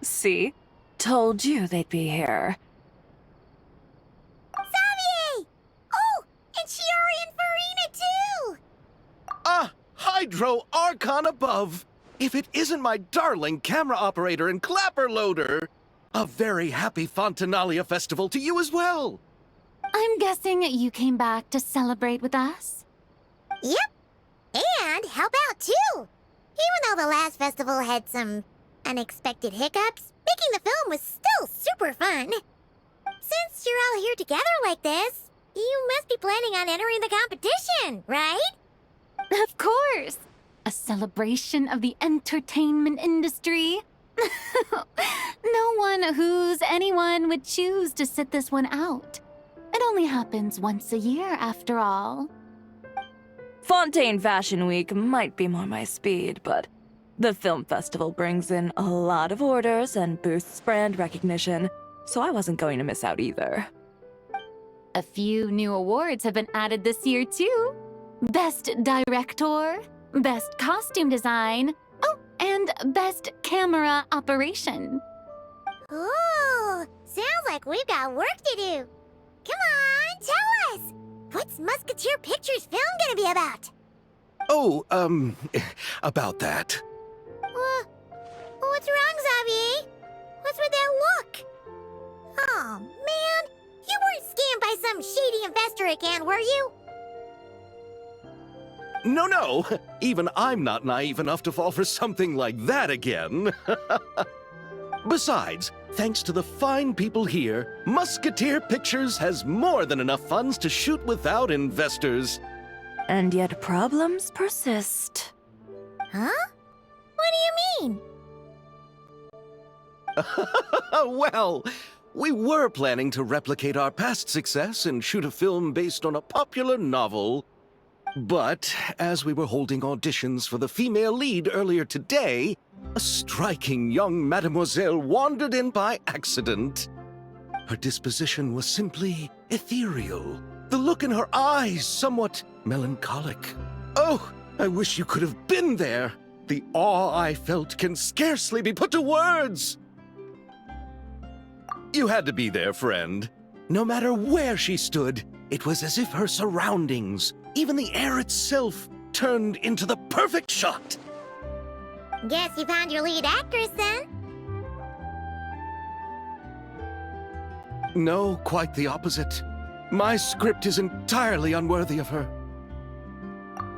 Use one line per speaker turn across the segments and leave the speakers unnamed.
See? Told you they'd be here.
Xavier! Oh, and Shiori and Farina too!
Ah, Hydro Archon above! If it isn't my darling camera operator and clapper loader! A very happy Fontinalia festival to you as well!
I'm guessing you came back to celebrate with us?
Yep, and help out too! Even though the last festival had some unexpected hiccups, making the film was still super fun. Since you're all here together like this, you must be planning on entering the competition, right?
Of course! A celebration of the entertainment industry. No one who's anyone would choose to sit this one out. It only happens once a year, after all.
Fontaine Fashion Week might be more my speed, but the film festival brings in a lot of orders and boosts brand recognition, so I wasn't going to miss out either.
A few new awards have been added this year, too. Best Director, Best Costume Design, oh, and Best Camera Operation.
Ooh, sounds like we've got work to do. Come on, tell us! What's Musketeer Pictures film gonna be about?
Oh, about that.
What's wrong, Xavier? What's with that look? Oh, man, you weren't scammed by some shady investor again, were you?
No, even I'm not naive enough to fall for something like that again. Besides, thanks to the fine people here, Musketeer Pictures has more than enough funds to shoot without investors.
And yet problems persist.
Huh? What do you mean?
Well, we were planning to replicate our past success and shoot a film based on a popular novel. But as we were holding auditions for the female lead earlier today, a striking young mademoiselle wandered in by accident. Her disposition was simply ethereal, the look in her eyes somewhat melancholic. Oh, I wish you could have been there. The awe I felt can scarcely be put to words. You had to be there, friend. No matter where she stood, it was as if her surroundings, even the air itself, turned into the perfect shot.
Guess you found your lead actress, then?
No, quite the opposite. My script is entirely unworthy of her.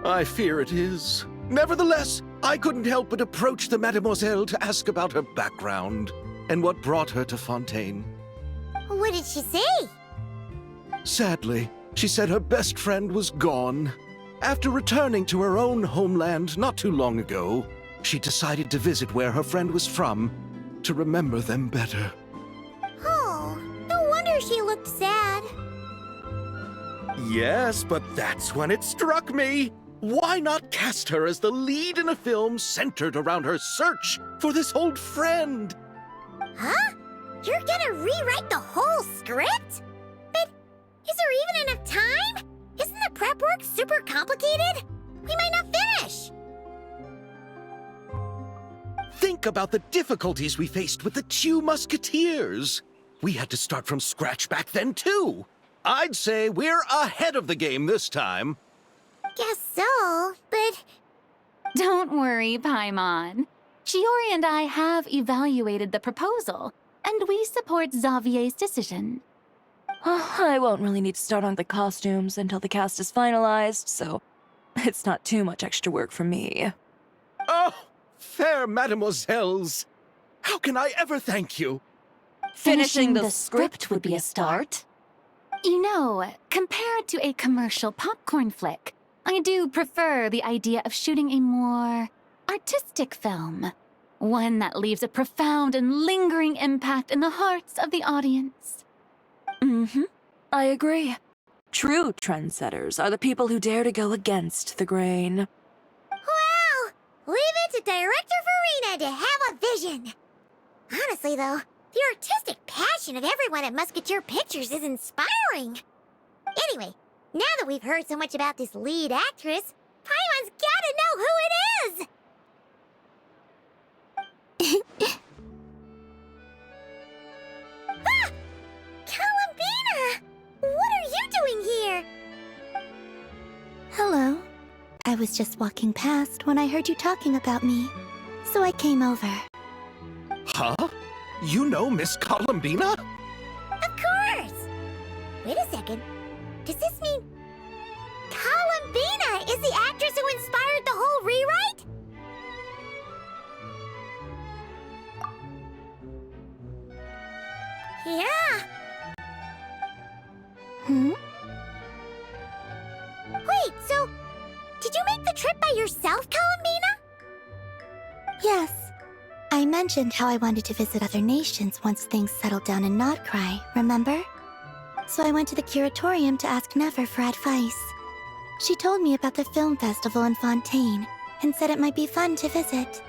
I fear it is. Nevertheless, I couldn't help but approach the mademoiselle to ask about her background and what brought her to Fontaine.
What did she say?
Sadly, she said her best friend was gone. After returning to her own homeland not too long ago, she decided to visit where her friend was from to remember them better.
Oh, no wonder she looked sad.
Yes, but that's when it struck me. Why not cast her as the lead in a film centered around her search for this old friend?
Huh? You're gonna rewrite the whole script? But is there even enough time? Isn't the prep work super complicated? We might not finish.
Think about the difficulties we faced with the two Musketeers. We had to start from scratch back then, too. I'd say we're ahead of the game this time.
Guess so, but...
Don't worry, Paimon. Shiori and I have evaluated the proposal, and we support Xavier's decision.
I won't really need to start on the costumes until the cast is finalized, so it's not too much extra work for me.
Oh, fair mademoiselles. How can I ever thank you?
Finishing the script would be a start. You know, compared to a commercial popcorn flick, I do prefer the idea of shooting a more artistic film. One that leaves a profound and lingering impact in the hearts of the audience.
I agree. True trendsetters are the people who dare to go against the grain.
Well, leave it to Director Farina to have a vision. Honestly, though, the artistic passion of everyone at Musketeer Pictures is inspiring. Anyway, now that we've heard so much about this lead actress, Paimon's gotta know who it is! I was just walking past when I heard you talking about me, so I came over.
Huh? You know Miss Columbina?
Of course! Wait a second. Does this mean Columbina is the actress who inspired the whole rewrite? Yeah. Wait, so did you make the trip by yourself, Columbina? Yes. I mentioned how I wanted to visit other nations once things settled down in Nodcry, remember? So I went to the curatorium to ask Never for advice. She told me about the film festival in Fontaine and said it might be fun to visit.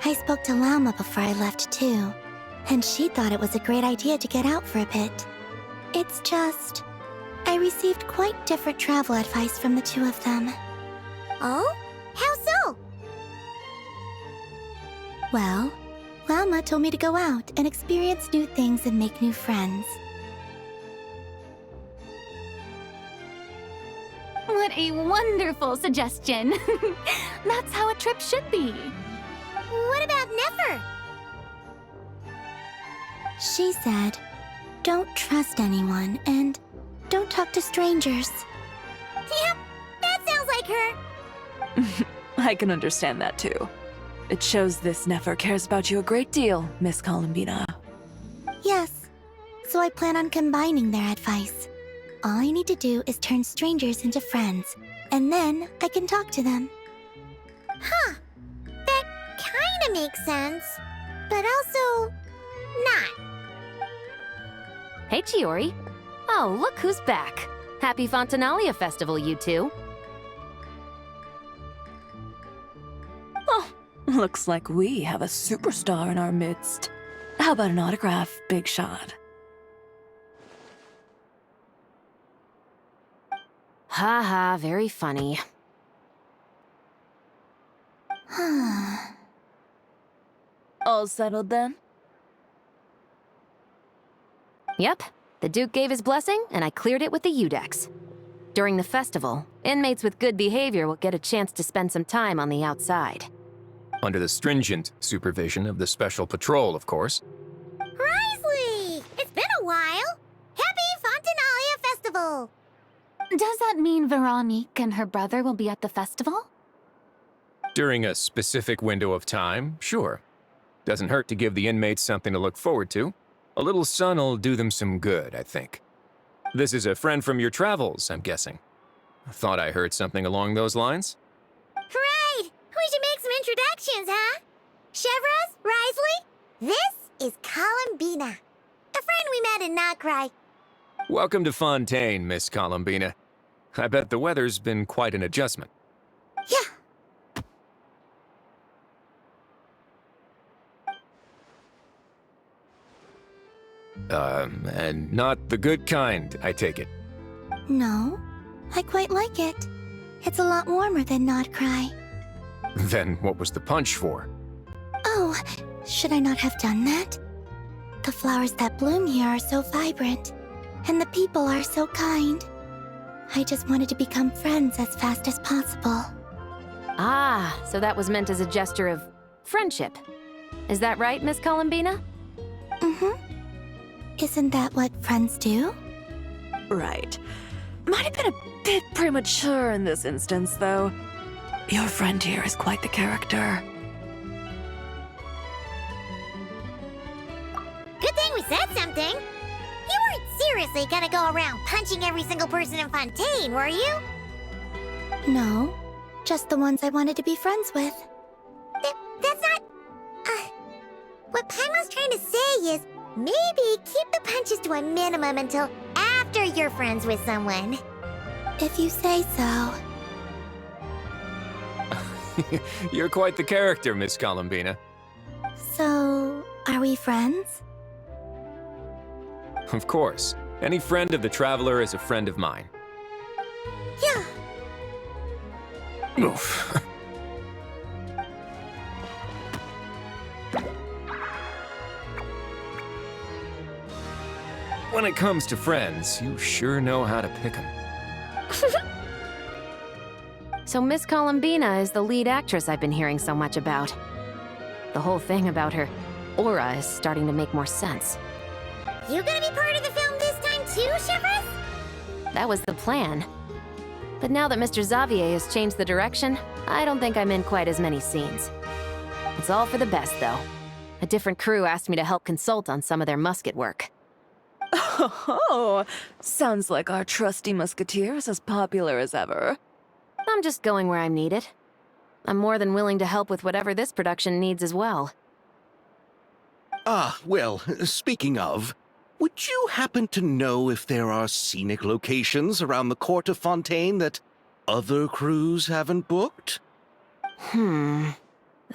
I spoke to Llama before I left too, and she thought it was a great idea to get out for a bit. It's just, I received quite different travel advice from the two of them. Oh? How so? Well, Llama told me to go out and experience new things and make new friends.
What a wonderful suggestion. That's how a trip should be.
What about Nefer? She said, don't trust anyone and don't talk to strangers. Yep, that sounds like her.
I can understand that too. It shows this Nefer cares about you a great deal, Miss Columbina.
Yes, so I plan on combining their advice. All I need to do is turn strangers into friends, and then I can talk to them. Huh. That kinda makes sense, but also not.
Hey, Chiori. Oh, look who's back. Happy Fontinalia Festival, you two.
Oh, looks like we have a superstar in our midst. How about an autograph, Big Shot?
Ha ha, very funny.
All settled then?
Yep, the Duke gave his blessing, and I cleared it with the Udex. During the festival, inmates with good behavior will get a chance to spend some time on the outside.
Under the stringent supervision of the Special Patrol, of course.
Risley! It's been a while! Happy Fontinalia Festival!
Does that mean Veronique and her brother will be at the festival?
During a specific window of time, sure. Doesn't hurt to give the inmates something to look forward to. A little sun'll do them some good, I think. This is a friend from your travels, I'm guessing. Thought I heard something along those lines.
Right! We should make some introductions, huh? Chevros, Risley, this is Columbina, a friend we met in Nodcry.
Welcome to Fontaine, Miss Columbina. I bet the weather's been quite an adjustment.
Yeah.
And not the good kind, I take it.
No, I quite like it. It's a lot warmer than Nodcry.
Then what was the punch for?
Oh, should I not have done that? The flowers that bloom here are so vibrant, and the people are so kind. I just wanted to become friends as fast as possible.
Ah, so that was meant as a gesture of friendship. Is that right, Miss Columbina?
Mm-hmm. Isn't that what friends do?
Right. Might have been a bit premature in this instance, though. Your friend here is quite the character.
Good thing we said something. You weren't seriously gonna go around punching every single person in Fontaine, were you? No, just the ones I wanted to be friends with. That's not... what Paimon's trying to say is, maybe keep the punches to a minimum until after you're friends with someone. If you say so.
You're quite the character, Miss Columbina.
So, are we friends?
Of course. Any friend of the Traveler is a friend of mine.
Yeah.
Oof. When it comes to friends, you sure know how to pick 'em.
So Miss Columbina is the lead actress I've been hearing so much about. The whole thing about her aura is starting to make more sense.
You gonna be part of the film this time too, Shivers?
That was the plan. But now that Mr. Xavier has changed the direction, I don't think I'm in quite as many scenes. It's all for the best, though. A different crew asked me to help consult on some of their musket work.
Oh, sounds like our trusty musketeer is as popular as ever.
I'm just going where I'm needed. I'm more than willing to help with whatever this production needs as well.
Ah, well, speaking of, would you happen to know if there are scenic locations around the court of Fontaine that other crews haven't booked?
The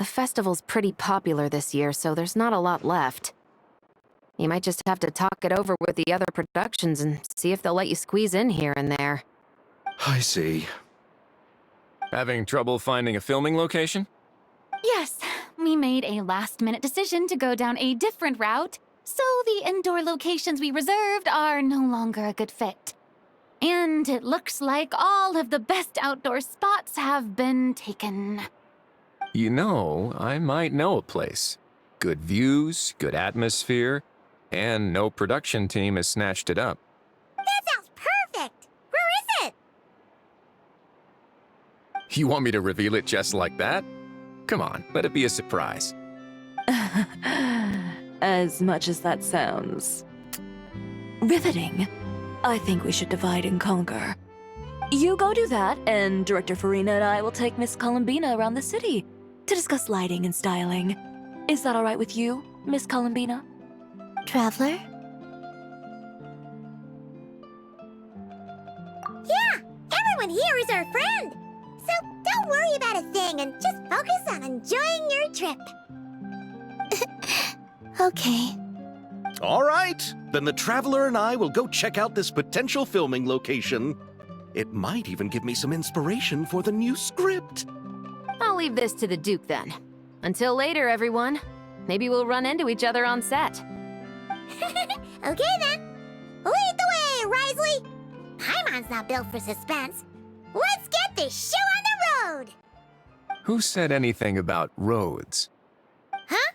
festival's pretty popular this year, so there's not a lot left. You might just have to talk it over with the other productions and see if they'll let you squeeze in here and there.
I see.
Having trouble finding a filming location?
Yes, we made a last-minute decision to go down a different route, so the indoor locations we reserved are no longer a good fit. And it looks like all of the best outdoor spots have been taken.
You know, I might know a place. Good views, good atmosphere, and no production team has snatched it up.
That sounds perfect! Where is it?
You want me to reveal it just like that? Come on, let it be a surprise.
As much as that sounds riveting, I think we should divide and conquer. You go do that, and Director Farina and I will take Miss Columbina around the city to discuss lighting and styling. Is that all right with you, Miss Columbina?
Traveler? Yeah, everyone here is our friend. So don't worry about a thing and just focus on enjoying your trip. Okay.
All right, then the Traveler and I will go check out this potential filming location. It might even give me some inspiration for the new script.
I'll leave this to the Duke then. Until later, everyone. Maybe we'll run into each other on set.
Okay then. Lead the way, Risley. Paimon's not built for suspense. Let's get this show on the road.
Who said anything about roads?
Huh?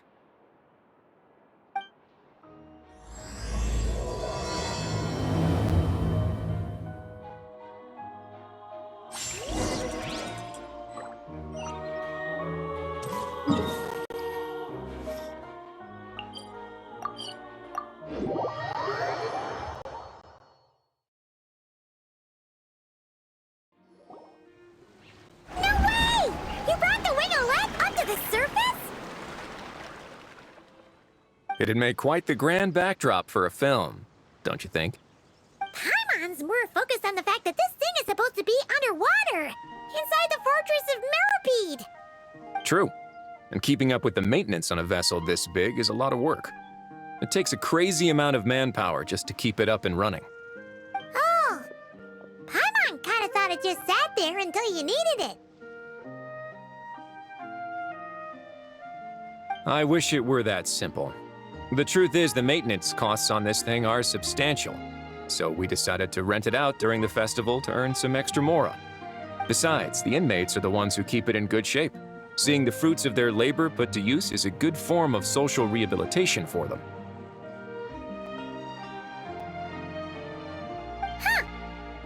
It'd make quite the grand backdrop for a film, don't you think?
Paimon's more focused on the fact that this thing is supposed to be underwater, inside the fortress of Mirapede.
True. And keeping up with the maintenance on a vessel this big is a lot of work. It takes a crazy amount of manpower just to keep it up and running.
Oh, Paimon kind of thought it just sat there until you needed it.
I wish it were that simple. The truth is, the maintenance costs on this thing are substantial, so we decided to rent it out during the festival to earn some extra mora. Besides, the inmates are the ones who keep it in good shape. Seeing the fruits of their labor put to use is a good form of social rehabilitation for them.
Huh,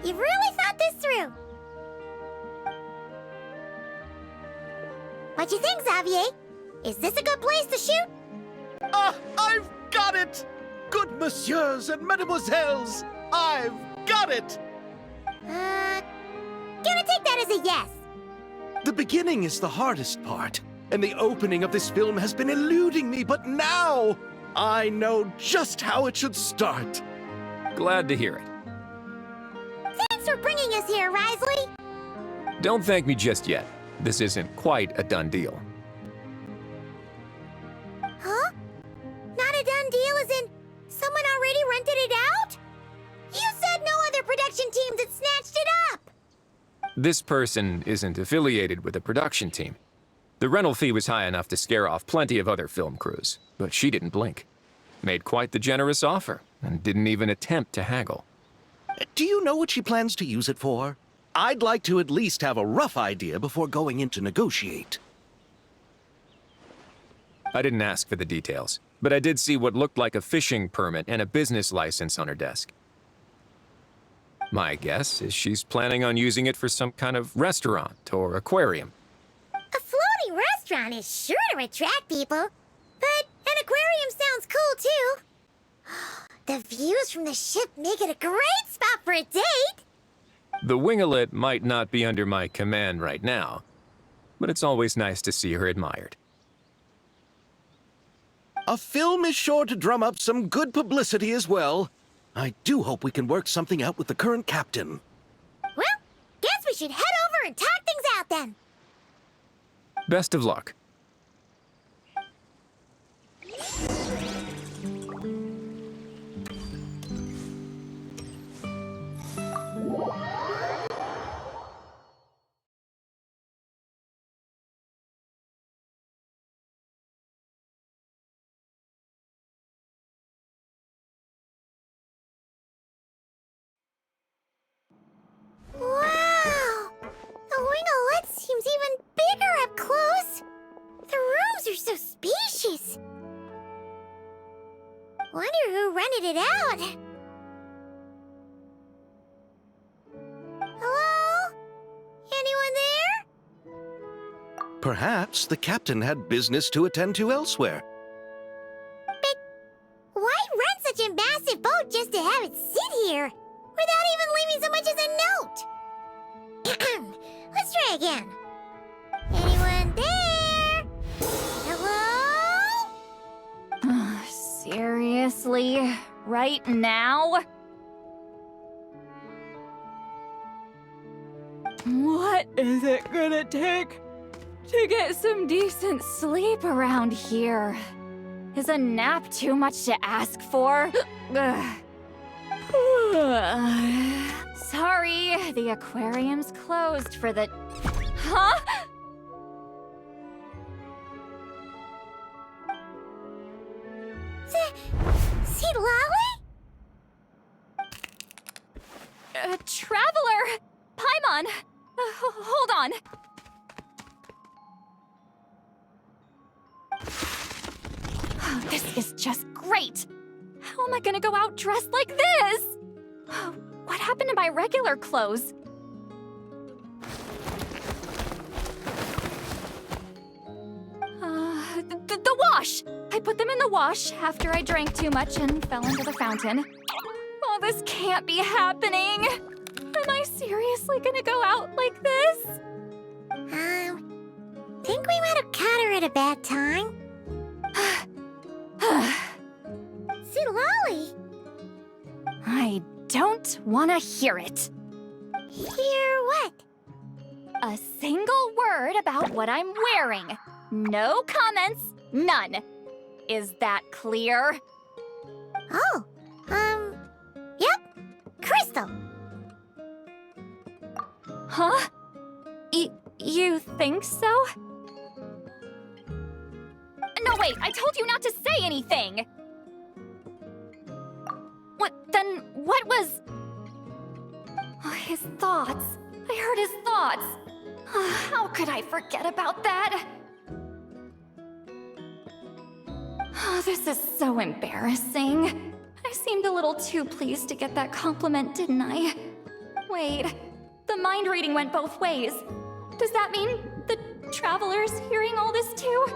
you've really thought this through. What you think, Xavier? Is this a good place to shoot?
Ah, I've got it! Good messieurs and mesdemoiselles, I've got it!
Gonna take that as a yes.
The beginning is the hardest part, and the opening of this film has been eluding me, but now I know just how it should start.
Glad to hear it.
Thanks for bringing us here, Risley.
Don't thank me just yet. This isn't quite a done deal.
Huh? Not a done deal as in someone already rented it out? You said no other production teams had snatched it up!
This person isn't affiliated with a production team. The rental fee was high enough to scare off plenty of other film crews, but she didn't blink. Made quite the generous offer, and didn't even attempt to haggle.
Do you know what she plans to use it for? I'd like to at least have a rough idea before going in to negotiate.
I didn't ask for the details, but I did see what looked like a fishing permit and a business license on her desk. My guess is she's planning on using it for some kind of restaurant or aquarium.
A floating restaurant is sure to attract people, but an aquarium sounds cool too. The views from the ship make it a great spot for a date.
The winglet might not be under my command right now, but it's always nice to see her admired.
A film is sure to drum up some good publicity as well. I do hope we can work something out with the current captain.
Well, guess we should head over and talk things out then.
Best of luck.
Wow! The winglet seems even bigger up close. The rooms are so spacious. Wonder who rented it out. Hello? Anyone there?
Perhaps the captain had business to attend to elsewhere.
But why rent such a massive boat just to have it sit here? Without even leaving so much as a note. Let's try again. Anyone there? Hello?
Seriously? Right now? What is it gonna take to get some decent sleep around here? Is a nap too much to ask for? Ugh. Sorry, the aquarium's closed for the... Huh?
Lolly?
Traveler! Paimon! Hold on. Oh, this is just great! How am I gonna go out dressed like this? What happened to my regular clothes? The wash! I put them in the wash after I drank too much and fell into the fountain. Oh, this can't be happening! Am I seriously gonna go out like this?
Think we might have caught her at a bad time. Lolly!
I don't wanna hear it.
Hear what?
A single word about what I'm wearing. No comments, none. Is that clear?
Oh, yep. Crystal.
Huh? You think so? No, wait, I told you not to say anything! What was... Oh, his thoughts. I heard his thoughts. How could I forget about that? Oh, this is so embarrassing. I seemed a little too pleased to get that compliment, didn't I? Wait, the mind reading went both ways. Does that mean the Traveler's hearing all this too?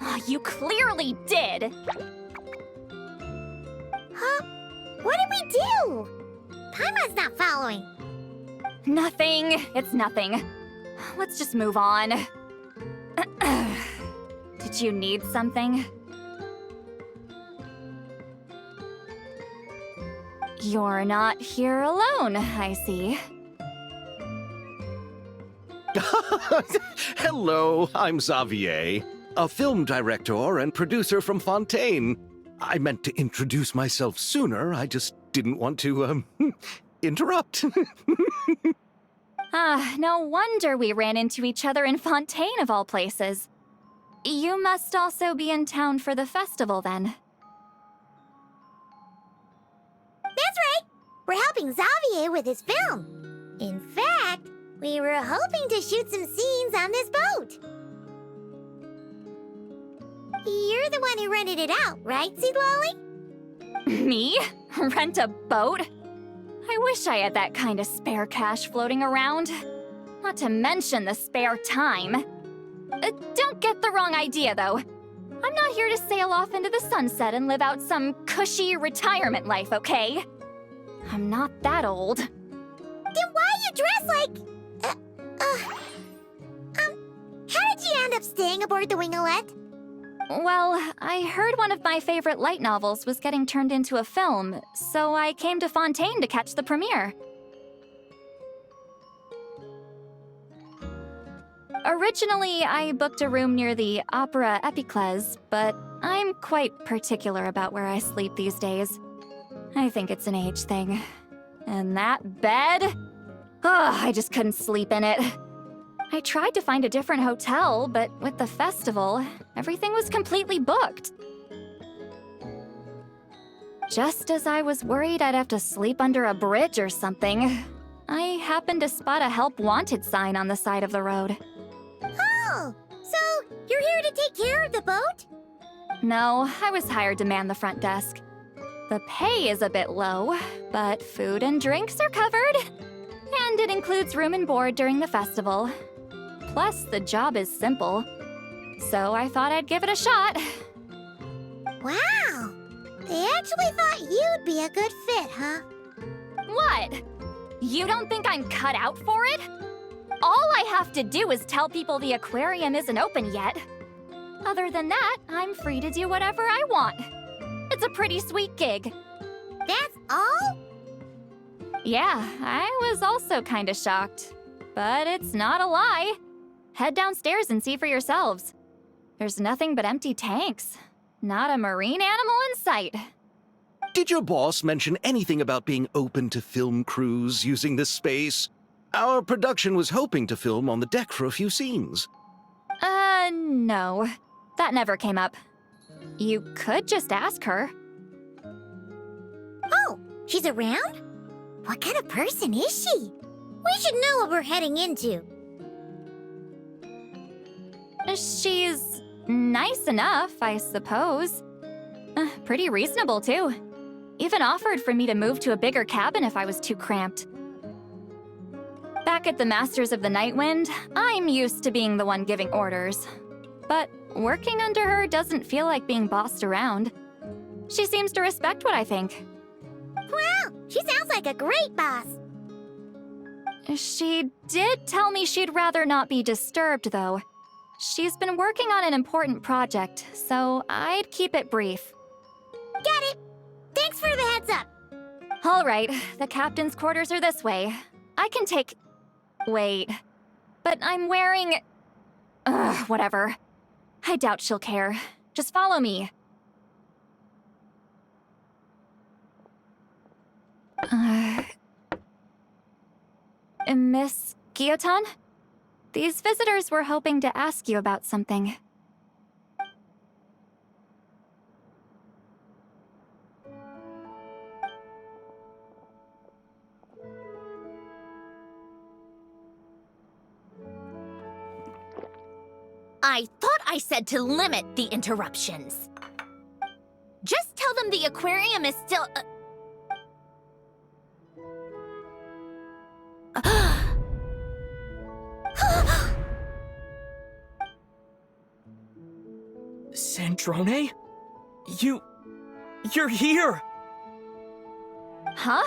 Oh, you clearly did!
Huh? What did we do? Paimon's not following.
Nothing. It's nothing. Let's just move on. Did you need something? You're not here alone, I see.
Hello, I'm Xavier, a film director and producer from Fontaine. I meant to introduce myself sooner, I just didn't want to, interrupt.
No wonder we ran into each other in Fontaine of all places. You must also be in town for the festival, then.
That's right. We're helping Xavier with his film. In fact, we were hoping to shoot some scenes on this boat. You're the one who rented it out, right, Seed Lolly?
Me? Rent a boat? I wish I had that kind of spare cash floating around. Not to mention the spare time. Don't get the wrong idea, though. I'm not here to sail off into the sunset and live out some cushy retirement life, okay? I'm not that old.
Then why you dress like... how did you end up staying aboard the Winglet?
Well, I heard one of my favorite light novels was getting turned into a film, so I came to Fontaine to catch the premiere. Originally, I booked a room near the Opera Epiclese, but I'm quite particular about where I sleep these days. I think it's an age thing. And that bed? Oh, I just couldn't sleep in it. I tried to find a different hotel, but with the festival, everything was completely booked. Just as I was worried I'd have to sleep under a bridge or something, I happened to spot a help wanted sign on the side of the road.
Oh, so you're here to take care of the boat?
No, I was hired to man the front desk. The pay is a bit low, but food and drinks are covered. And it includes room and board during the festival. Plus, the job is simple. So I thought I'd give it a shot.
Wow, they actually thought you'd be a good fit, huh?
What? You don't think I'm cut out for it? All I have to do is tell people the aquarium isn't open yet. Other than that, I'm free to do whatever I want. It's a pretty sweet gig.
That's all?
Yeah, I was also kinda shocked. But it's not a lie. Head downstairs and see for yourselves. There's nothing but empty tanks. Not a marine animal in sight.
Did your boss mention anything about being open to film crews using this space? Our production was hoping to film on the deck for a few scenes.
No. That never came up. You could just ask her.
Oh, she's around? What kind of person is she? We should know what we're heading into.
She's nice enough, I suppose. Pretty reasonable, too. Even offered for me to move to a bigger cabin if I was too cramped. Back at the Masters of the Night Wind, I'm used to being the one giving orders. But working under her doesn't feel like being bossed around. She seems to respect what I think.
Wow, she sounds like a great boss.
She did tell me she'd rather not be disturbed, though. She's been working on an important project, so I'd keep it brief.
Got it. Thanks for the heads up.
All right, the captain's quarters are this way. I can take... Wait. But I'm wearing... whatever. I doubt she'll care. Just follow me. Miss Guillotin? These visitors were hoping to ask you about something.
I thought I said to limit the interruptions. Just tell them the aquarium is still...
Sandrone? You're here!
Huh?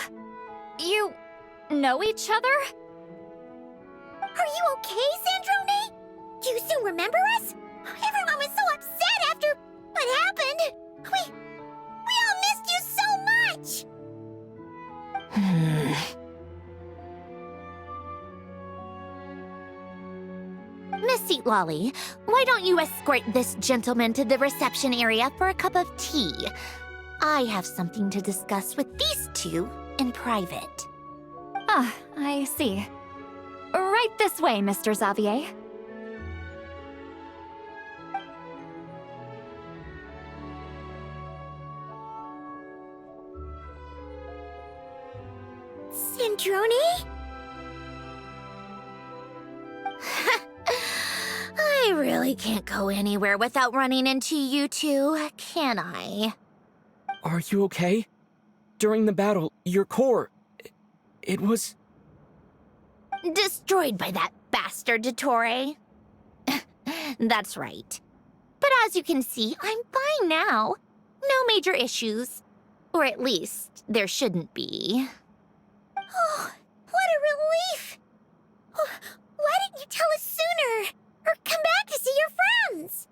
You know each other?
Are you okay, Sandrone? Do you still remember us? Everyone was so upset after what happened. We all missed you so much.
Miss Seat Lolly, why don't you escort this gentleman to the reception area for a cup of tea? I have something to discuss with these two in private.
Ah, I see. Right this way, Mr. Xavier.
Sandrone?
I really can't go anywhere without running into you two, can I?
Are you okay? During the battle, your core... It was...
Destroyed by that bastard Dottore. That's right. But as you can see, I'm fine now. No major issues. Or at least, there shouldn't be.
Oh, what a relief! Oh, why didn't you tell us sooner? Or come back to see your friends?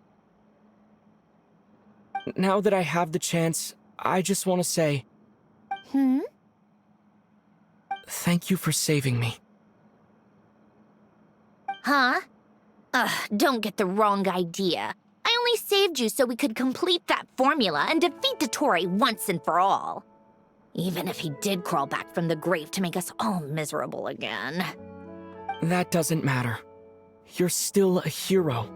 Now that I have the chance, I just want to say... Thank you for saving me.
Huh? Don't get the wrong idea. I only saved you so we could complete that formula and defeat Dottore once and for all. Even if he did crawl back from the grave to make us all miserable again.
That doesn't matter. You're still a hero.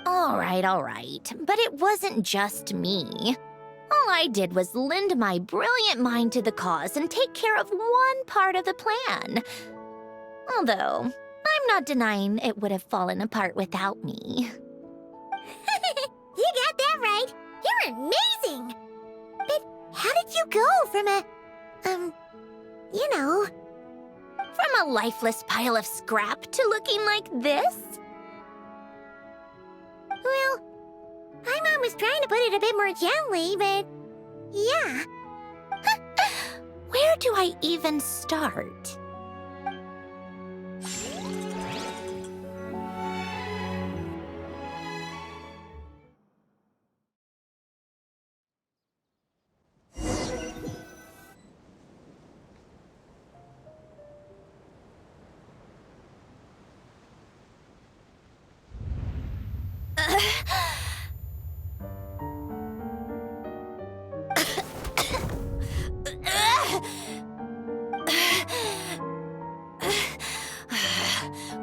All right. But it wasn't just me. All I did was lend my brilliant mind to the cause and take care of one part of the plan. Although, I'm not denying it would have fallen apart without me.
You got that right. You're amazing. But how did you go from
From a lifeless pile of scrap to looking like this?
Well, my mom was trying to put it a bit more gently, but yeah.
Where do I even start?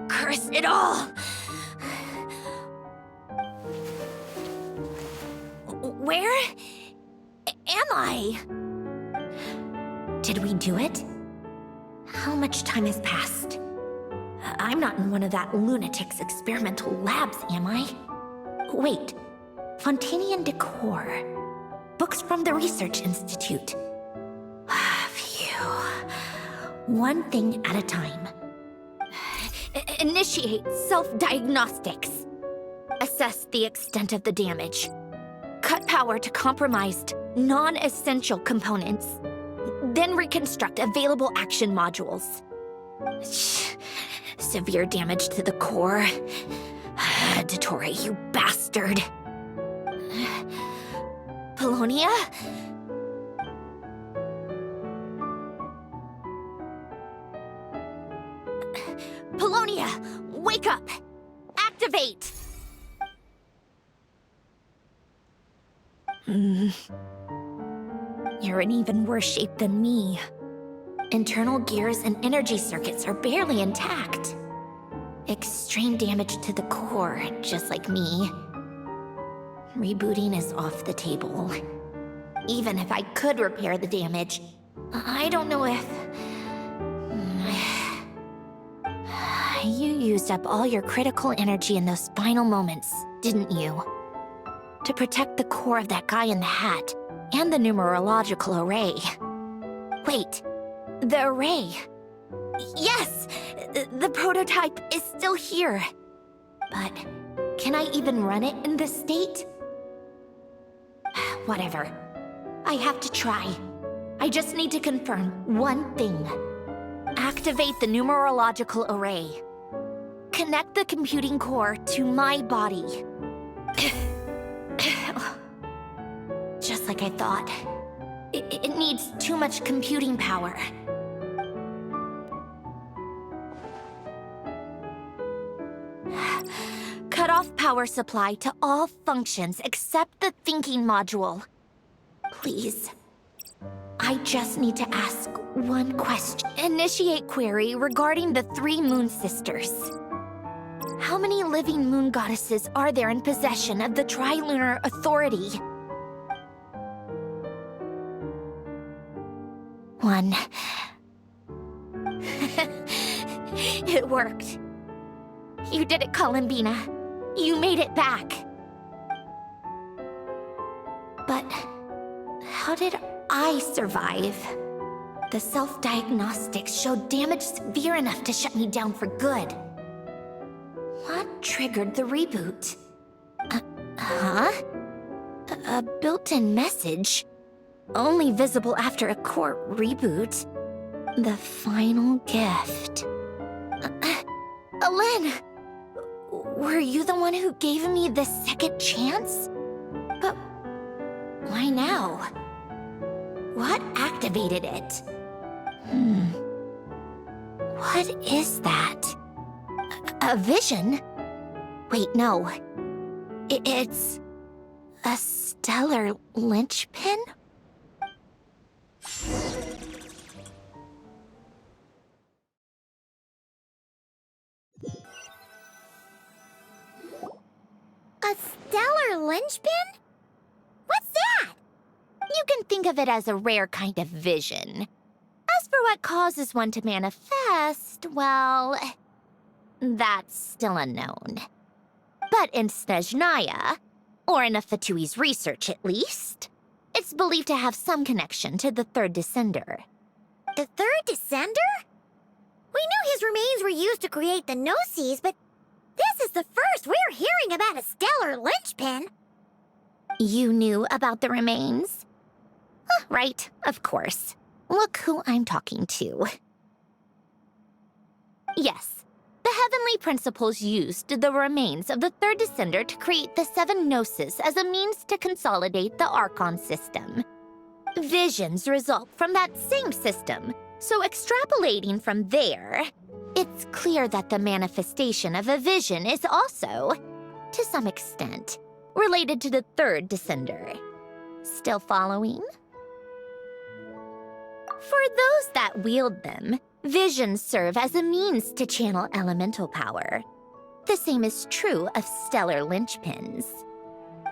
Curse it all! Where am I? Did we do it? How much time has passed? I'm not in one of that lunatic's experimental labs, am I? Wait, Fontanian decor. Books from the Research Institute. Phew. One thing at a time. Initiate self-diagnostics. Assess the extent of the damage. Cut power to compromised, non-essential components. Then reconstruct available action modules. Severe damage to the core. Dottore, you bastard. Polonia? Polonia, wake up! Activate! You're in even worse shape than me. Internal gears and energy circuits are barely intact. Extreme damage to the core, just like me. Rebooting is off the table. Even if I could repair the damage, I don't know if... You used up all your critical energy in those final moments, didn't you? To protect the core of that guy in the hat, and the numerological array. Wait, the array. Yes! The prototype is still here. But can I even run it in this state? Whatever. I have to try. I just need to confirm one thing. Activate the numerological array. Connect the computing core to my body. Just like I thought. It needs too much computing power. Cut off power supply to all functions except the thinking module. Please. I just need to ask one question. Initiate query regarding the 3 moon sisters. How many living moon goddesses are there in possession of the Trilunar Authority? 1. It worked. You did it, Columbina. You made it back. But how did I survive? The self-diagnostics showed damage severe enough to shut me down for good. What triggered the reboot? Huh? A built-in message? Only visible after a core reboot. The final gift. Alen! Were you the one who gave me the second chance? But why now? What activated it? What is that? A vision? Wait, no. It's a stellar linchpin?
A stellar linchpin? What's that?
You can think of it as a rare kind of vision. As for what causes one to manifest, well, that's still unknown. But in Snezhnaya, or in Afatui's research at least, it's believed to have some connection to the third descender.
The third descender? We knew his remains were used to create the Gnosis, but this is the first we're hearing about a stellar linchpin.
You knew about the remains? Right, of course. Look who I'm talking to. Yes, the heavenly principles used the remains of the third descender to create the 7 Gnosis as a means to consolidate the Archon system. Visions result from that same system, so extrapolating from there, it's clear that the manifestation of a vision is also, to some extent, related to the third descender. Still following? For those that wield them, visions serve as a means to channel elemental power. The same is true of stellar linchpins.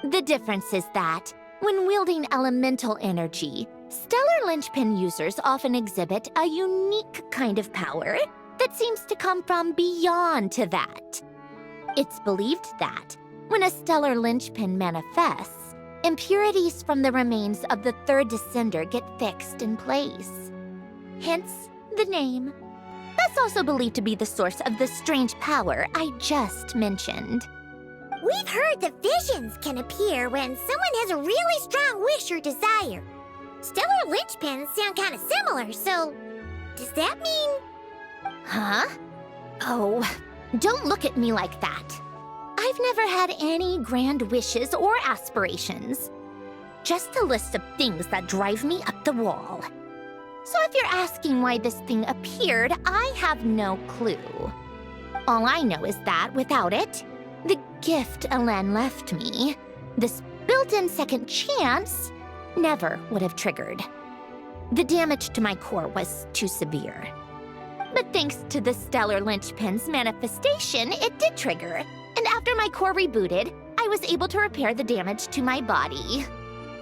The difference is that, when wielding elemental energy, stellar linchpin users often exhibit a unique kind of power that seems to come from beyond to that. It's believed that, when a stellar linchpin manifests, impurities from the remains of the third descender get fixed in place. Hence, the name. That's also believed to be the source of the strange power I just mentioned.
We've heard that visions can appear when someone has a really strong wish or desire. Stellar linchpins sound kind of similar, so does that mean...
Huh? Oh, don't look at me like that. I've never had any grand wishes or aspirations. Just a list of things that drive me up the wall. So if you're asking why this thing appeared, I have no clue. All I know is that without it, the gift Alen left me, this built-in second chance, never would have triggered. The damage to my core was too severe. But thanks to the stellar linchpin's manifestation, it did trigger. And after my core rebooted, I was able to repair the damage to my body.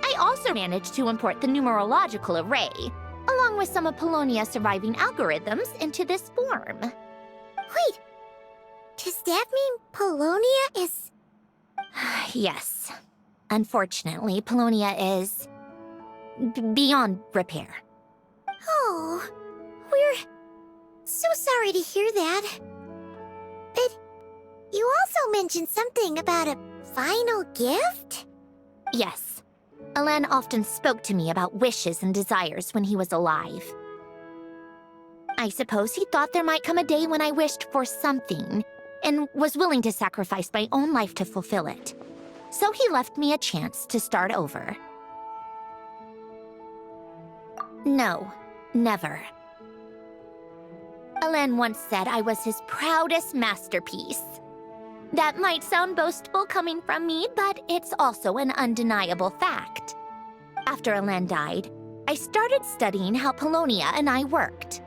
I also managed to import the numerological array, along with some of Polonia's surviving algorithms, into this form.
Wait, does that mean Polonia is...
Yes. Unfortunately, Polonia is... beyond repair.
Oh, we're so sorry to hear that. But you also mentioned something about a final gift?
Yes. Alen often spoke to me about wishes and desires when he was alive. I suppose he thought there might come a day when I wished for something, and was willing to sacrifice my own life to fulfill it. So he left me a chance to start over. No, never. Alen once said I was his proudest masterpiece. That might sound boastful coming from me, but it's also an undeniable fact. After Alen died, I started studying how Polonia and I worked.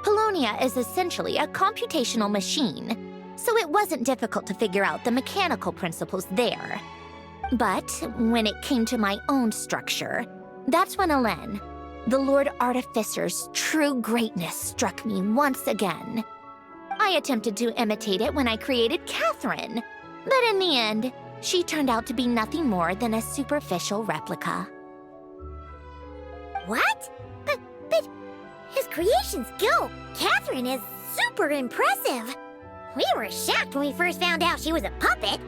Polonia is essentially a computational machine, so it wasn't difficult to figure out the mechanical principles there. But when it came to my own structure, that's when Alen, the Lord Artificer's true greatness struck me once again. I attempted to imitate it when I created Catherine, but in the end, she turned out to be nothing more than a superficial replica.
What? But his creation skill, Catherine, is super impressive. We were shocked when we first found out she was a puppet.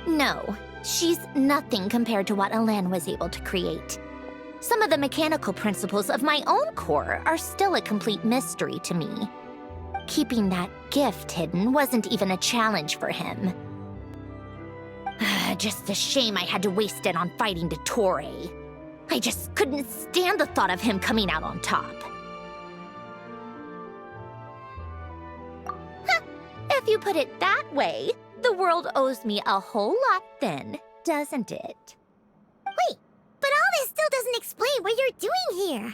No, she's nothing compared to what Alain was able to create. Some of the mechanical principles of my own core are still a complete mystery to me. Keeping that gift hidden wasn't even a challenge for him. Just a shame I had to waste it on fighting Dottore. I just couldn't stand the thought of him coming out on top. If you put it that way, the world owes me a whole lot then, doesn't it?
Wait, but all this still doesn't explain what you're doing here.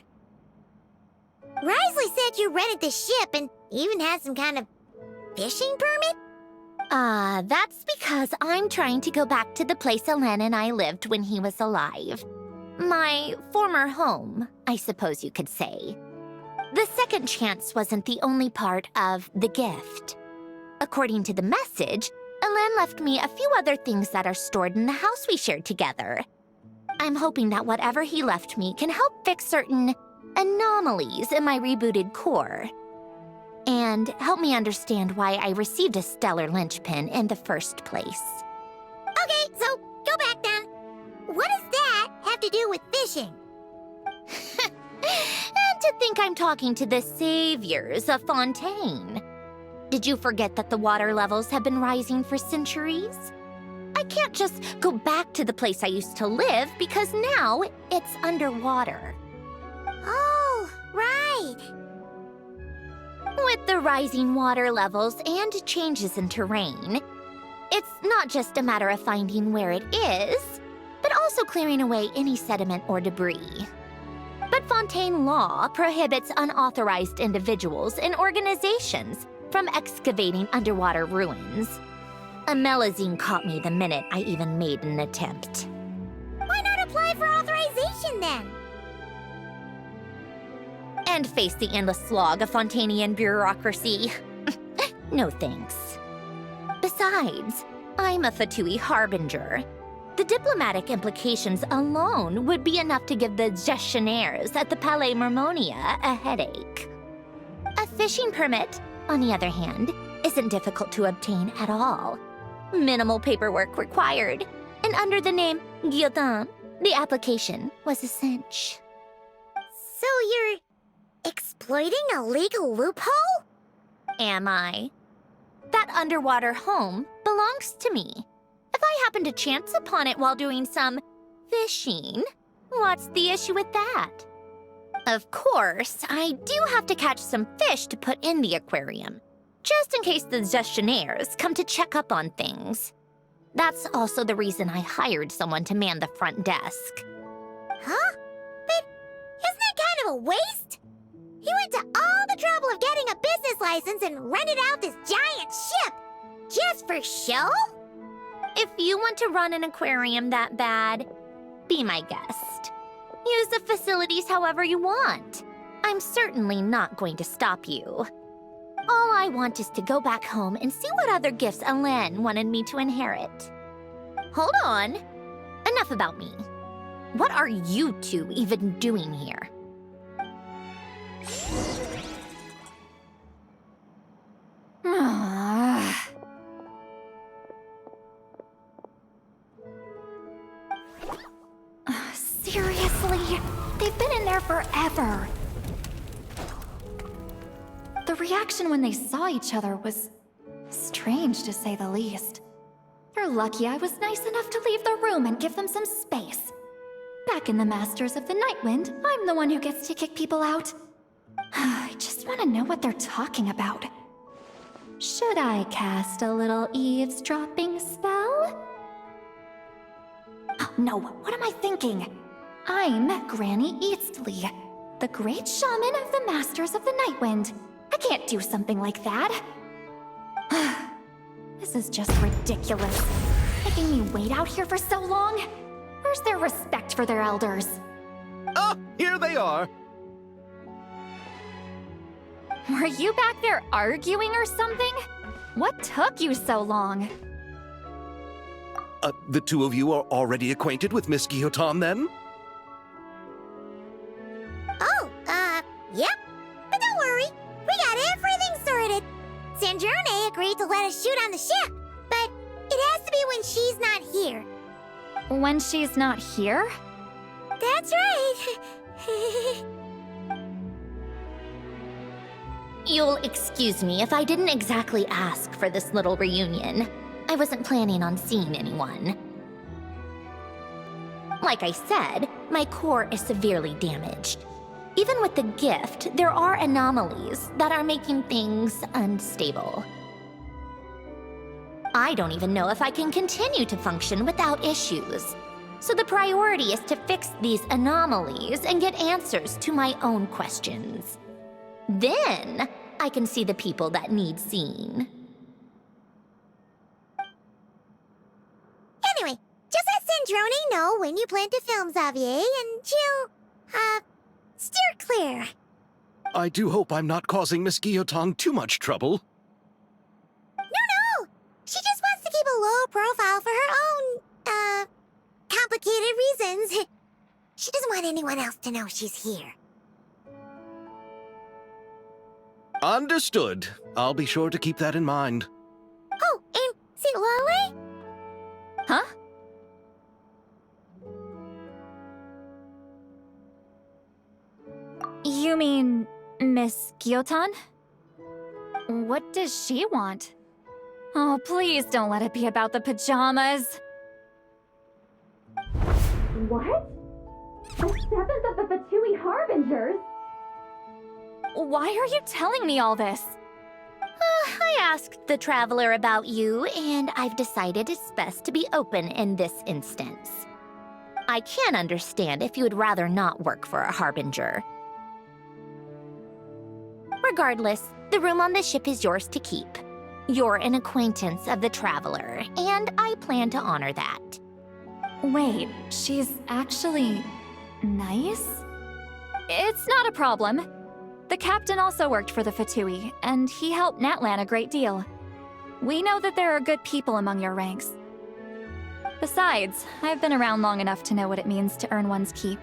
Risley said you rented the ship and even had some kind of fishing permit?
That's because I'm trying to go back to the place Alain and I lived when he was alive. My former home, I suppose you could say. The second chance wasn't the only part of the gift. According to the message, Alain left me a few other things that are stored in the house we shared together. I'm hoping that whatever he left me can help fix certain anomalies in my rebooted core. And help me understand why I received a stellar linchpin in the first place.
Okay, so go back then. What does that have to do with fishing?
And to think I'm talking to the saviors of Fontaine. Did you forget that the water levels have been rising for centuries? I can't just go back to the place I used to live because now it's underwater.
Oh, right.
With the rising water levels and changes in terrain, it's not just a matter of finding where it is, but also clearing away any sediment or debris. But Fontaine law prohibits unauthorized individuals and organizations from excavating underwater ruins. A Melazine caught me the minute I even made an attempt.
Why not apply for authorization then?
And face the endless slog of Fontainian bureaucracy. No thanks. Besides, I'm a Fatui harbinger. The diplomatic implications alone would be enough to give the gestionnaires at the Palais Mermonia a headache. A fishing permit, on the other hand, isn't difficult to obtain at all. Minimal paperwork required, and under the name Guillotin, the application was a cinch.
So you're exploiting a legal loophole?
Am I? That underwater home belongs to me. If I happen to chance upon it while doing some fishing, what's the issue with that? Of course, I do have to catch some fish to put in the aquarium, just in case the gestionnaires come to check up on things. That's also the reason I hired someone to man the front desk.
Huh? But isn't that kind of a waste? He went to all the trouble of getting a business license and rented out this giant ship, just for show?
If you want to run an aquarium that bad, be my guest. Use the facilities however you want. I'm certainly not going to stop you. All I want is to go back home and see what other gifts Alain wanted me to inherit. Hold on. Enough about me. What are you two even doing here?
Seriously? They've been in there forever. The reaction when they saw each other was strange, to say the least. They're lucky I was nice enough to leave the room and give them some space. Back in the Masters of the Nightwind, I'm the one who gets to kick people out. I just want to know what they're talking about. Should I cast a little eavesdropping spell? Oh, no, what am I thinking? I'm Granny Eastley, the great shaman of the Masters of the Nightwind. I can't do something like that. This is just ridiculous. Making me wait out here for so long? Where's their respect for their elders?
Oh, Here they are.
Were you back there arguing or something? What took you so long?
The two of you are already acquainted with Miss Guillotin, then?
Oh, yep. But don't worry, we got everything sorted. Sandrone agreed to let us shoot on the ship, but it has to be when she's not here.
When she's not here?
That's right.
You'll excuse me if I didn't exactly ask for this little reunion. I wasn't planning on seeing anyone. Like I said, my core is severely damaged. Even with the gift, there are anomalies that are making things unstable. I don't even know if I can continue to function without issues. So the priority is to fix these anomalies and get answers to my own questions. Then, I can see the people that need seeing.
Anyway, just let Sandrone know when you plan to film Xavier, and she'll, steer clear.
I do hope I'm not causing Miss Guillotin too much trouble.
No! She just wants to keep a low profile for her own, complicated reasons. She doesn't want anyone else to know she's here.
Understood. I'll be sure to keep that in mind.
Oh, and see Lale?
Huh? You mean Miss Guillotin? What does she want? Oh, please don't let it be about the pajamas. What? The 7th of the Fatui Harbingers? Why are you telling me all this?
I asked the Traveler about you, and I've decided it's best to be open in this instance. I can understand if you would rather not work for a Harbinger. Regardless, the room on the ship is yours to keep. You're an acquaintance of the Traveler, and I plan to honor that.
Wait, she's actually nice? It's not a problem. The captain also worked for the Fatui, and he helped Natlan a great deal. We know that there are good people among your ranks. Besides, I've been around long enough to know what it means to earn one's keep.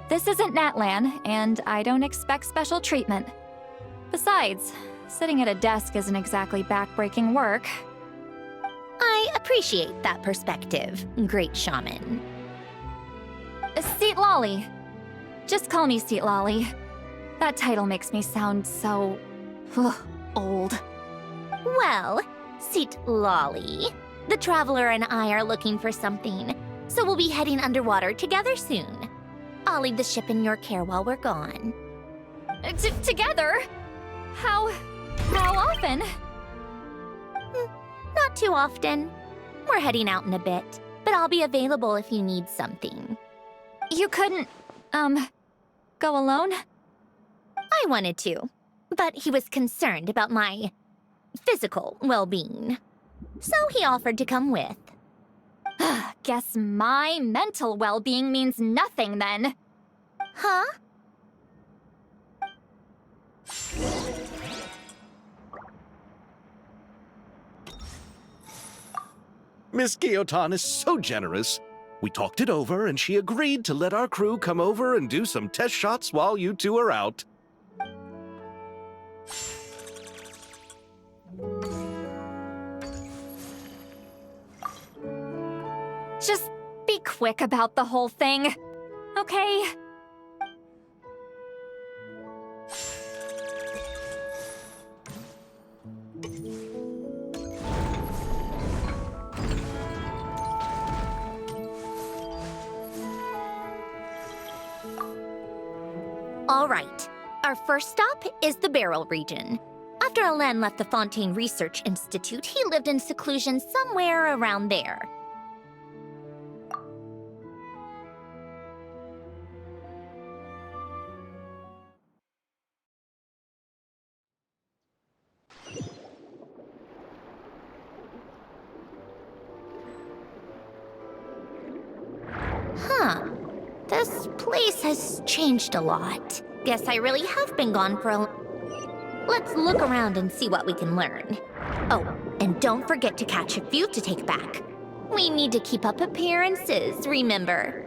This isn't Natlan, and I don't expect special treatment. Besides, sitting at a desk isn't exactly back-breaking work.
I appreciate that perspective, great shaman.
Seat Lolly. Just call me Seat Lolly. That title makes me sound so... old.
Well, Seat Lolly, the Traveler and I are looking for something, so we'll be heading underwater together soon. I'll leave the ship in your care while we're gone.
Together? How often?
Not too often. We're heading out in a bit, but I'll be available if you need something.
You couldn't, go alone?
I wanted to, but he was concerned about my physical well-being. So he offered to come with.
Guess my mental well-being means nothing then.
Huh?
Miss Guillotin is so generous. We talked it over, and she agreed to let our crew come over and do some test shots while you two are out.
Just be quick about the whole thing, okay?
All right. Our first stop is the Beryl region. After Alain left the Fontaine Research Institute, he lived in seclusion somewhere around there. Huh. This place has changed a lot. Guess I really have been gone for a... Let's look around and see what we can learn. Oh, and don't forget to catch a few to take back. We need to keep up appearances, remember?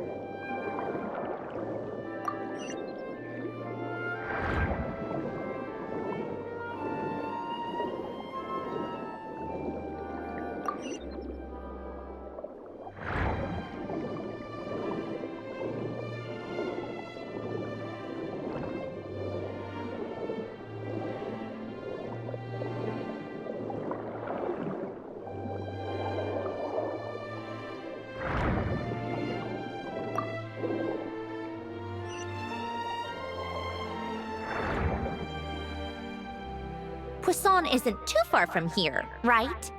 Poisson isn't too far from here, right?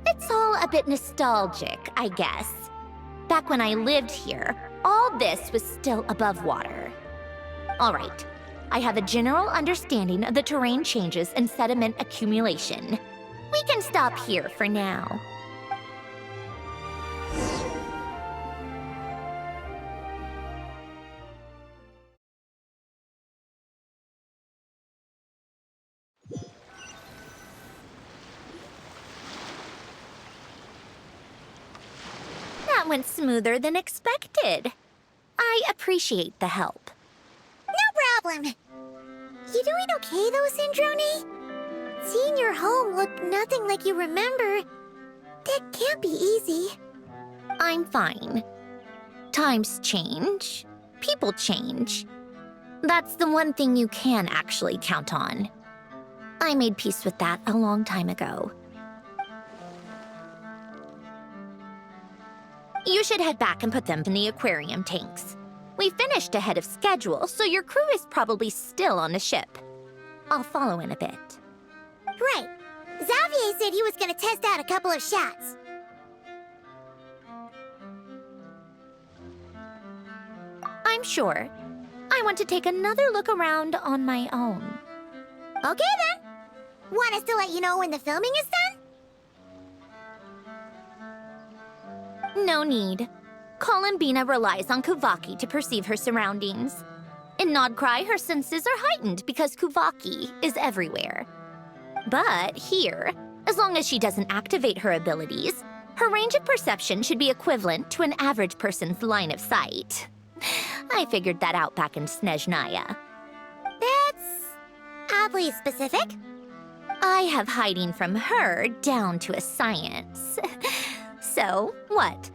It's all a bit nostalgic, I guess. Back when I lived here, all this was still above water. All right, I have a general understanding of the terrain changes and sediment accumulation. We can stop here for now. That went smoother than expected. I appreciate the help.
No problem. You doing okay though, Sandrone? Seeing your home look nothing like you remember, that can't be easy.
I'm fine. Times change. People change. That's the one thing you can actually count on. I made peace with that a long time ago. You should head back and put them in the aquarium tanks. We finished ahead of schedule, so your crew is probably still on the ship. I'll follow in a bit.
Right. Xavier said he was gonna test out a couple of shots.
I'm sure. I want to take another look around on my own.
Okay then. Want us to let you know when the filming is done?
No need. Columbina relies on Kuvaki to perceive her surroundings. In Nodcry, her senses are heightened because Kuvaki is everywhere. But here, as long as she doesn't activate her abilities, her range of perception should be equivalent to an average person's line of sight. I figured that out back in Snezhnaya.
That's oddly specific.
I have hiding from her down to a science. So, what?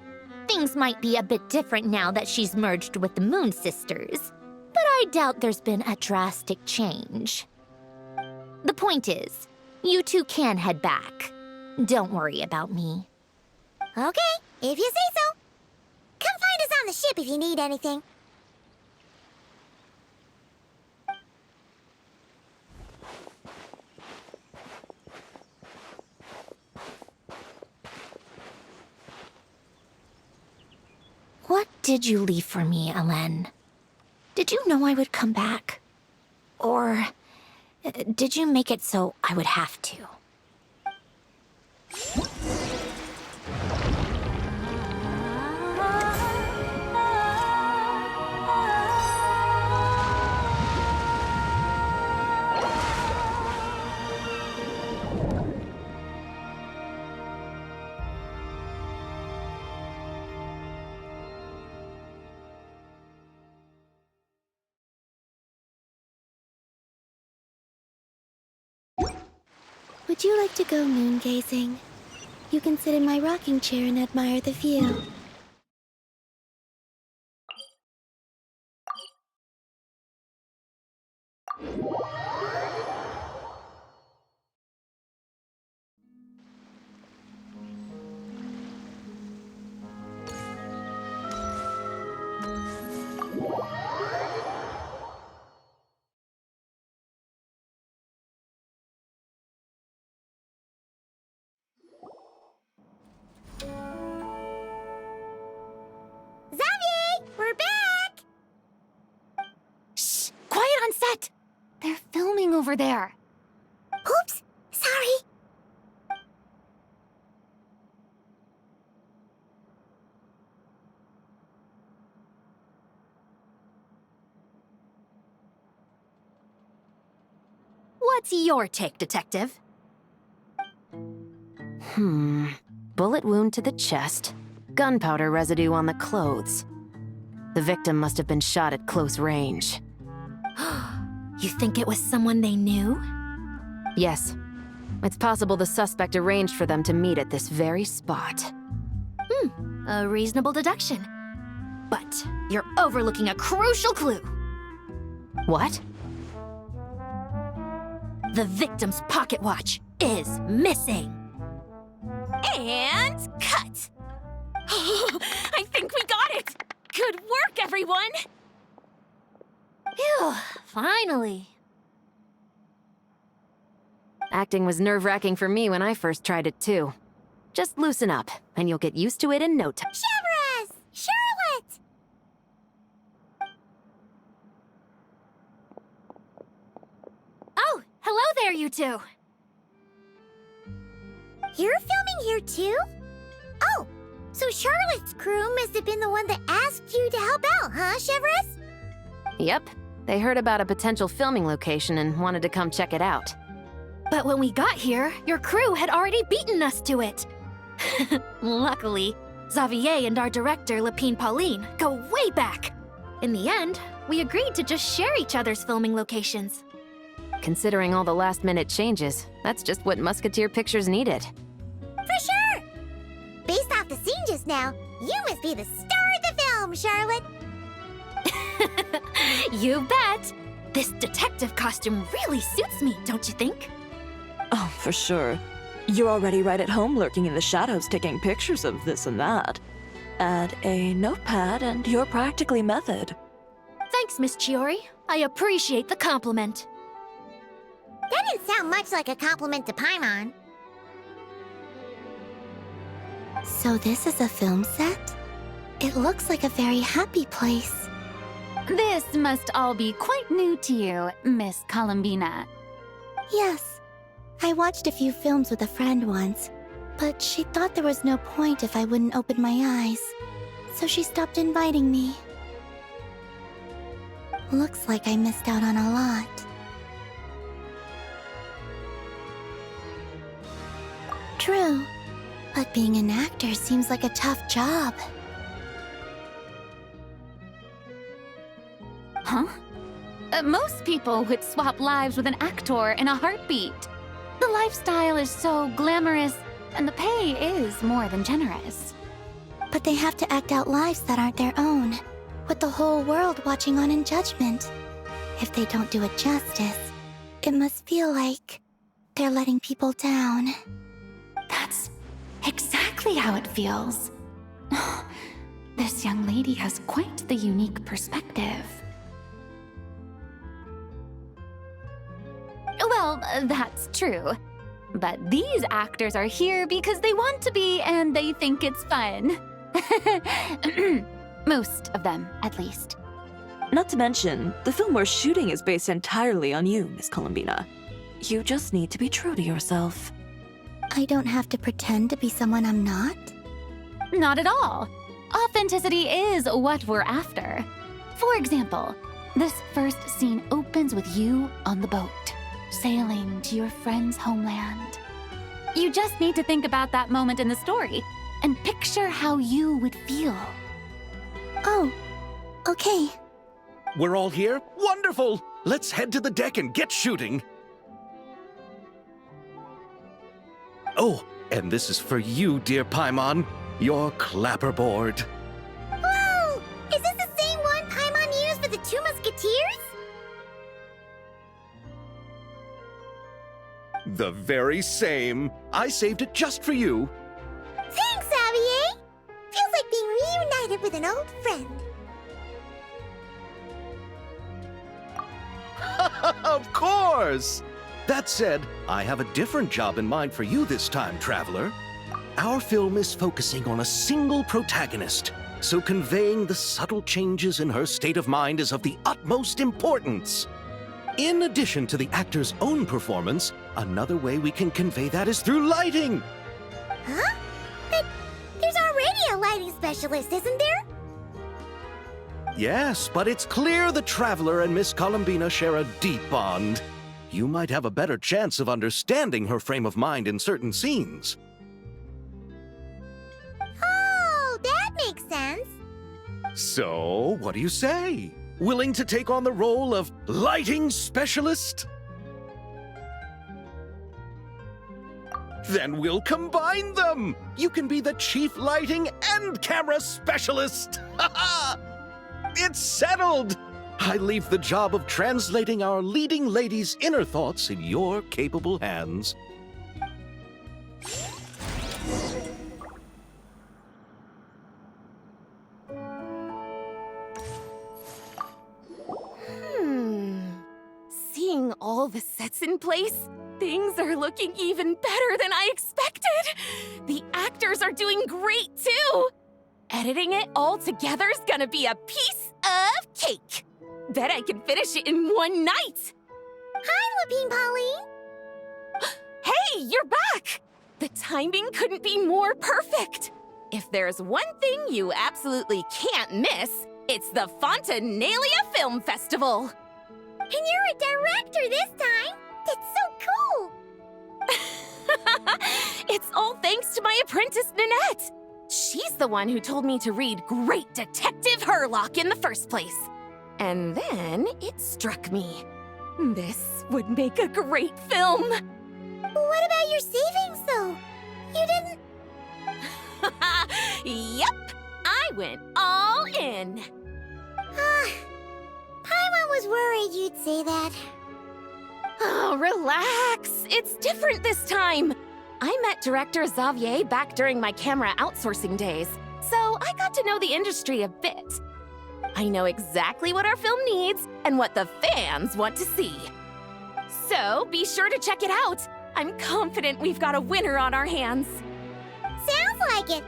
Things might be a bit different now that she's merged with the Moon Sisters, but I doubt there's been a drastic change. The point is, you two can head back. Don't worry about me.
Okay, if you say so. Come find us on the ship if you need anything.
What did you leave for me, Ellen? Did you know I would come back? Or did you make it so I would have to?
Would you like to go moon gazing? You can sit in my rocking chair and admire the view.
Xavier, we're back!
Shh! Quiet on set! They're filming over there.
Oops, sorry.
What's your take, Detective?
Bullet wound to the chest, gunpowder residue on the clothes. The victim must have been shot at close range.
You think it was someone they knew?
Yes. It's possible the suspect arranged for them to meet at this very spot.
A reasonable deduction. But you're overlooking a crucial clue.
What?
The victim's pocket watch is missing. And cut! I think we got it! Good work, everyone! Phew, finally.
Acting was nerve-wracking for me when I first tried it too. Just loosen up, and you'll get used to it in no time.
Severus! Charlotte!
Oh, hello there, you two.
You're filming here too? Oh, so Charlotte's crew must have been the one that asked you to help out, huh, Severus?
Yep. They heard about a potential filming location and wanted to come check it out.
But when we got here, your crew had already beaten us to it. Luckily, Xavier and our director, Lapine Pauline, go way back. In the end, we agreed to just share each other's filming locations.
Considering all the last-minute changes, that's just what Musketeer Pictures needed.
For sure! Based off the scene just now, you must be the star of the film, Charlotte!
You bet! This detective costume really suits me, don't you think?
Oh, for sure. You're already right at home lurking in the shadows taking pictures of this and that. Add a notepad and you're practically method.
Thanks, Miss Chiori. I appreciate the compliment.
That didn't sound much like a compliment to Paimon.
So this is a film set? It looks like a very happy place.
This must all be quite new to you, Miss Columbina.
Yes. I watched a few films with a friend once, but she thought there was no point if I wouldn't open my eyes. So she stopped inviting me. Looks like I missed out on a lot. True, but being an actor seems like a tough job.
Huh? Most people would swap lives with an actor in a heartbeat. The lifestyle is so glamorous, and the pay is more than generous.
But they have to act out lives that aren't their own, with the whole world watching on in judgment. If they don't do it justice, it must feel like they're letting people down.
That's exactly how it feels. This young lady has quite the unique perspective. Well, that's true. But these actors are here because they want to be and they think it's fun. Most of them, at least.
Not to mention, the film we're shooting is based entirely on you, Miss Columbina. You just need to be true to yourself.
I don't have to pretend to be someone I'm not?
Not at all. Authenticity is what we're after. For example, this first scene opens with you on the boat, sailing to your friend's homeland. You just need to think about that moment in the story and picture how you would feel.
Oh, okay.
We're all here? Wonderful! Let's head to the deck and get shooting. Oh, and this is for you, dear Paimon. Your clapperboard.
Whoa! Is this the same one Paimon used for the Two Musketeers?
The very same. I saved it just for you.
Thanks, Xavier! Feels like being reunited with an old friend.
Of course! That said, I have a different job in mind for you this time, Traveler. Our film is focusing on a single protagonist, so conveying the subtle changes in her state of mind is of the utmost importance. In addition to the actor's own performance, another way we can convey that is through lighting.
Huh? But there's already a lighting specialist, isn't there?
Yes, but it's clear the Traveler and Miss Columbina share a deep bond. you might have a better chance of understanding her frame of mind in certain scenes.
Oh, that makes sense.
So, what do you say? Willing to take on the role of lighting specialist? Then we'll combine them! You can be the chief lighting and camera specialist! It's settled! I leave the job of translating our leading lady's inner thoughts in your capable hands.
Seeing all the sets in place, things are looking even better than I expected. The actors are doing great too. Editing it all together is gonna be a piece of cake. Bet I can finish it in one night.
Hi, Lapine Pauline.
Hey, you're back! The timing couldn't be more perfect. If there's one thing you absolutely can't miss, it's the Fontinalia Film Festival.
And you're a director this time. That's so cool.
It's all thanks to my apprentice, Nanette. She's the one who told me to read Great Detective Herlock in the first place. And then it struck me. This would make a great film.
What about your savings, though? You didn't...
Yep, I went all in.
Paimon was worried you'd say that.
Oh, relax. It's different this time. I met director Xavier back during my camera outsourcing days, so I got to know the industry a bit. I know exactly what our film needs and what the fans want to see. So be sure to check it out. I'm confident we've got a winner on our hands.
Sounds like it.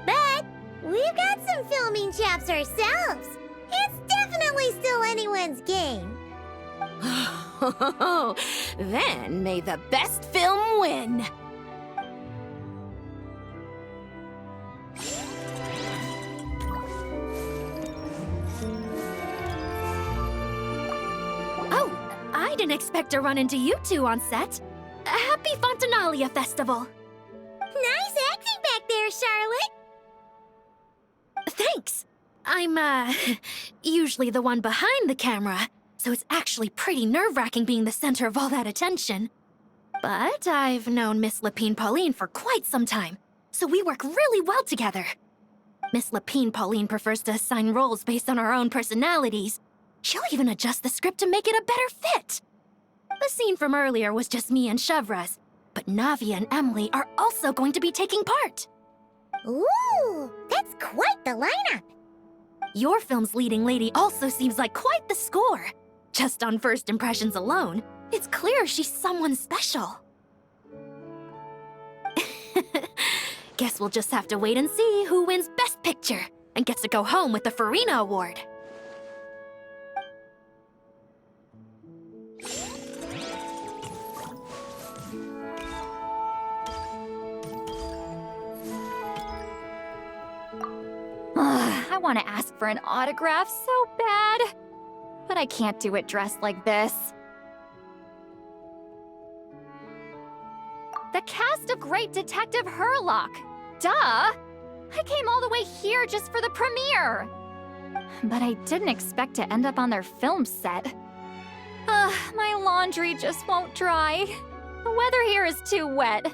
But we've got some filming chops ourselves. It's definitely still anyone's game.
Then may the best film win.
Oh, I didn't expect to run into you two on set. Happy Fontinalia Festival.
Nice acting back there, Charlotte.
Thanks. I'm, usually the one behind the camera, so it's actually pretty nerve-wracking being the center of all that attention. But I've known Miss Lapine Pauline for quite some time, so we work really well together. Miss Lapine Pauline prefers to assign roles based on our own personalities. She'll even adjust the script to make it a better fit. The scene from earlier was just me and Chevres, but Navia and Emily are also going to be taking part.
Ooh, that's quite the lineup.
Your film's leading lady also seems like quite the score. Just on first impressions alone, it's clear she's someone special. Guess we'll just have to wait and see who wins Best Picture and gets to go home with the Farina Award.
I want to ask for an autograph so bad, but I can't do it dressed like this. The cast of Great Detective Herlock. Duh! I came all the way here just for the premiere. But I didn't expect to end up on their film set. My laundry just won't dry. The weather here is too wet.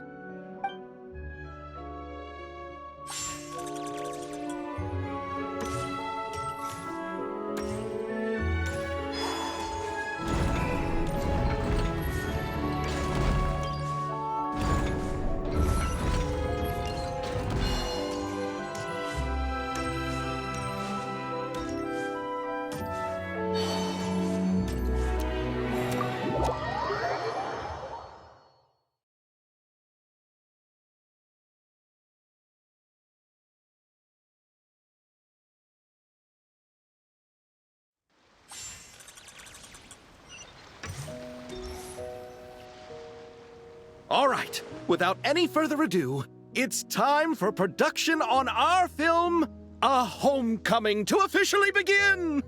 All right, without any further ado, it's time for production on our film, A Homecoming, to officially begin!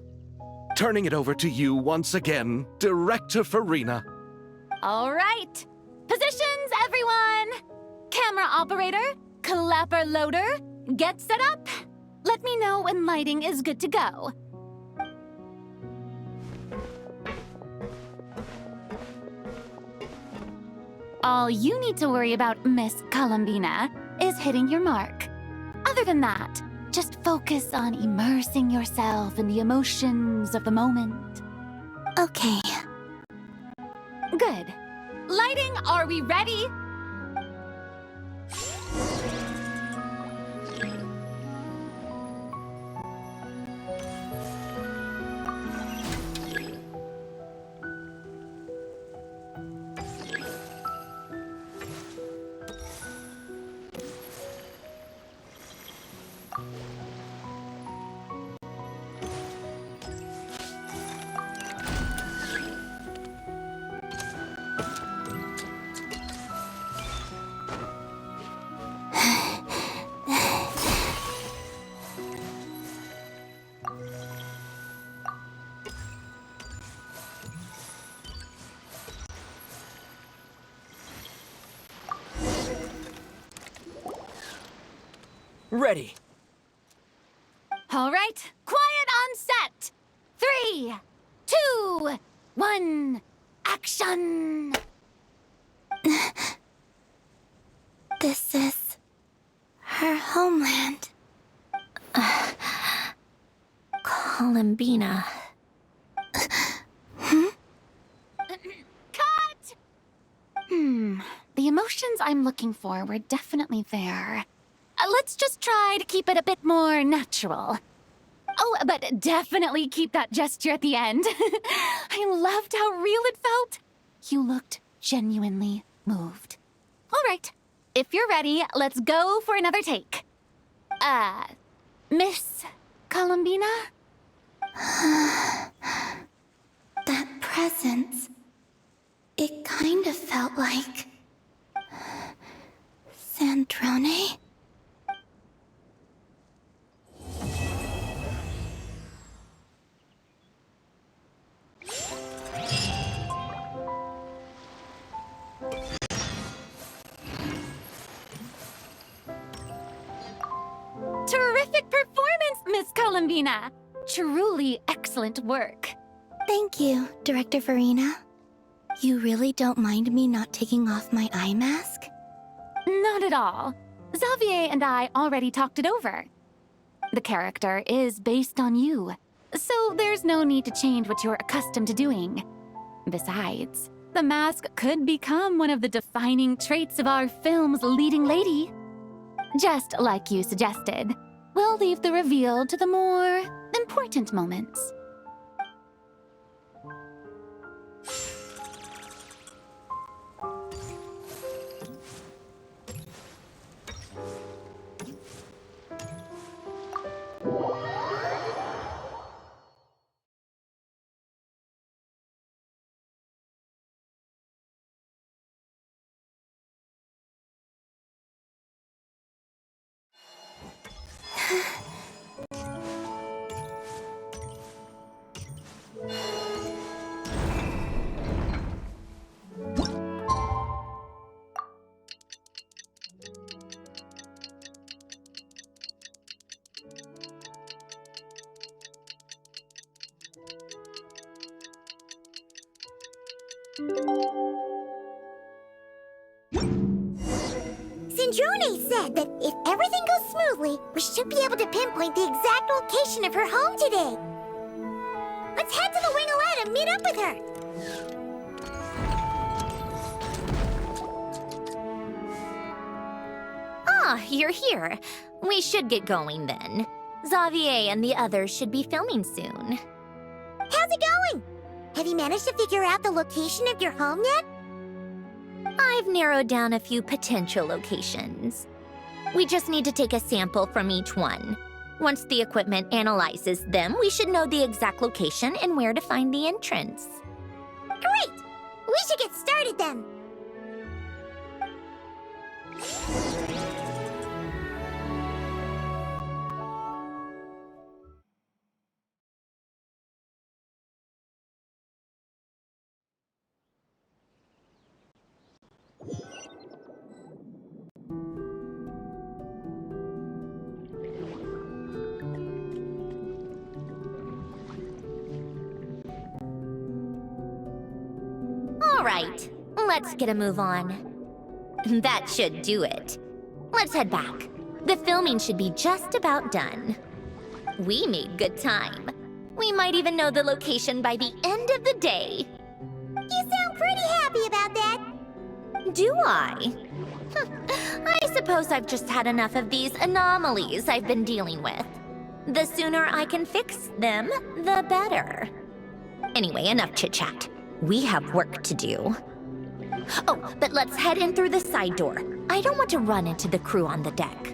Turning it over to you once again, Director Farina.
All right. Positions, everyone! Camera operator, clapper loader, get set up. Let me know when lighting is good to go. All you need to worry about, Miss Columbina, is hitting your mark. Other than that, just focus on immersing yourself in the emotions of the moment.
Okay.
Good. Lighting, are we ready?
Ready.
All right, quiet on set. 3, 2, 1, action!
This is her homeland.
Columbina.
Cut! The emotions I'm looking for were definitely there. Let's just try to keep it a bit more natural. Oh, but definitely keep that gesture at the end. I loved how real it felt. You looked genuinely moved. All right, if you're ready, let's go for another take. Miss Columbina?
That presence. It kind of felt like... Sandrone?
Terrific performance, Miss Columbina! Truly excellent work.
Thank you, Director Farina. You really don't mind me not taking off my eye mask?
Not at all. Xavier and I already talked it over. The character is based on you, so there's no need to change what you're accustomed to doing. Besides, the mask could become one of the defining traits of our film's leading lady. Just like you suggested, we'll leave the reveal to the more important moments.
Sandrone said that if everything goes smoothly, we should be able to pinpoint the exact location of her home today. Let's head to the Wing-O-Lette and meet up with her.
Ah, you're here. We should get going then. Xavier and the others should be filming soon.
How's it going? Have you managed to figure out the location of your home yet?
I've narrowed down a few potential locations. We just need to take a sample from each one. Once the equipment analyzes them, we should know the exact location and where to find the entrance.
Great! We should get started then. right, let's get a move on. That should do it. Let's head back. The filming should be just about done. We made good time. We might even know the location by the end of the day. You sound pretty happy about that. Do I? I suppose I've just had enough of these anomalies I've been dealing with. The sooner I can fix them, the better. Anyway, enough chit-chat. We have work to do. Oh, but let's head in through the side door. I don't want to run into the crew on the deck.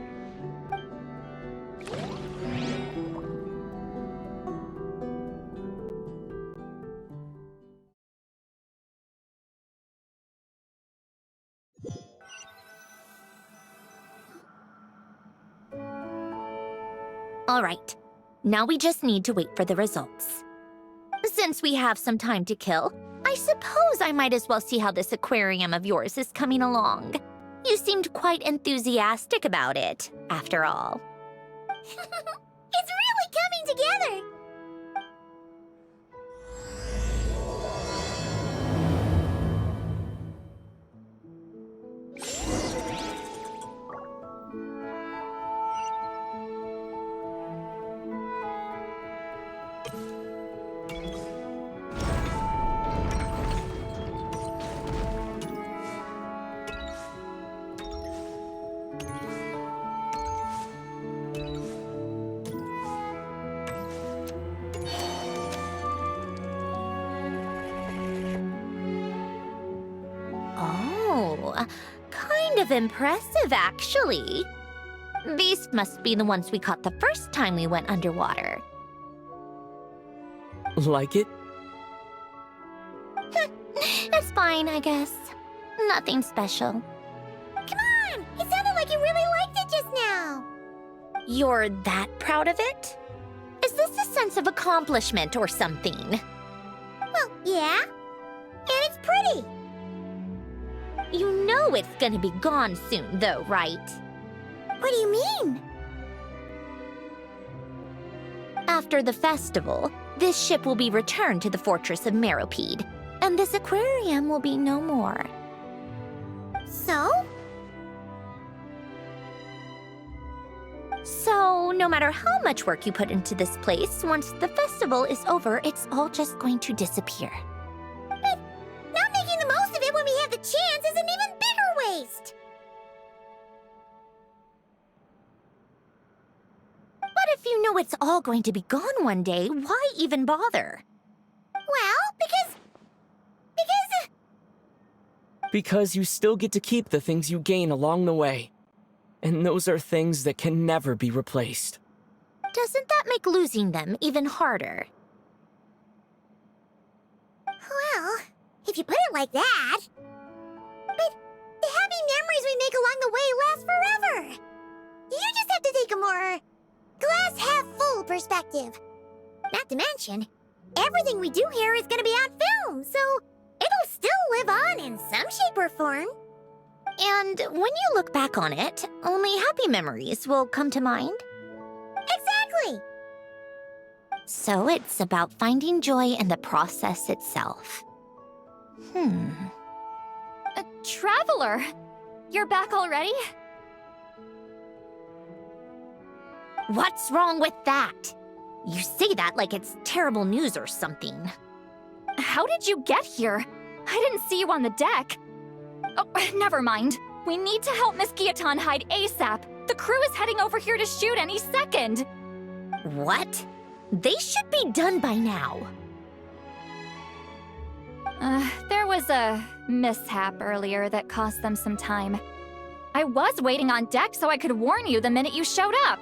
All right, now we just need to wait for the results. Since we have some time to kill, I suppose I might as well see how this aquarium of yours is coming along. You seemed quite enthusiastic about it, after all. It's really coming together! Kind of impressive, actually. These must be the ones we caught the first time we went underwater.
Like it?
It's fine, I guess. Nothing special. Come on! It sounded like you really liked it just now! You're that proud of it? Is this a sense of accomplishment or something? Well, yeah. And it's pretty. You know it's gonna be gone soon, though, right? What do you mean? After the festival, this ship will be returned to the fortress of Meropide, and this aquarium will be no more. So? So, no matter how much work you put into this place, once the festival is over, it's all just going to disappear. But not making the most of it when we have the chance is an even bigger waste! But if you know it's all going to be gone one day, why even bother? Well,
Because you still get to keep the things you gain along the way. And those are things that can never be replaced.
Doesn't that make losing them even harder? Well, if you put it like that... But the happy memories we make along the way last forever! You just have to take a more... glass-half-full perspective. Not to mention, everything we do here is gonna be on film, so it'll still live on in some shape or form. And when you look back on it, only happy memories will come to mind. Exactly! So it's about finding joy in the process itself.
Traveler! You're back already?
What's wrong with that? You say that like it's terrible news or something.
How did you get here? I didn't see you on the deck. Oh, never mind. We need to help Miss Guillotin hide ASAP. The crew is heading over here to shoot any second.
What? They should be done by now.
There was a mishap earlier that cost them some time. I was waiting on deck so I could warn you the minute you showed up.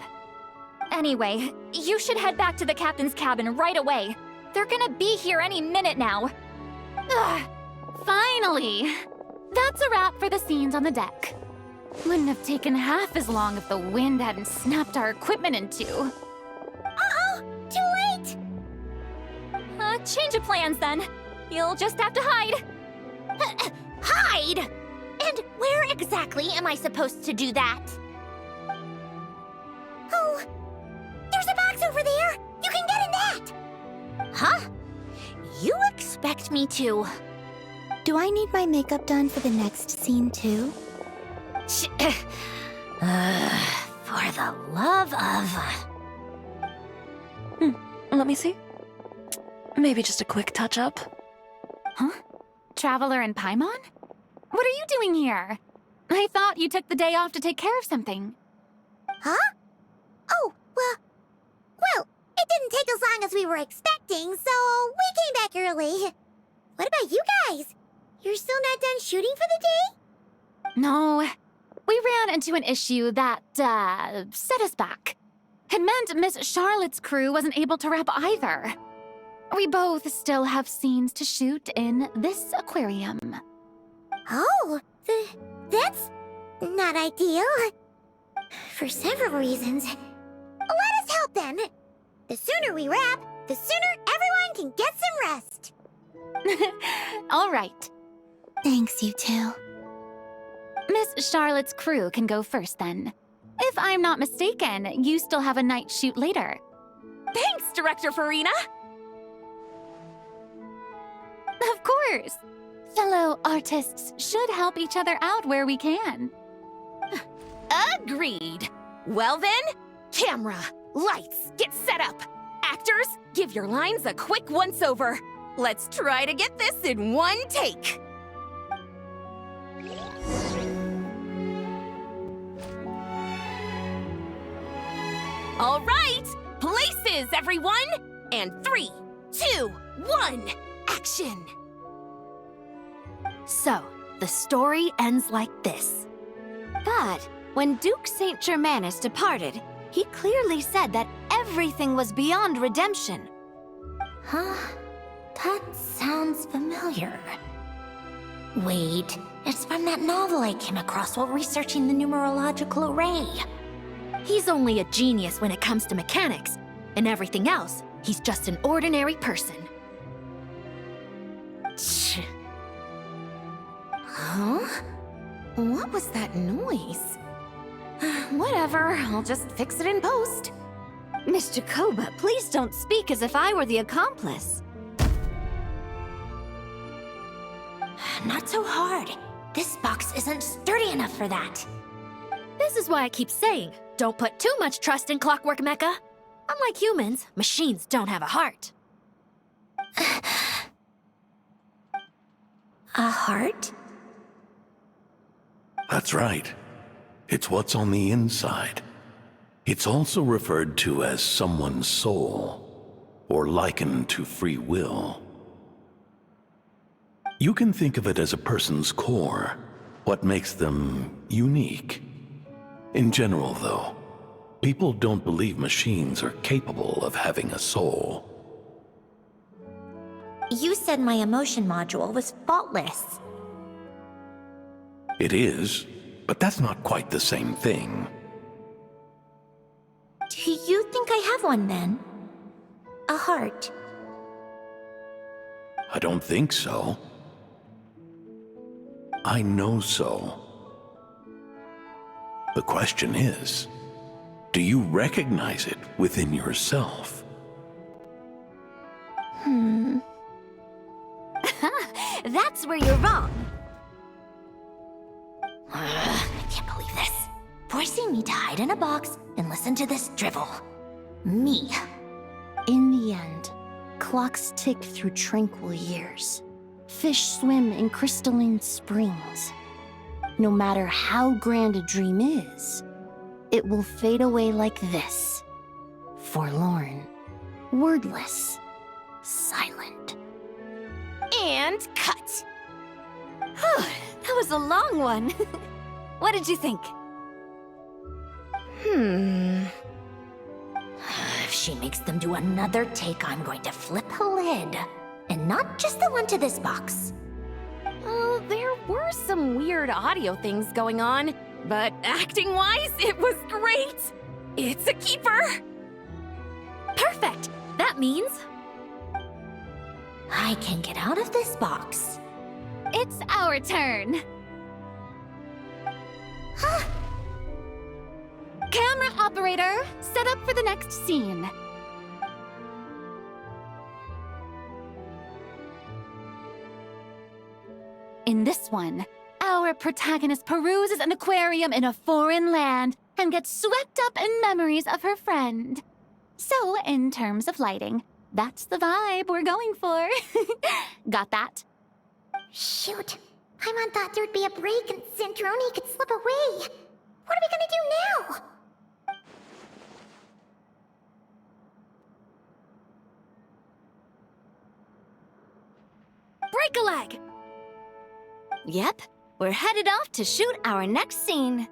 Anyway, you should head back to the captain's cabin right away. They're gonna be here any minute now. Ugh, finally! That's a wrap for the scenes on the deck. Wouldn't have taken half as long if the wind hadn't snapped our equipment in two.
Uh-oh! Too late!
Change of plans then. You'll just have to hide.
Hide? And where exactly am I supposed to do that? Oh, there's a box over there! You can get in that! Huh? You expect me to...
Do I need my makeup done for the next scene too?
For the love of...
Let me see. Maybe just a quick touch-up.
Huh? Traveler and Paimon? What are you doing here? I thought you took the day off to take care of something.
Huh? Oh, well, it didn't take as long as we were expecting, so we came back early. What about you guys? You're still not done shooting for the day?
No, we ran into an issue that, set us back. It meant Miss Charlotte's crew wasn't able to wrap either. We both still have scenes to shoot in this aquarium.
Oh, that's not ideal. For several reasons. Let us help then. The sooner we wrap, the sooner everyone can get some rest.
All right.
Thanks, you two.
Miss Charlotte's crew can go first then. If I'm not mistaken, you still have a night shoot later.
Thanks, Director Farina!
Of course. Fellow artists should help each other out where we can.
Agreed. Well then, camera, lights, get set up. Actors, give your lines a quick once-over. Let's try to get this in one take. All right, places, everyone! And 3, 2, 1, action!
So, the story ends like this.
But when Duke St. Germanus departed, he clearly said that everything was beyond redemption. Huh? That sounds familiar. Wait, it's from that novel I came across while researching the numerological array.
He's only a genius when it comes to mechanics, and everything else, he's just an ordinary person.
Tch. Huh? What was that noise? Whatever, I'll just fix it in post. Mr. Koba, please don't speak as if I were the accomplice. Not so hard. This box isn't sturdy enough for that.
This is why I keep saying, don't put too much trust in Clockwork Mecha. Unlike humans, machines don't have a heart.
A heart?
That's right. It's what's on the inside. It's also referred to as someone's soul, or likened to free will. You can think of it as a person's core, what makes them unique. In general, though, people don't believe machines are capable of having a soul.
You said my emotion module was faultless.
It is, but that's not quite the same thing.
Do you think I have one then? A heart?
I don't think so. I know so. The question is, do you recognize it within yourself?
That's where you're wrong. I can't believe this. Forcing me to hide in a box and listen to this drivel. Me.
In the end, clocks tick through tranquil years. Fish swim in crystalline springs. No matter how grand a dream is, it will fade away like this. Forlorn, wordless, silent.
And cut. That was a long one. What did you think? If she makes them do another take, I'm going to flip a lid. And not just the one to this box. Well, there were some weird audio things going on, but acting-wise, it was great. It's a keeper.
Perfect! That means...
I can get out of this box.
It's our turn. Camera operator, set up for the next scene. In this one, our protagonist peruses an aquarium in a foreign land and gets swept up in memories of her friend. So, in terms of lighting, that's the vibe we're going for. Got that?
Shoot. Paimon thought there'd be a break and Sandrone could slip away. What are we gonna do now?
Break a leg! Yep, we're headed off to shoot our next scene.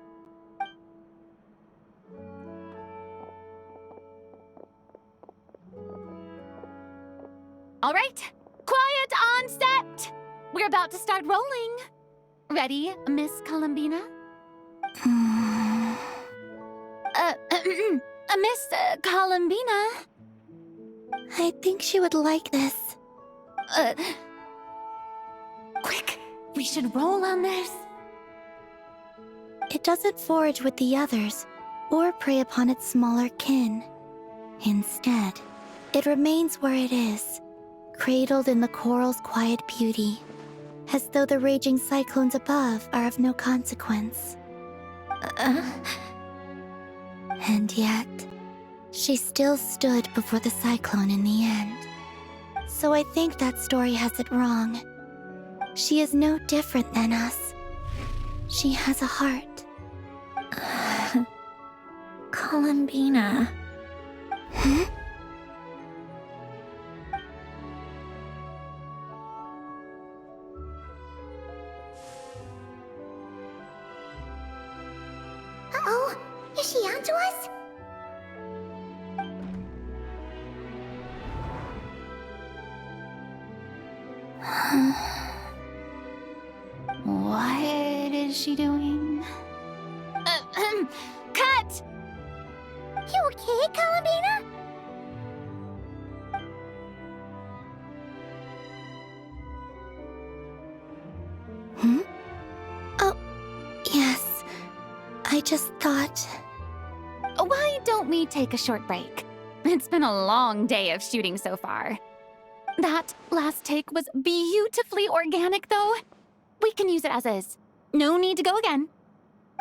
All right, quiet on set! We're about to start rolling. Ready, Miss Columbina? Miss Columbina?
I think she would like this.
Quick, we should roll on this.
It doesn't forage with the others, or prey upon its smaller kin. Instead, it remains where it is, cradled in the coral's quiet beauty, as though the raging cyclones above are of no consequence. And yet, she still stood before the cyclone in the end. So I think that story has it wrong. She is no different than us. She has a heart.
Columbina.
Uh-oh. Is she onto us?
What is she doing? Cut!
You okay, Columbina?
Oh, yes. I just thought...
Why don't we take a short break? It's been a long day of shooting so far. That last take was beautifully organic, though. We can use it as is. No need to go again.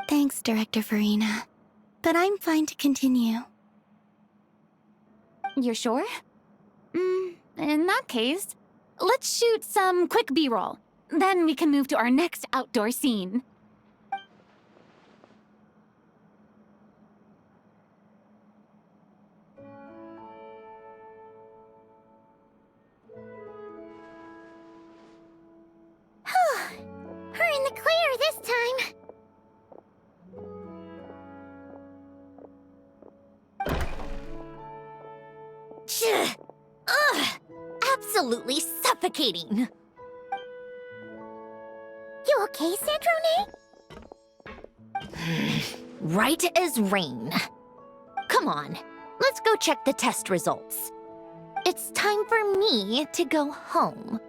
Thanks, Director Farina. But I'm fine to continue.
You're sure? In that case, let's shoot some quick B-roll. Then we can move to our next outdoor scene.
We're in the clear this time.
Ugh! Absolutely suffocating.
You okay, Sandrone?
Right as rain. Come on, let's go check the test results. It's time for me to go home.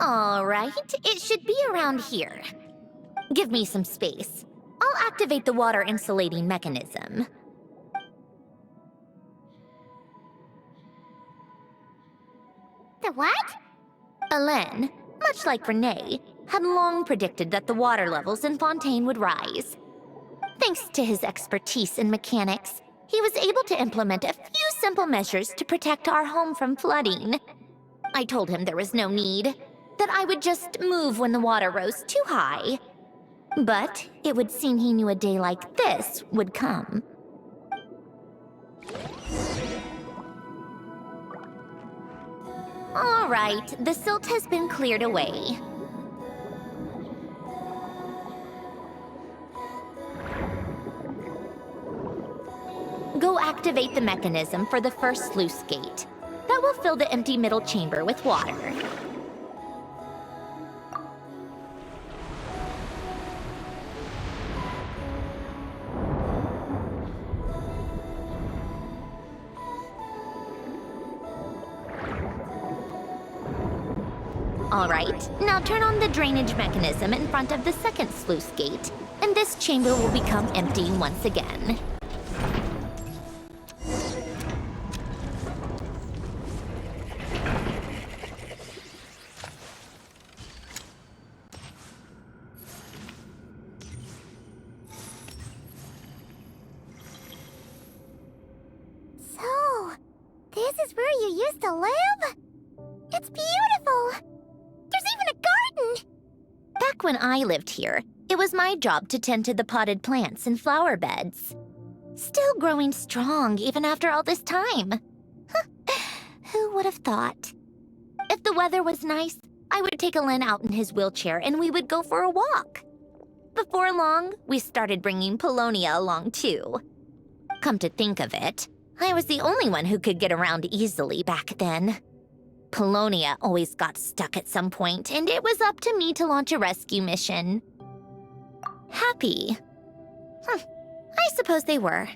All right, it should be around here. Give me some space. I'll activate the water insulating mechanism.
The what?
Alain, much like Renee, had long predicted that the water levels in Fontaine would rise. Thanks to his expertise in mechanics, he was able to implement a few
simple measures to protect our home from flooding. I told him there was no need, that I would just move when the water rose too high. But it would seem he knew a day like this would come. All right, the silt has been cleared away. Go activate the mechanism for the first sluice gate. That will fill the empty middle chamber with water. All right, now turn on the drainage mechanism in front of the second sluice gate, and this chamber will become empty once again. So, this is where you used to live? It's beautiful! There's even a garden! Back when I lived here, it was my job to tend to the potted plants and flower beds. Still growing strong even after all this time. Who would have thought? If the weather was nice, I would take Alen out in his wheelchair and we would go for a walk. Before long, we started bringing Polonia along too. Come to think of it, I was the only one who could get around easily back then. Polonia always got stuck at some point, and it was up to me to launch a rescue mission. Happy? I suppose they were.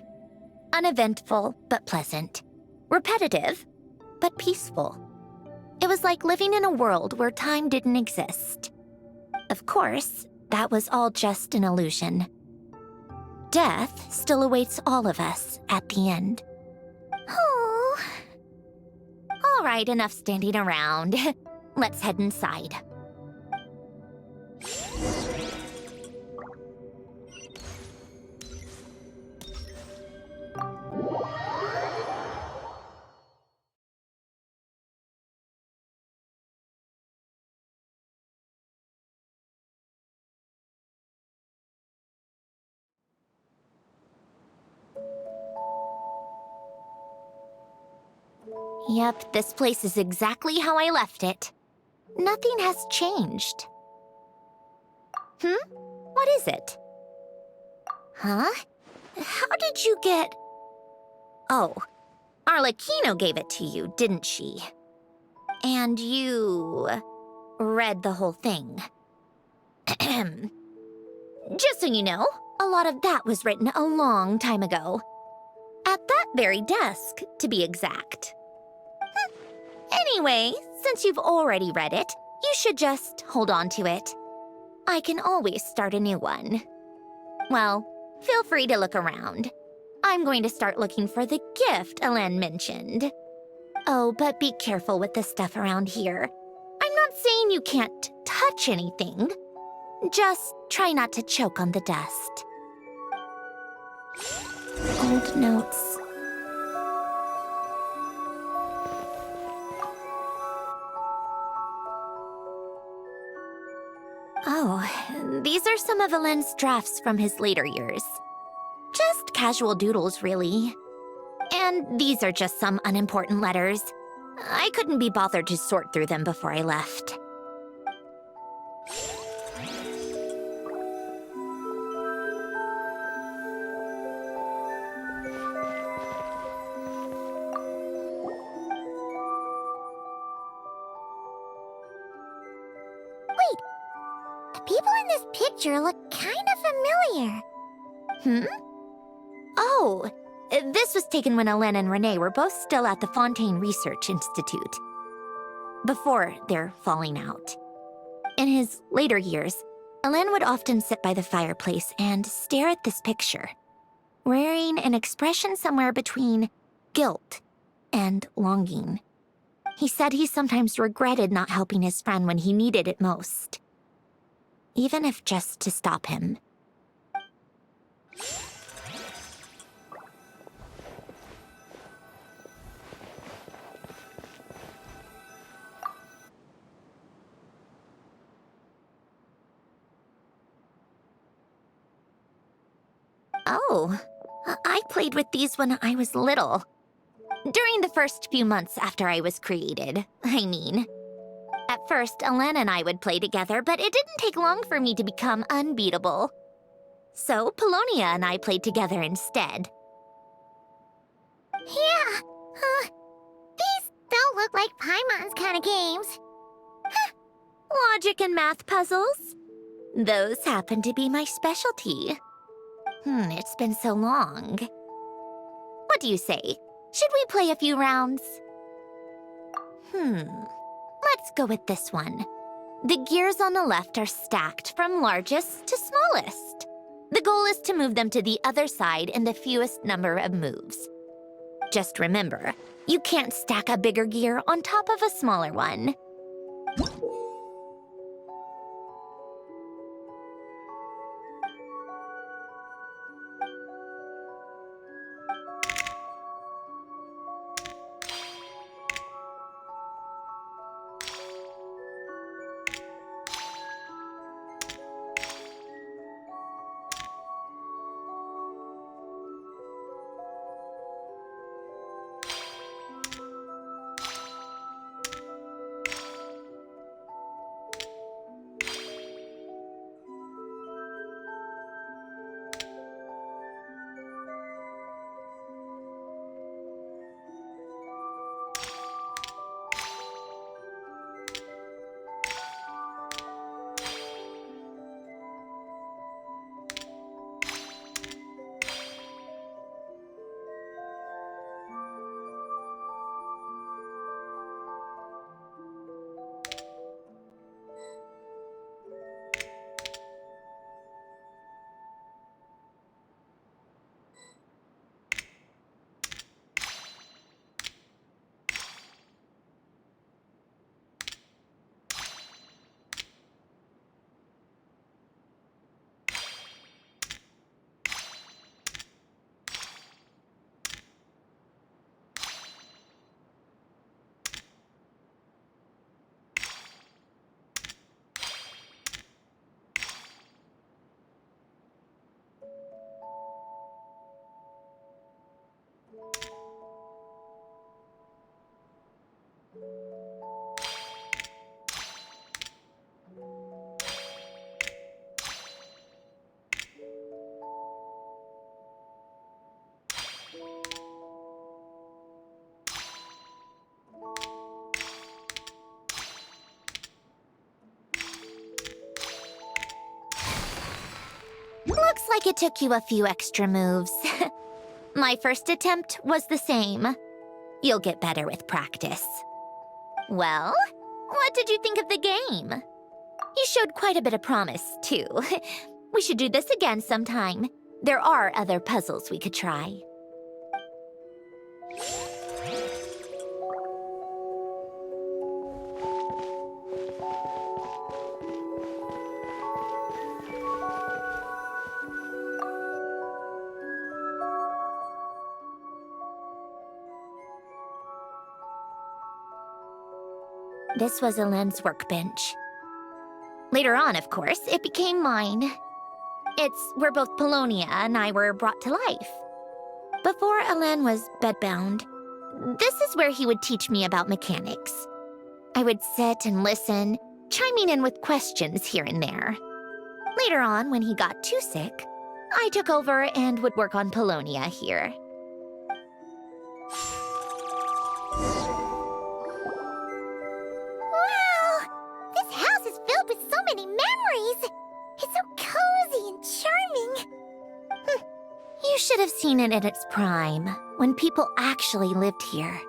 Uneventful, but pleasant. Repetitive, but peaceful. It was like living in a world where time didn't exist. Of course, that was all just an illusion. Death still awaits all of us at the end. Oh. All right, enough standing around. Let's head inside. Yep, this place is exactly how I left it. Nothing has changed. What is it? Huh? How did you get... Oh, Arlecchino gave it to you, didn't she? And you... read the whole thing. Just so you know, a lot of that was written a long time ago. At that very desk, to be exact. Anyway, since you've already read it, you should just hold on to it. I can always start a new one. Well, feel free to look around. I'm going to start looking for the gift Alen mentioned. Oh, but be careful with the stuff around here. I'm not saying you can't touch anything. Just try not to choke on the dust. Old notes. Oh, these are some of Alen's drafts from his later years. Just casual doodles, really. And these are just some unimportant letters. I couldn't be bothered to sort through them before I left. People in this picture look kind of familiar. Oh, this was taken when Alen and Renee were both still at the Fontaine Research Institute. Before their falling out. In his later years, Alen would often sit by the fireplace and stare at this picture, wearing an expression somewhere between guilt and longing. He said he sometimes regretted not helping his friend when he needed it most. Even if just to stop him.
Oh, I played with these when I was little. During the first few months after I was created, I mean. At first, Alen and I would play together, but it didn't take long for me to become unbeatable. So, Polonia and I played together instead.
Yeah, these don't look like Paimon's kind of games.
Logic and math puzzles? Those happen to be my specialty. It's been so long. What do you say? Should we play a few rounds? Let's go with this one. The gears on the left are stacked from largest to smallest. The goal is to move them to the other side in the fewest number of moves. Just remember, you can't stack a bigger gear on top of a smaller one. Looks like it took you a few extra moves. My first attempt was the same. You'll get better with practice. Well, what did you think of the game? You showed quite a bit of promise, too. We should do this again sometime. There are other puzzles we could try. This was Alen's workbench. Later on, of course, it became mine. It's where both Polonia and I were brought to life. Before Alen was bedbound, this is where he would teach me about mechanics. I would sit and listen, chiming in with questions here and there. Later on, when he got too sick, I took over and would work on Polonia here.
It's so cozy and charming.
You should have seen it in its prime, when people actually lived here.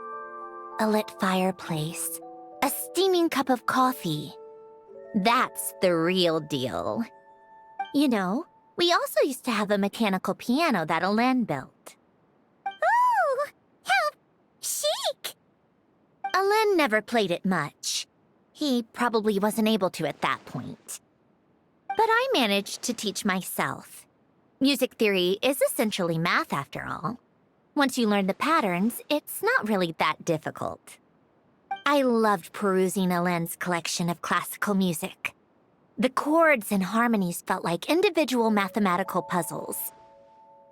A lit fireplace, a steaming cup of coffee. That's the real deal. You know, we also used to have a mechanical piano that Alen built.
Oh, how chic!
Alen never played it much. He probably wasn't able to at that point. But I managed to teach myself. Music theory is essentially math, after all. Once you learn the patterns, it's not really that difficult. I loved perusing Alen's collection of classical music. The chords and harmonies felt like individual mathematical puzzles.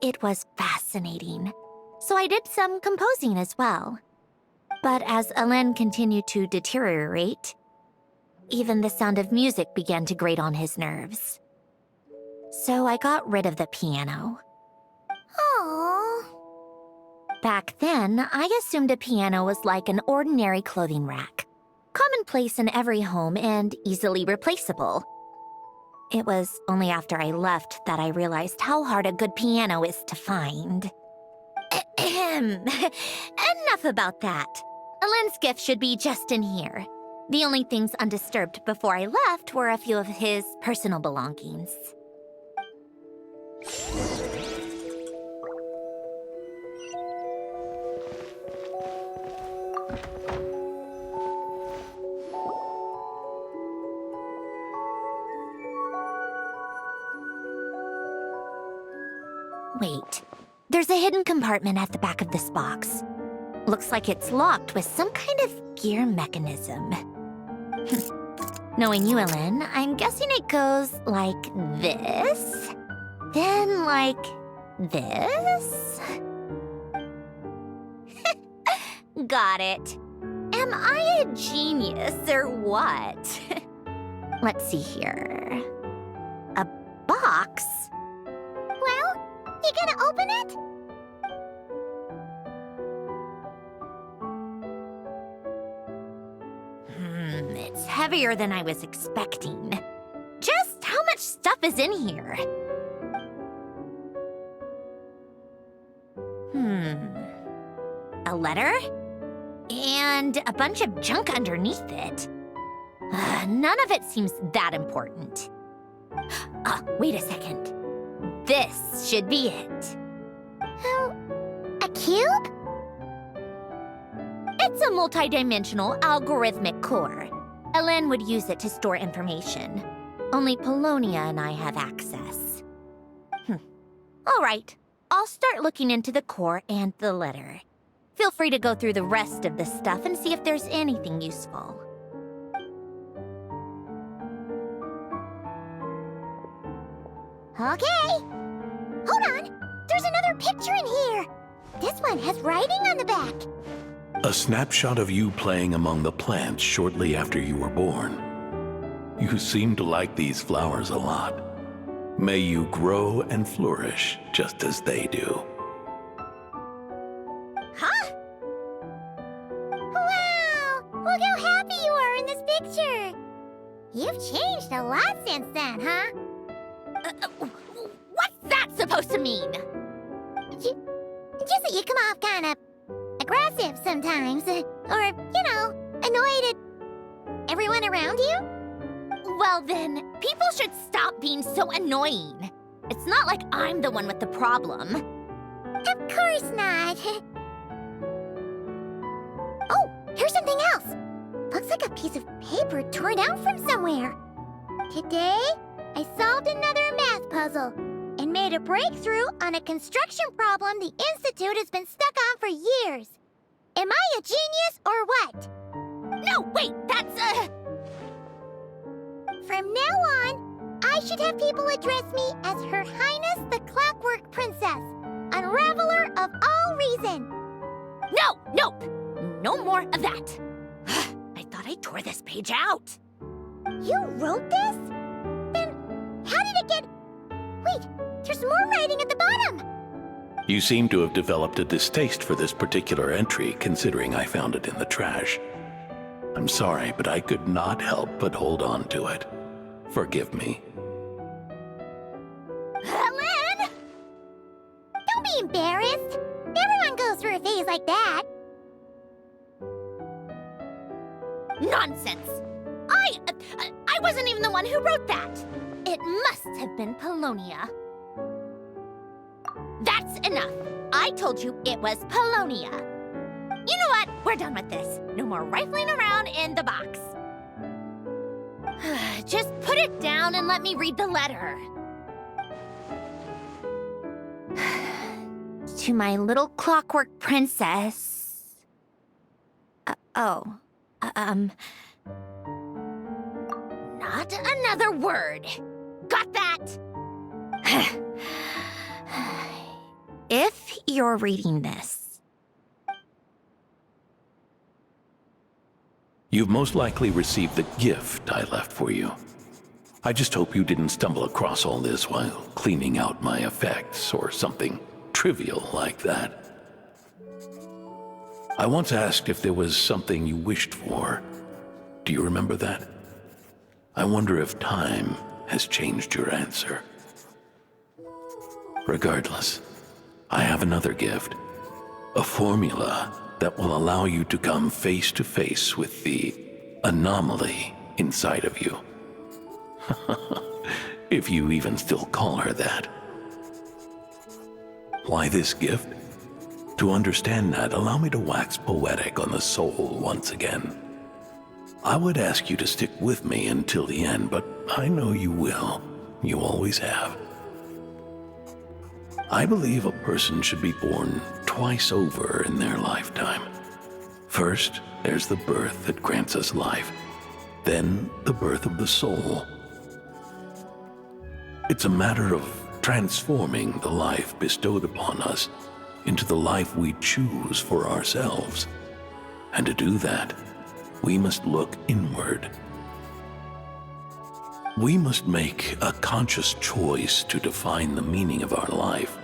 it was fascinating. So I did some composing as well. But as Alain continued to deteriorate, even the sound of music began to grate on his nerves. So I got rid of the piano.
Aww.
Back then, I assumed a piano was like an ordinary clothing rack, commonplace in every home and easily replaceable. It was only after I left that I realized how hard a good piano is to find. Enough about that. Alain's gift should be just in here. The only things undisturbed before I left were a few of his personal belongings. Wait, there's a hidden compartment at the back of this box. Looks like it's locked with some kind of gear mechanism. Knowing you, Ellen, I'm guessing it goes like this, then like this. Got it. Am I a genius or what? Let's see here. A box?
Well, you gonna open it?
It's heavier than I was expecting. Just how much stuff is in here? A letter? And a bunch of junk underneath it. None of it seems that important. Wait a second. This should be it.
A cube?
It's a multidimensional algorithmic core. Ellen would use it to store information. Only Polonia and I have access. All right, I'll start looking into the core and the letter. Feel free to go through the rest of the stuff and see if there's anything useful.
Okay. Hold on. There's another picture in here. This one has writing on the back.
A snapshot of you playing among the plants shortly after you were born. You seem to like these flowers a lot. May you grow and flourish just as they do.
Huh? Wow! Look how happy you are in this picture. You've changed a lot since then, huh?
What's that supposed to mean?
Just that you come off kind of aggressive sometimes, or, annoyed at everyone around you?
Well then, people should stop being so annoying. It's not like I'm the one with the problem.
Of course not. Oh, here's something else. Looks like a piece of paper torn out from somewhere. Today, I solved another math puzzle and made a breakthrough on a construction problem the Institute has been stuck on for years. Am I a genius or what?
No, wait, that's
From now on, I should have people address me as Her Highness the Clockwork Princess, Unraveler of all reason.
No, nope, no more of that. I thought I tore this page out.
You wrote this? Then how did it get... Wait, there's more writing at the bottom.
You seem to have developed a distaste for this particular entry, considering I found it in the trash. I'm sorry, but I could not help but hold on to it. Forgive me.
Lynn! Don't be embarrassed. Everyone goes through a phase like that.
Nonsense! I wasn't even the one who wrote that. It must have been Polonia. That's enough. I told you it was Polonia. You know what? We're done with this. No more rifling around in the box. Just put it down and let me read the letter. To my little clockwork princess. Not another word. Got that?
you're reading this.
You've most likely received the gift I left for you. I just hope you didn't stumble across all this while cleaning out my effects or something trivial like that. I once asked if there was something you wished for. Do you remember that? I wonder if time has changed your answer. Regardless, I have another gift. A formula that will allow you to come face to face with the anomaly inside of you. If you even still call her that. Why this gift? To understand that, allow me to wax poetic on the soul once again. I would ask you to stick with me until the end, but I know you will. You always have. I believe a person should be born twice over in their lifetime. First, there's the birth that grants us life, then the birth of the soul. It's a matter of transforming the life bestowed upon us into the life we choose for ourselves. And to do that, we must look inward. We must make a conscious choice to define the meaning of our life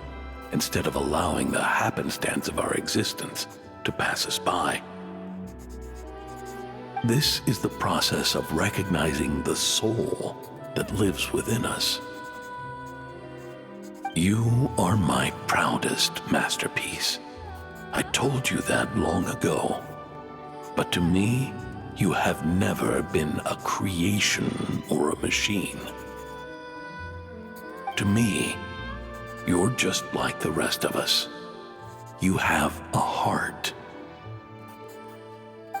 instead of allowing the happenstance of our existence to pass us by. This is the process of recognizing the soul that lives within us. You are my proudest masterpiece. I told you that long ago. But to me, you have never been a creation or a machine. To me, you're just like the rest of us. You have a heart.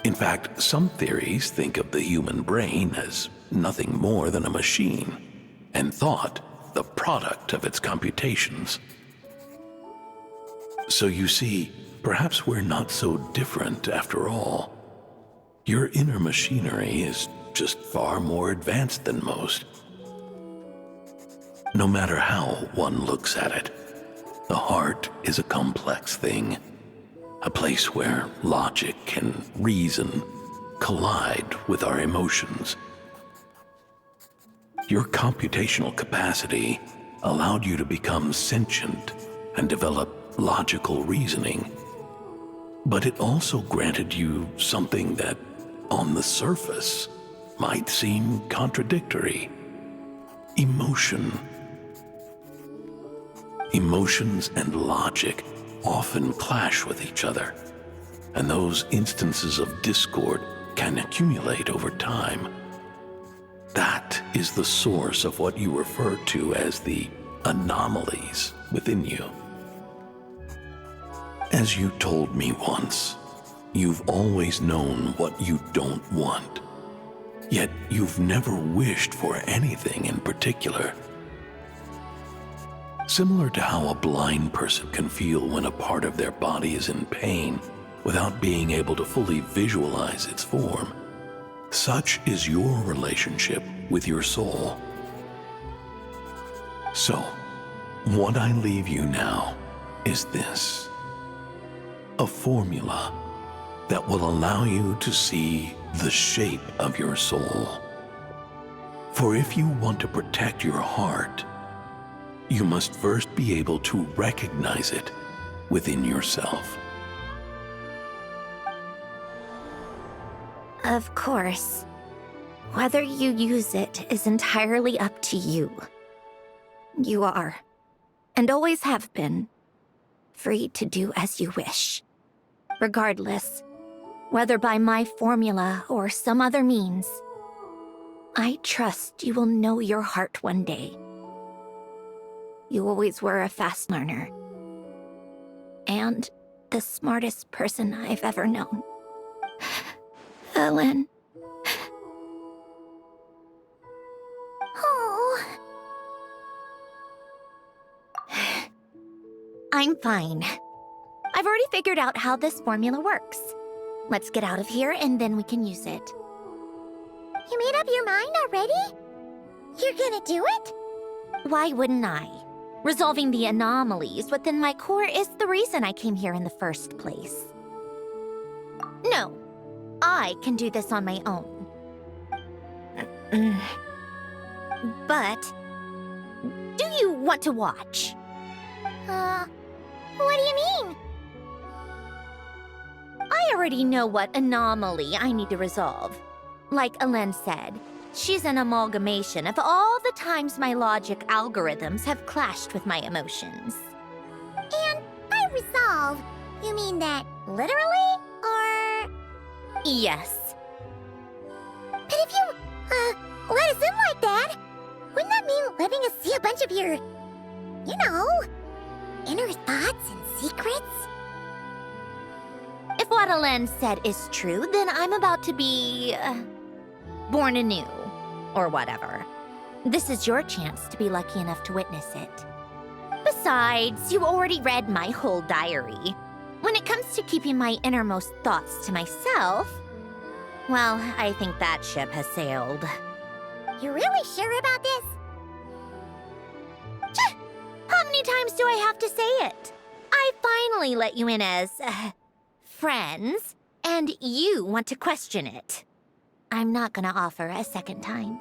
In fact, some theories think of the human brain as nothing more than a machine, and thought the product of its computations. So you see, perhaps we're not so different after all. Your inner machinery is just far more advanced than most. No matter how one looks at it, the heart is a complex thing, a place where logic and reason collide with our emotions. Your computational capacity allowed you to become sentient and develop logical reasoning. But it also granted you something that, on the surface, might seem contradictory. Emotion. Emotions and logic often clash with each other, and those instances of discord can accumulate over time. That is the source of what you refer to as the anomalies within you. As you told me once, you've always known what you don't want, yet you've never wished for anything in particular. Similar to how a blind person can feel when a part of their body is in pain without being able to fully visualize its form, such is your relationship with your soul. So, what I leave you now is this: a formula that will allow you to see the shape of your soul. For if you want to protect your heart, you must first be able to recognize it within yourself.
Of course. Whether you use it is entirely up to you. You are, and always have been, free to do as you wish. Regardless, whether by my formula or some other means, I trust you will know your heart one day. You always were a fast learner, and the smartest person I've ever known. Ellen.
Oh.
I'm fine. I've already figured out how this formula works. Let's get out of here and then we can use it.
You made up your mind already? You're gonna do it?
Why wouldn't I?
Resolving the anomalies within my core is the reason I came here in the first place. No, I can do this on my own. But, do you want to watch? What do you mean? I already know what anomaly I need to resolve. Like Alen said, she's an amalgamation of all the times my logic algorithms have clashed with my emotions. And by resolve, you mean that literally, or...? Yes. But if you, let us in like that, wouldn't that mean letting us see a bunch of your, you know, inner thoughts and secrets? If what Alen said is true, then I'm about to be... born anew, or whatever. This is your chance to be lucky enough to witness it. Besides, you already read my whole diary. When it comes to keeping my innermost thoughts to myself, well, I think that ship has sailed. You're really sure about this? How many times do I have to say it? I finally let you in as, friends, and you want to question it. I'm not gonna offer a second time.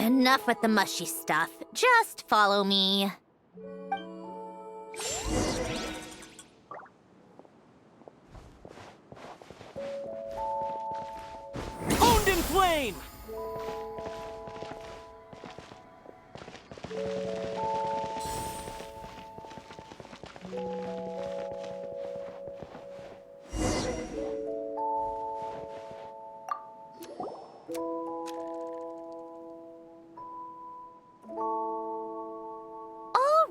Enough with the mushy stuff. Just follow me.
Owned in flame!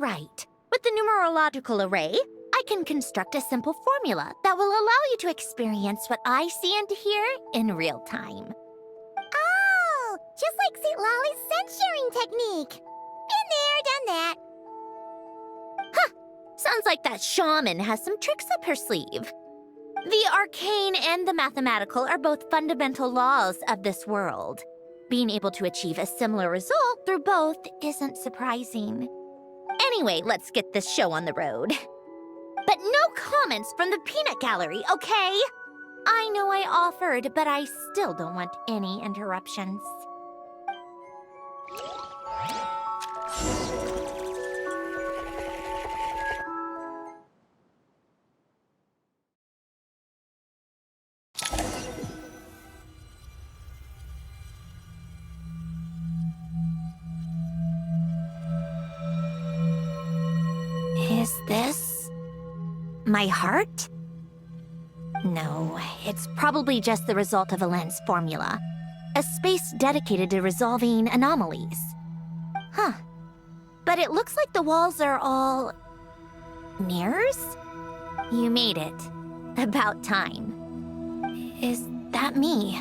Right. With the numerological array, I can construct a simple formula that will allow you to experience what I see and hear in real time. Oh, just like St. Lolly's scent-sharing technique. Been there, done that. Huh, sounds like that shaman has some tricks up her sleeve. The arcane and the mathematical are both fundamental laws of this world. Being able to achieve a similar result through both isn't surprising. Anyway, let's get this show on the road. But no comments from the peanut gallery, okay? I know I offered, but I still don't want any interruptions. Is this my heart? No, it's probably just the result of Alen's formula. A space dedicated to resolving anomalies. Huh. But it looks like the walls are all... mirrors? You made it. About time. Is that me?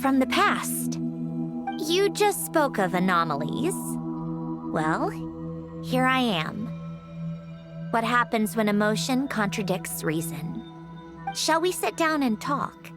From the past? You just spoke of anomalies. Well, here I am. What happens when emotion contradicts reason? Shall we sit down and talk?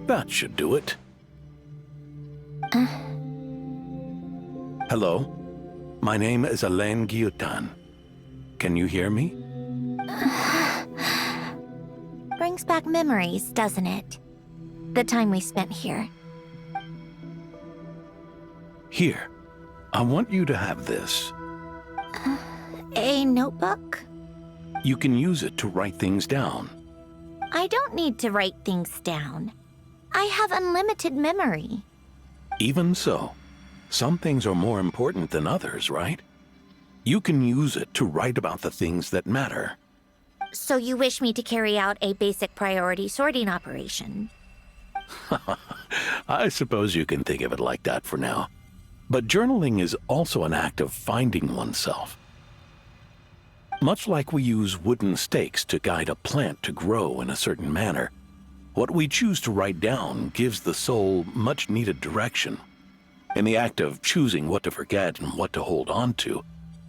That should do it. Hello? My name is Alen Guillotin. Can you hear me?
Brings back memories, doesn't it? The time we spent here.
Here. I want you to have this.
A notebook?
You can use it to write things down.
I don't need to write things down. I have unlimited memory.
Even so, some things are more important than others, right? You can use it to write about the things that matter.
So you wish me to carry out a basic priority sorting operation?
I suppose you can think of it like that for now. But journaling is also an act of finding oneself. Much like we use wooden stakes to guide a plant to grow in a certain manner, what we choose to write down gives the soul much-needed direction. In the act of choosing what to forget and what to hold on to,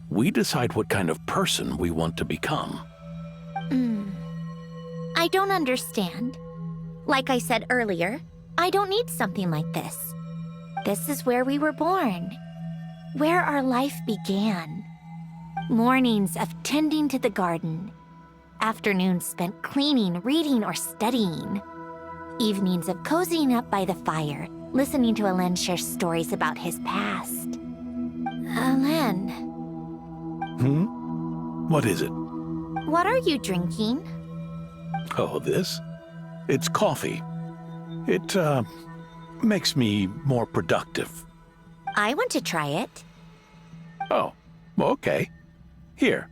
we decide what kind of person we want to become.
I don't understand. Like I said earlier, I don't need something like this. This is where we were born, where our life began. Mornings of tending to the garden, afternoons spent cleaning, reading, or studying, evenings of cozying up by the fire, listening to Alen share stories about his past. Alen.
What is it?
What are you drinking?
Oh, this? It's coffee. It, makes me more productive.
I want to try it.
Oh, okay. Here.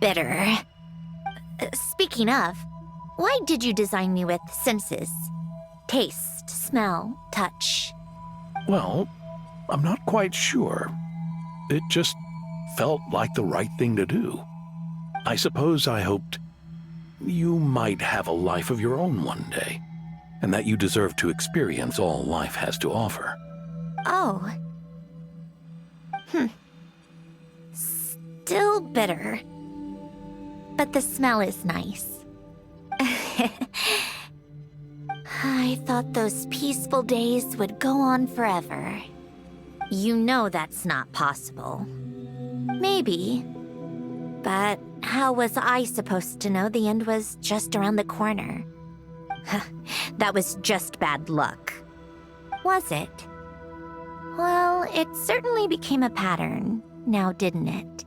Bitter. Speaking of, why did you design me with senses? Taste, smell, touch.
Well, I'm not quite sure. It just felt like the right thing to do. I suppose I hoped you might have a life of your own one day, and that you deserve to experience all life has to offer.
Oh. Still bitter. But the smell is nice. I thought those peaceful days would go on forever. You know that's not possible. Maybe. But how was I supposed to know the end was just around the corner? That was just bad luck. Was it? Well, it certainly became a pattern, now didn't it?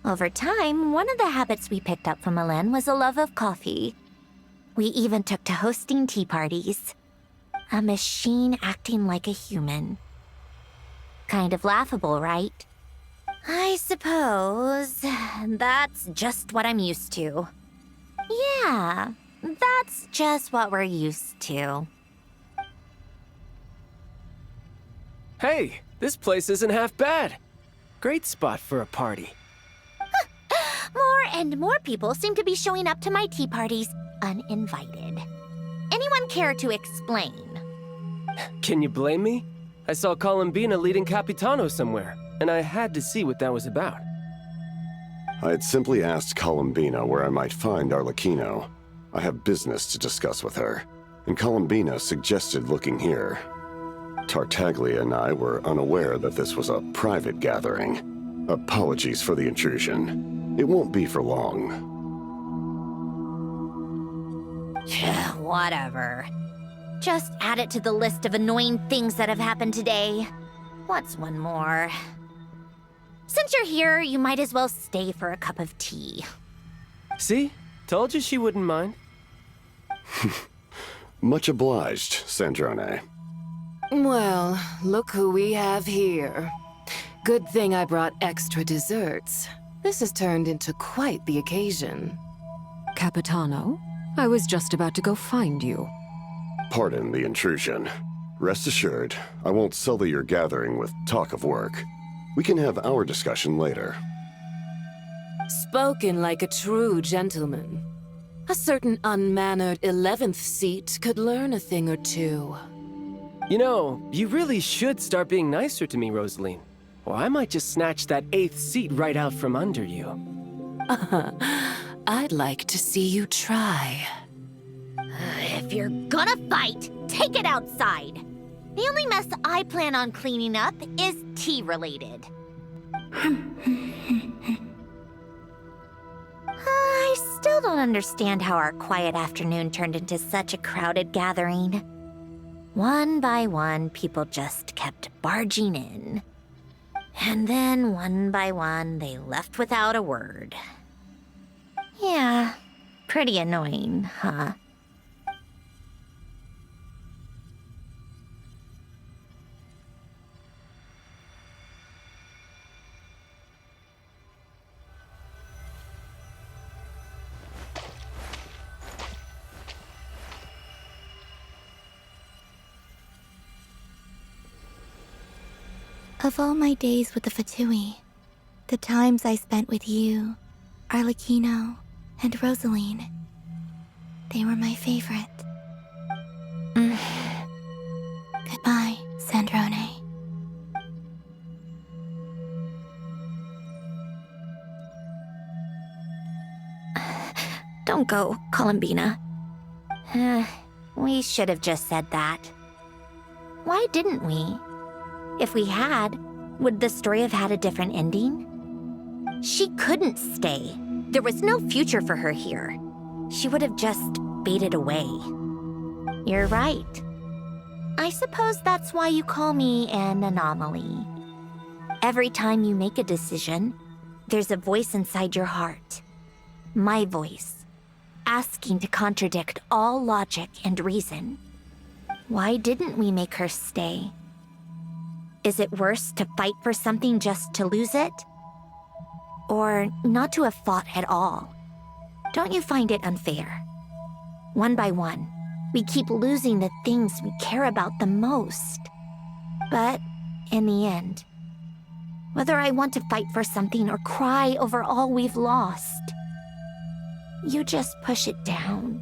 Over time, one of the habits we picked up from Alen was a love of coffee. We even took to hosting tea parties. A machine acting like a human. Kind of laughable, right? I suppose that's just what I'm used to. Yeah, that's just what we're used to.
Hey, this place isn't half bad. Great spot for a party.
More and more people seem to be showing up to my tea parties uninvited. Anyone care to explain?
Can you blame me? I saw Columbina leading Capitano somewhere, and I had to see what that was about.
I had simply asked Columbina where I might find Arlecchino. I have business to discuss with her, and Columbina suggested looking here. Tartaglia and I were unaware that this was a private gathering. Apologies for the intrusion. It won't be for long.
Whatever. Just add it to the list of annoying things that have happened today. What's one more? Since you're here, you might as well stay for a cup of tea.
See? Told you she wouldn't mind.
Much obliged, Sandrone.
Well, look who we have here. Good thing I brought extra desserts. This has turned into quite the occasion.
Capitano, I was just about to go find you.
Pardon the intrusion. Rest assured, I won't sully your gathering with talk of work. We can have our discussion later.
Spoken like a true gentleman. A certain unmannered 11th seat could learn a thing or two.
You know, you really should start being nicer to me, Rosaline. Or I might just snatch that 8th seat right out from under you.
I'd like to see you try.
If you're gonna fight, take it outside. The only mess I plan on cleaning up is tea-related. I still don't understand how our quiet afternoon turned into such a crowded gathering. One by one, people just kept barging in.
And then, one by one, they left without a word. Yeah, pretty annoying, huh?
Of all my days with the Fatui, the times I spent with you, Arlecchino, and Rosaline, they were my favorite. Goodbye, Sandrone.
Don't go, Columbina. We should have just said that. Why didn't we? If we had, would the story have had a different ending? She couldn't stay. There was no future for her here. She would have just faded away. You're right. I suppose that's why you call me an anomaly. Every time you make a decision, there's a voice inside your heart. My voice, asking to contradict all logic and reason. Why didn't we make her stay? Is it worse to fight for something just to lose it? Or not to have fought at all? Don't you find it unfair? One by one, we keep losing the things we care about the most. But in the end, whether I want to fight for something or cry over all we've lost, you just push it down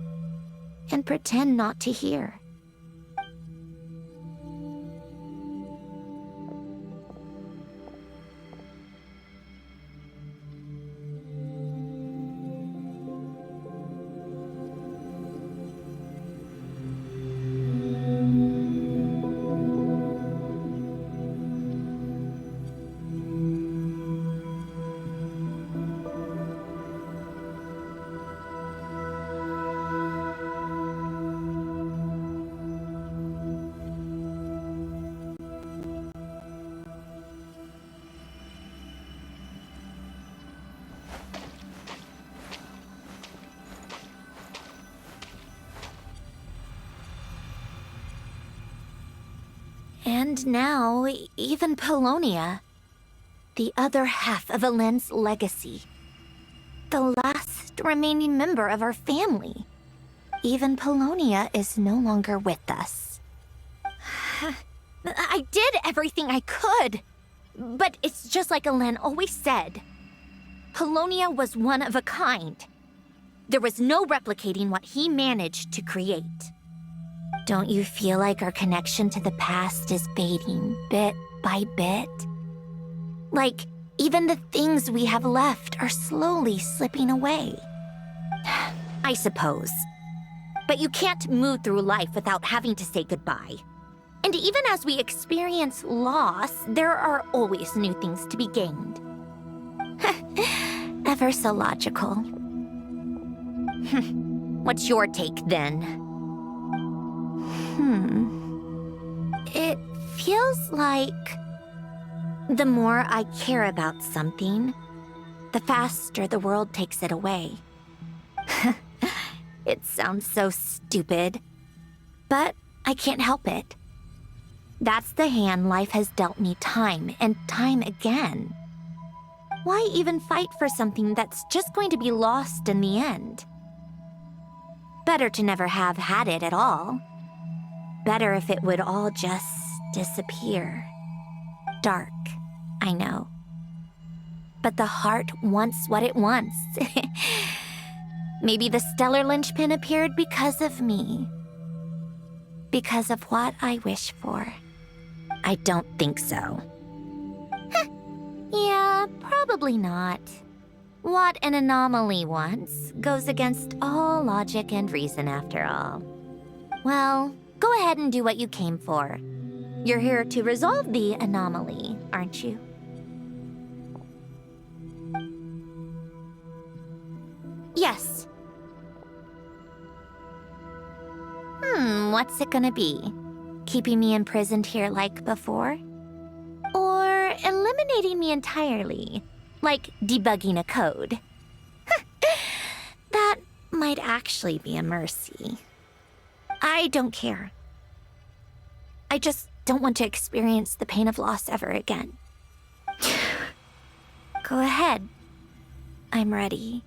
and pretend not to hear. And now, even Polonia, the other half of Elend's legacy, the last remaining member of our family. Even Polonia is no longer with us. I did everything I could, but it's just like Elend always said. Polonia was one of a kind. There was no replicating what he managed to create. Don't you feel like our connection to the past is fading bit by bit? Like, even the things we have left are slowly slipping away. I suppose. But you can't move through life without having to say goodbye. And even as we experience loss, there are always new things to be gained. Ever so logical. What's your take, then? It feels like the more I care about something, the faster the world takes it away. It sounds so stupid, but I can't help it. That's the hand life has dealt me time and time again. Why even fight for something that's just going to be lost in the end? Better to never have had it at all. Better if it would all just disappear. Dark, I know. But the heart wants what it wants. Maybe the stellar linchpin appeared because of me. Because of what I wish for. I don't think so. Yeah, probably not. What an anomaly wants goes against all logic and reason after all. Well, go ahead and do what you came for. You're here to resolve the anomaly, aren't you? Yes. What's it gonna be? Keeping me imprisoned here like before? Or eliminating me entirely, like debugging a code. That might actually be a mercy. I don't care. I just don't want to experience the pain of loss ever again. Go ahead. I'm ready.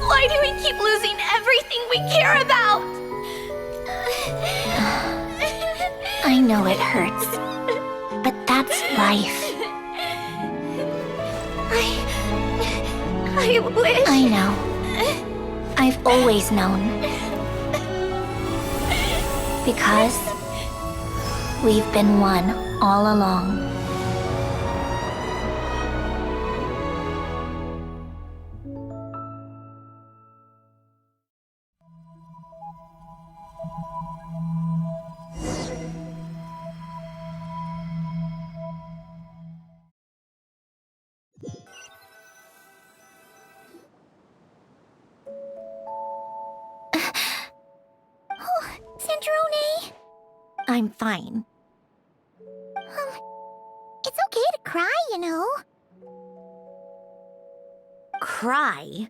Why do we keep losing everything we care about?
I know it hurts, but that's life.
I wish...
I know. I've always known. Because we've been one all along. Sandrone!
I'm fine.
It's okay to cry, you know.
Cry?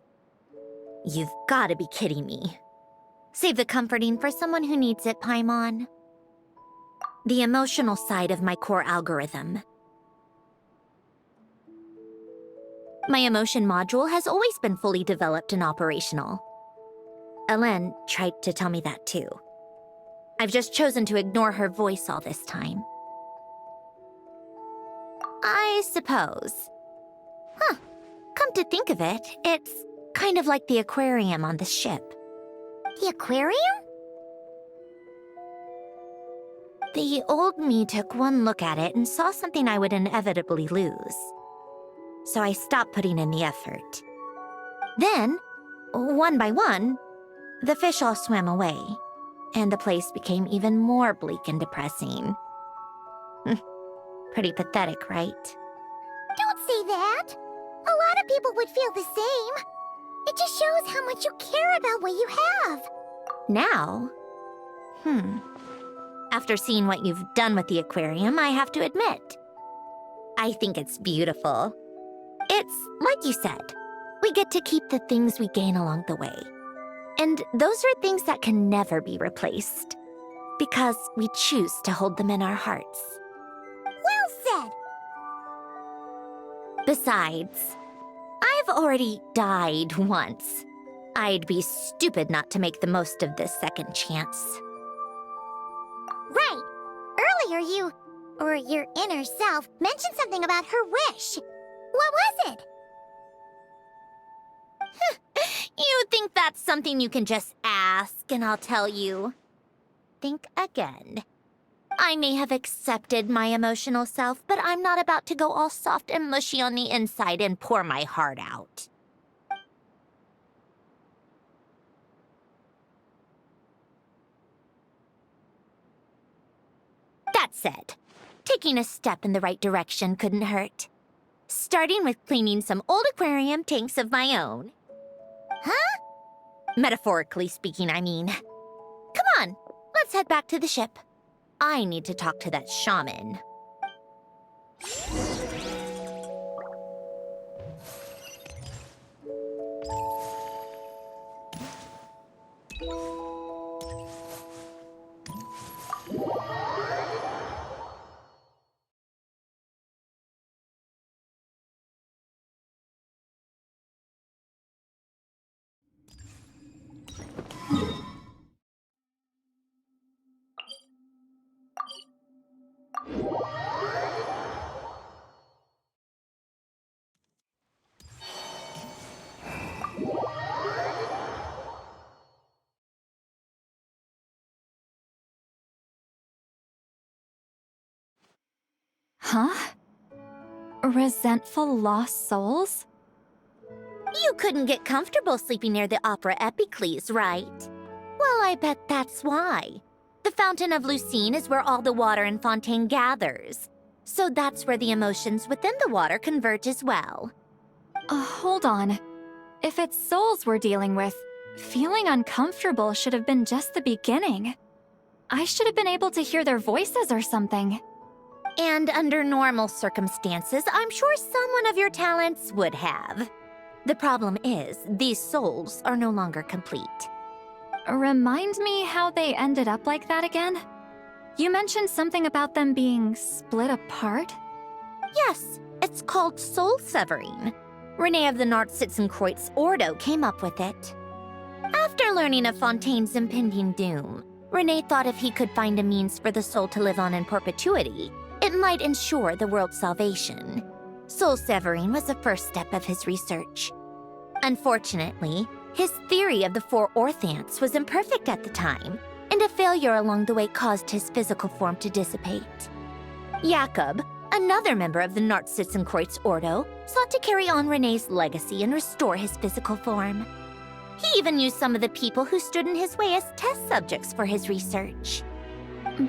You've gotta be kidding me. Save the comforting for someone who needs it, Paimon. The emotional side of my core algorithm. My emotion module has always been fully developed and operational. Ellen tried to tell me that too. I've just chosen to ignore her voice all this time. I suppose. Huh. Come to think of it, it's kind of like the aquarium on the ship.
The aquarium?
The old me took one look at it and saw something I would inevitably lose. So I stopped putting in the effort. Then, one by one, the fish all swam away, and the place became even more bleak and depressing. Pretty pathetic, right?
Don't say that. A lot of people would feel the same. It just shows how much you care about what you have.
Now? After seeing what you've done with the aquarium, I have to admit, I think it's beautiful. It's like you said, we get to keep the things we gain along the way. And those are things that can never be replaced, because we choose to hold them in our hearts.
Well said.
Besides, I've already died once. I'd be stupid not to make the most of this second chance.
Right. Earlier you, or your inner self, mentioned something about her wish. What was it?
You think that's something you can just ask, and I'll tell you. Think again. I may have accepted my emotional self, but I'm not about to go all soft and mushy on the inside and pour my heart out. That said, taking a step in the right direction couldn't hurt. Starting with cleaning some old aquarium tanks of my own.
Huh?
Metaphorically speaking, I mean. Come on, let's head back to the ship. I need to talk to that shaman.
Huh? Resentful lost souls?
You couldn't get comfortable sleeping near the Opera Epicles, right? Well, I bet that's why. The Fountain of Lucine is where all the water in Fontaine gathers. So that's where the emotions within the water converge as well.
Hold on. If it's souls we're dealing with, feeling uncomfortable should have been just the beginning. I should have been able to hear their voices or something.
And under normal circumstances, I'm sure someone of your talents would have. The problem is, these souls are no longer complete.
Remind me how they ended up like that again? You mentioned something about them being split apart?
Yes, it's called soul severing. Renee of the Nartsitzenkreuz Ordo came up with it. After learning of Fontaine's impending doom, Renee thought if he could find a means for the soul to live on in perpetuity, it might ensure the world's salvation. Soul severing was the first step of his research. Unfortunately, his theory of the four orthants was imperfect at the time, and a failure along the way caused his physical form to dissipate. Jakob, another member of the Nartsitzenkreuz Ordo, sought to carry on Renee's legacy and restore his physical form. He even used some of the people who stood in his way as test subjects for his research.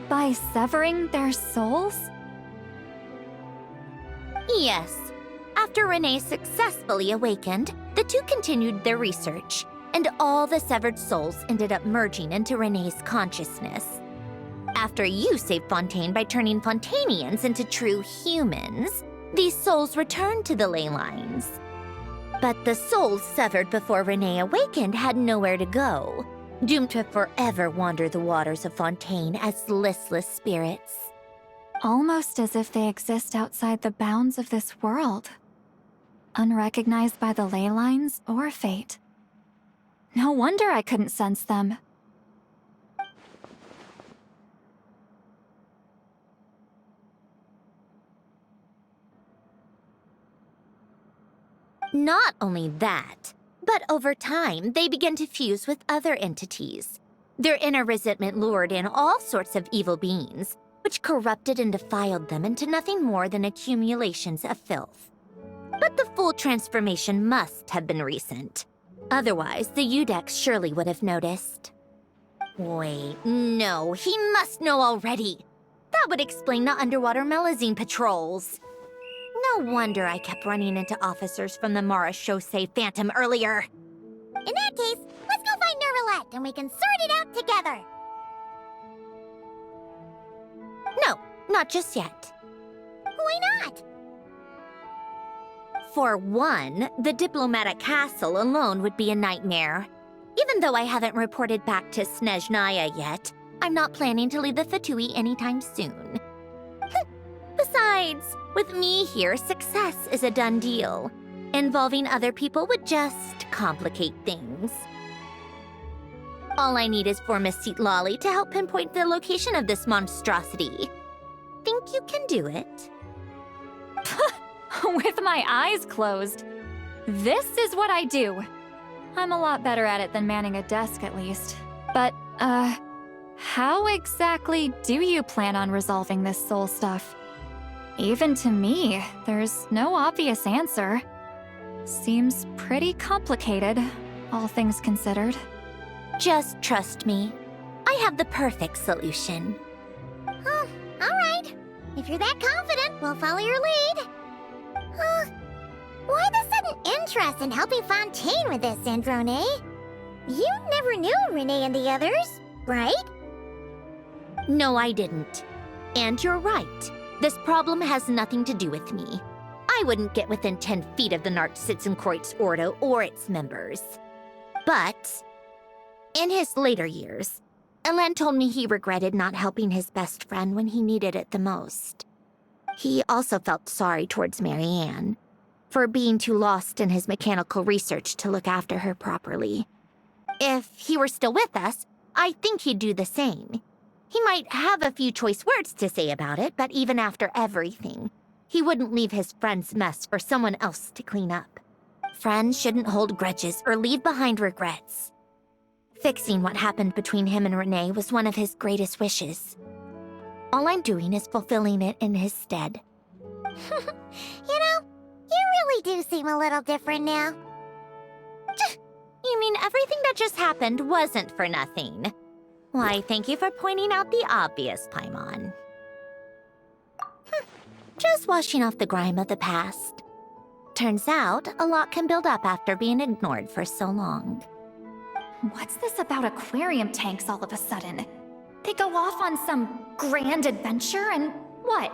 By severing their souls?
Yes. After Renee successfully awakened, the two continued their research, and all the severed souls ended up merging into Renee's consciousness. After you saved Fontaine by turning Fontainians into true humans, these souls returned to the ley lines. But the souls severed before Renee awakened had nowhere to go, doomed to forever wander the waters of Fontaine as listless spirits.
Almost as if they exist outside the bounds of this world. Unrecognized by the ley lines or fate. No wonder I couldn't sense them.
Not only that, but over time, they began to fuse with other entities. Their inner resentment lured in all sorts of evil beings, which corrupted and defiled them into nothing more than accumulations of filth. But the full transformation must have been recent. Otherwise, the Udex surely would have noticed. Wait, no, he must know already. That would explain the underwater Melazine patrols. No wonder I kept running into officers from the Mara Chaussee Phantom earlier. In that case, let's go find Nervalette and we can sort it out together. No, not just yet. Why not? For one, the diplomatic castle alone would be a nightmare. Even though I haven't reported back to Snezhnaya yet, I'm not planning to leave the Fatui anytime soon. Besides, with me here, success is a done deal. Involving other people would just complicate things. All I need is for Miss Lolly to help pinpoint the location of this monstrosity. Think you can do it?
With my eyes closed. This is what I do. I'm a lot better at it than manning a desk, at least. But, how exactly do you plan on resolving this soul stuff? Even to me, there's no obvious answer. Seems pretty complicated, all things considered.
Just trust me. I have the perfect solution. Oh, all right. If you're that confident, we'll follow your lead. Why the sudden interest in helping Fontaine with this, Sandrone? You never knew Renee and the others, right? No, I didn't. And you're right. This problem has nothing to do with me. I wouldn't get within 10 feet of the Nartsitzenkreuz Ordo or its members. But in his later years, Elan told me he regretted not helping his best friend when he needed it the most. He also felt sorry towards Marianne for being too lost in his mechanical research to look after her properly. If he were still with us, I think he'd do the same. He might have a few choice words to say about it, but even after everything, he wouldn't leave his friend's mess for someone else to clean up. Friends shouldn't hold grudges or leave behind regrets. Fixing what happened between him and Renee was one of his greatest wishes. All I'm doing is fulfilling it in his stead. You know, you really do seem a little different now.
You mean everything that just happened wasn't for nothing? Why, thank you for pointing out the obvious, Paimon. Just washing off the grime of the past. Turns out, a lot can build up after being ignored for so long.
What's this about aquarium tanks all of a sudden? They go off on some grand adventure and what?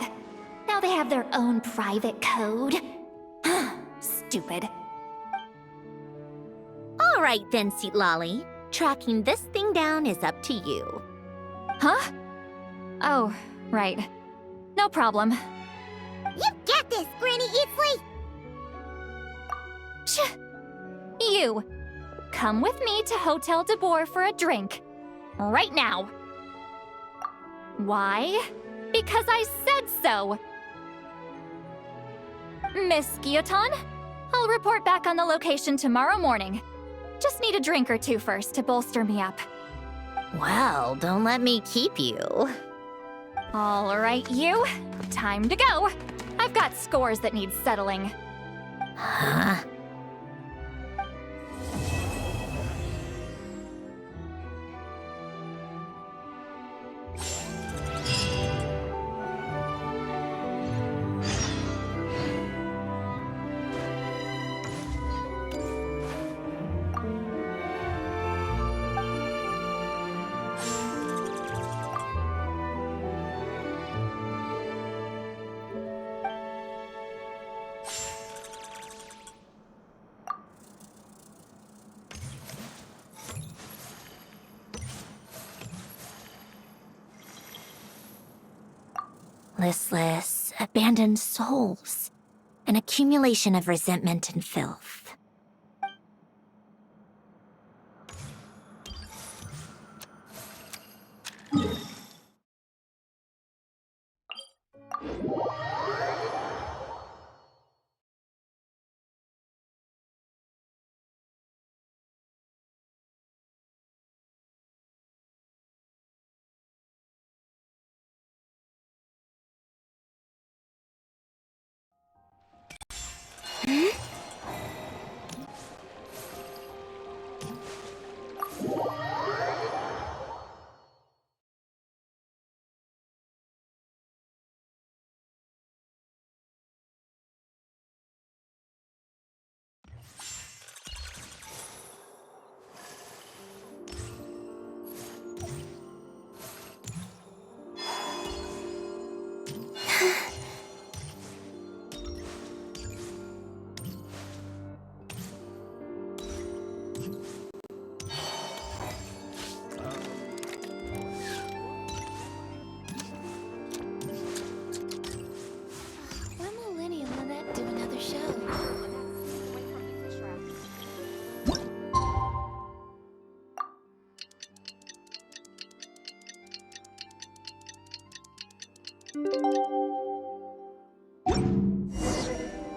Now they have their own private code? Stupid.
All right then, Seat Lolly. Tracking this thing down is up to you.
Huh? Oh, right. No problem.
You got this, Granny Eatsley!
You! Come with me to Hotel de Boer for a drink. Right now. Why? Because I said so! Miss Guillotin, I'll report back on the location tomorrow morning. Just need a drink or two first to bolster me up.
Well, don't let me keep you.
All right, you. Time to go. I've got scores that need settling.
Huh? Listless, abandoned souls. An accumulation of resentment and filth.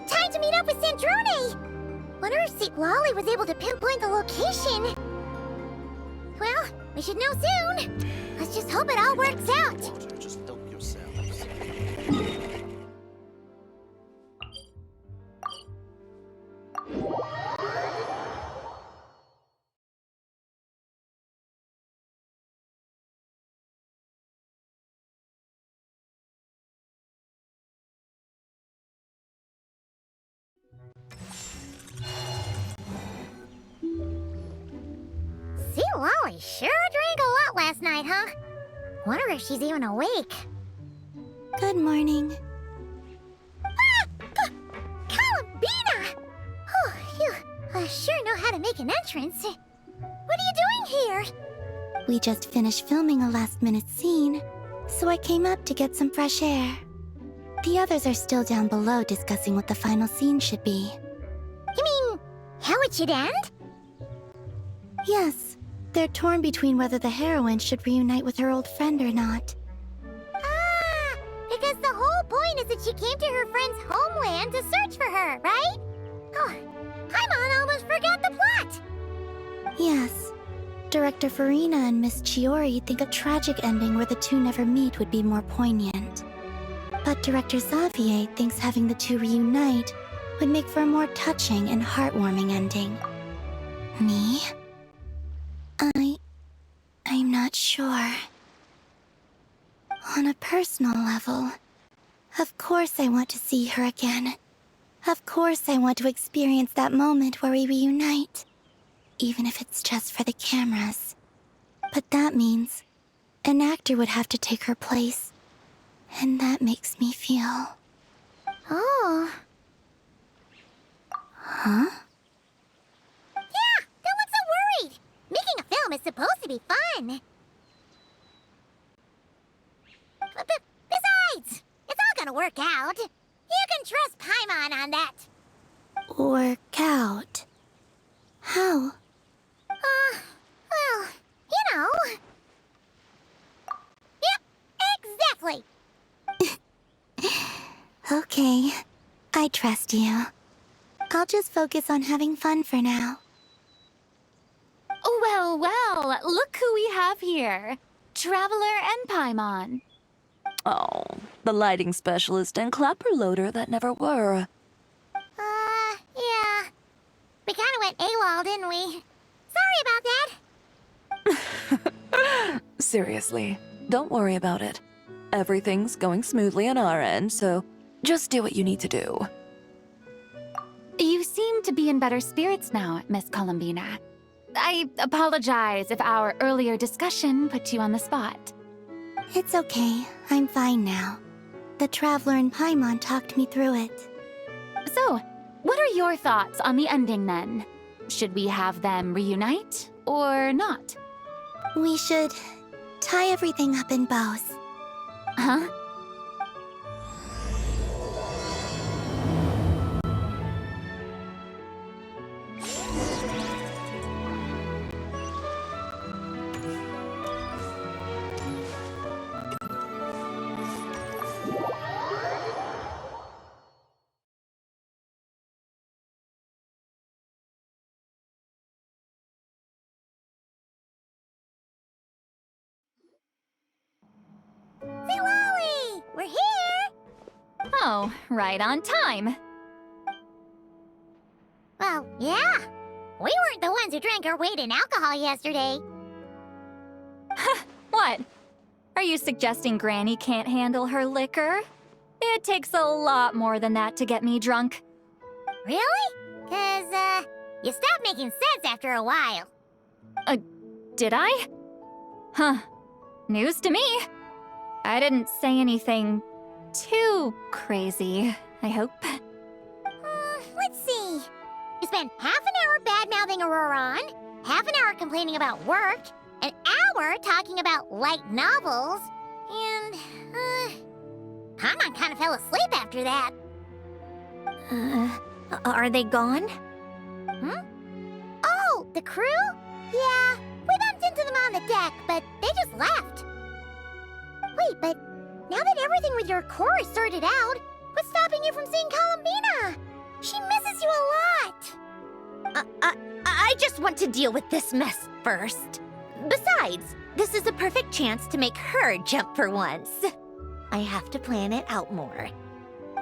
Time to meet up with Sandrone! Wonder if Seat Lolly was able to pinpoint the location. Well, we should know soon. Let's just hope it all works out.
Just help yourselves.
Seat Lolly sure drank a lot last night, huh? Wonder if she's even awake.
Good morning.
Columbina! Oh, you sure know how to make an entrance. What are you doing here?
We just finished filming a last-minute scene, so I came up to get some fresh air. The others are still down below discussing what the final scene should be.
You mean, how it should end?
Yes, they're torn between whether the heroine should reunite with her old friend or not.
Ah, because the whole point is that she came to her friend's homeland to search for her, right? Oh, Paimon almost forgot the plot!
Yes. Director Farina and Miss Chiori think a tragic ending where the two never meet would be more poignant. But Director Xavier thinks having the two reunite would make for a more touching and heartwarming ending. Me? I'm not sure. On a personal level, of course I want to see her again. Of course I want to experience that moment where we reunite, even if it's just for the cameras. But that means an actor would have to take her place, and that makes me feel...
Oh.
Huh?
Yeah, don't look so worried. Making a film is supposed to be fun. Besides, it's all gonna work out. You can trust Paimon on that.
Work out? How?
Well, you know. Yep, exactly.
Okay, I trust you. I'll just focus on having fun for now.
Well, well, look who we have here. Traveler and Paimon.
Oh, the lighting specialist and clapper loader that never were.
Yeah. We kinda went AWOL, didn't we? Sorry about that.
Seriously, don't worry about it. Everything's going smoothly on our end, so just do what you need to do.
You seem to be in better spirits now, Miss Columbina. I apologize if our earlier discussion put you on the spot.
It's okay, I'm fine now. The Traveler and Paimon talked me through it.
So, what are your thoughts on the ending then? Should we have them reunite, or not?
We should tie everything up in bows.
Huh?
Wally, we're here!
Oh, right on time.
Well, yeah. We weren't the ones who drank our weight in alcohol yesterday.
What? Are you suggesting Granny can't handle her liquor? It takes a lot more than that to get me drunk.
Really? 'Cause, you stopped making sense after a while.
Did I? Huh. News to me. I didn't say anything too crazy, I hope.
Let's see. You spent half an hour bad-mouthing Auroron, half an hour complaining about work, an hour talking about light novels, and, Paimon kind of fell asleep after that.
Are they gone?
Oh, the crew? Yeah, we bumped into them on the deck, but they just left. Wait, but now that everything with your core is sorted out, what's stopping you from seeing Columbina? She misses you a lot.
I just want to deal with this mess first. Besides, this is a perfect chance to make her jump for once. I have to plan it out more.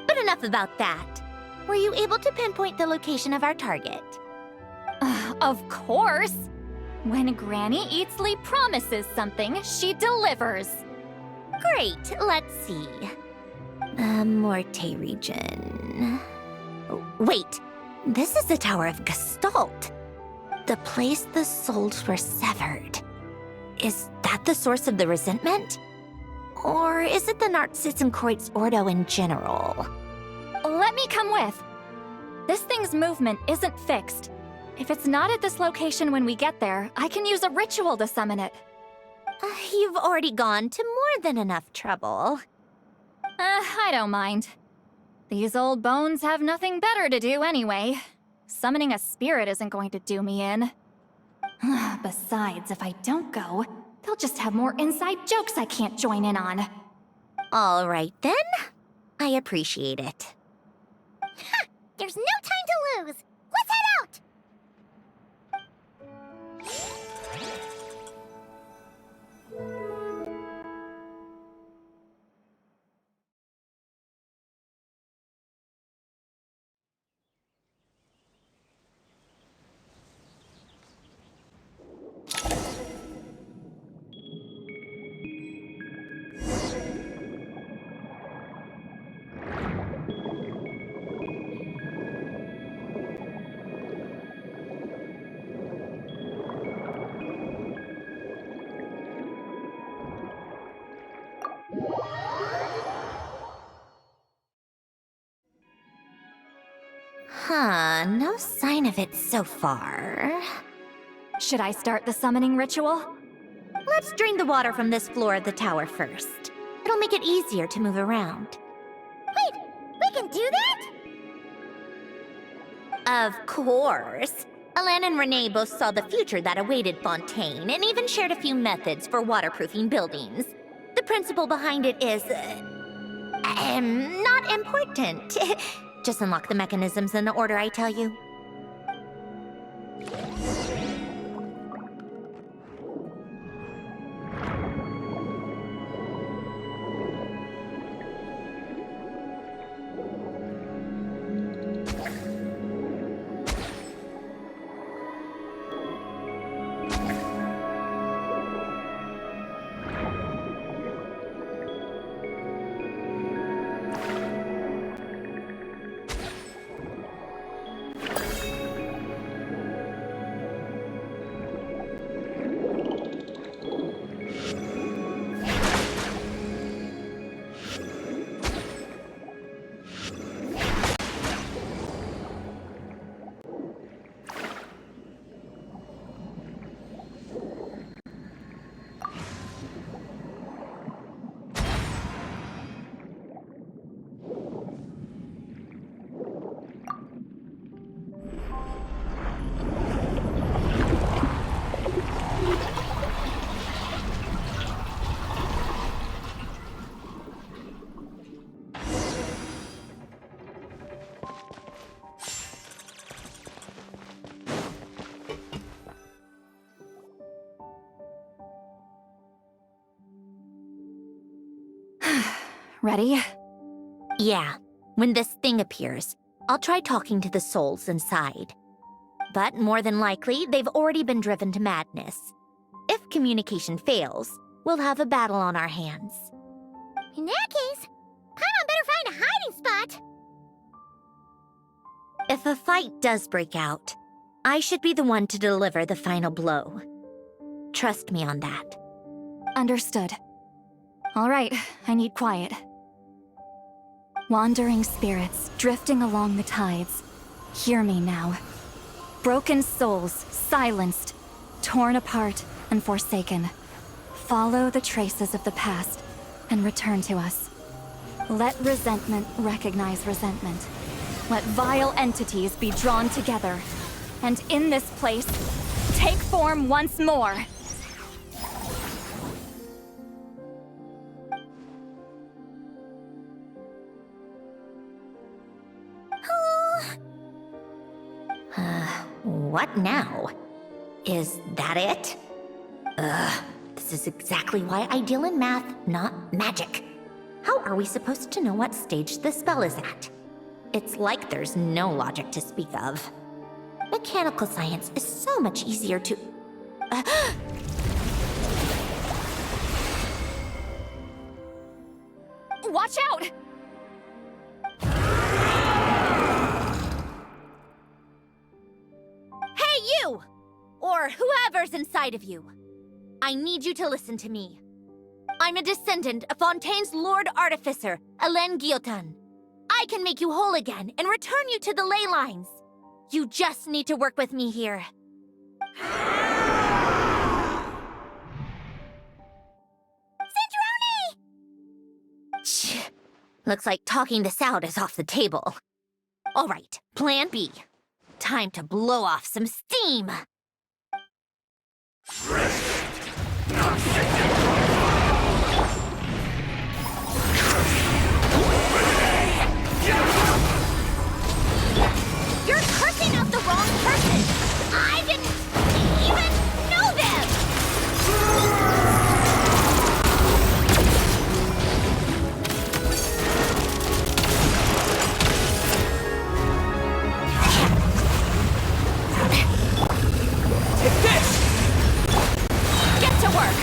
But enough about that. Were you able to pinpoint the location of our target?
Of course! When Granny Eatsley promises something, she delivers.
Great, let's see. Morte region. Wait, this is the Tower of Gestalt. The place the souls were severed. Is that the source of the resentment? Or is it the Narcittenkreuz Ordo in general?
Let me come with. This thing's movement isn't fixed. If it's not at this location when we get there, I can use a ritual to summon it.
You've already gone to more than enough trouble.
I don't mind. These old bones have nothing better to do anyway. Summoning a spirit isn't going to do me in. Besides, if I don't go, they'll just have more inside jokes I can't join in on.
All right then. I appreciate it.
There's no time to lose. Let's head
Huh, no sign of it so far.
Should I start the summoning ritual?
Let's drain the water from this floor of the tower first. It'll make it easier to move around.
Wait, we can do that?
Of course. Alan and Renee both saw the future that awaited Fontaine and even shared a few methods for waterproofing buildings. The principle behind it is... not important. Just unlock the mechanisms in the order I tell you.
Ready?
Yeah. When this thing appears, I'll try talking to the souls inside. But more than likely, they've already been driven to madness. If communication fails, we'll have a battle on our hands.
In that case, Paimon better find a hiding spot.
If a fight does break out, I should be the one to deliver the final blow. Trust me on that.
Understood. All right, I need quiet. Wandering spirits, drifting along the tides. Hear me now. Broken souls, silenced, torn apart, and forsaken. Follow the traces of the past, and return to us. Let resentment recognize resentment. Let vile entities be drawn together. And in this place, take form once more.
What now? Is that it? This is exactly why I deal in math, not magic. How are we supposed to know what stage the spell is at? It's like there's no logic to speak of. Mechanical science is so much easier to...
Watch out!
Hey, you! Or whoever's inside of you. I need you to listen to me. I'm a descendant of Fontaine's Lord Artificer, Alain Guillotin. I can make you whole again and return you to the ley lines. You just need to work with me here. Sandrone! Looks like talking this out is off the table. All right, plan B. Time to blow off some steam. You're cursing out the wrong person! I didn't even know them!
Take this!
Get to work!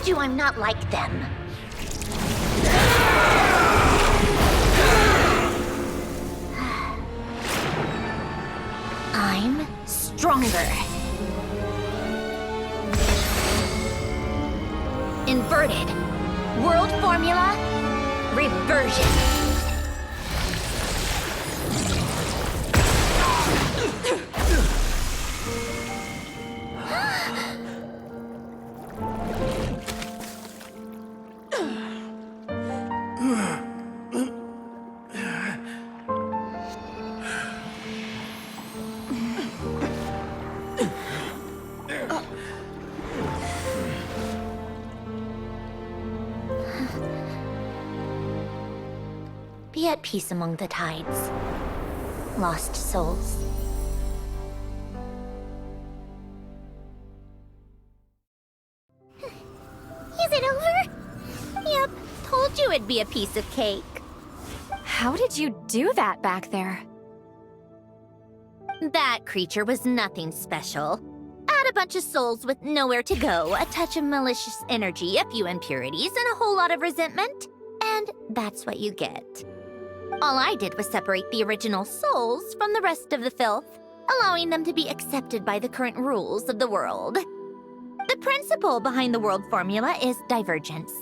told you I'm not like them. I'm stronger. Inverted. World formula. Reversion. Be at peace among the tides. Lost souls. Is it over? Yep, told you it'd be a piece of cake.
How did you do that back there?
That creature was nothing special. Add a bunch of souls with nowhere to go, a touch of malicious energy, a few impurities, and a whole lot of resentment. And that's what you get. All I did was separate the original souls from the rest of the filth, allowing them to be accepted by the current rules of the world. The principle behind the world formula is divergence.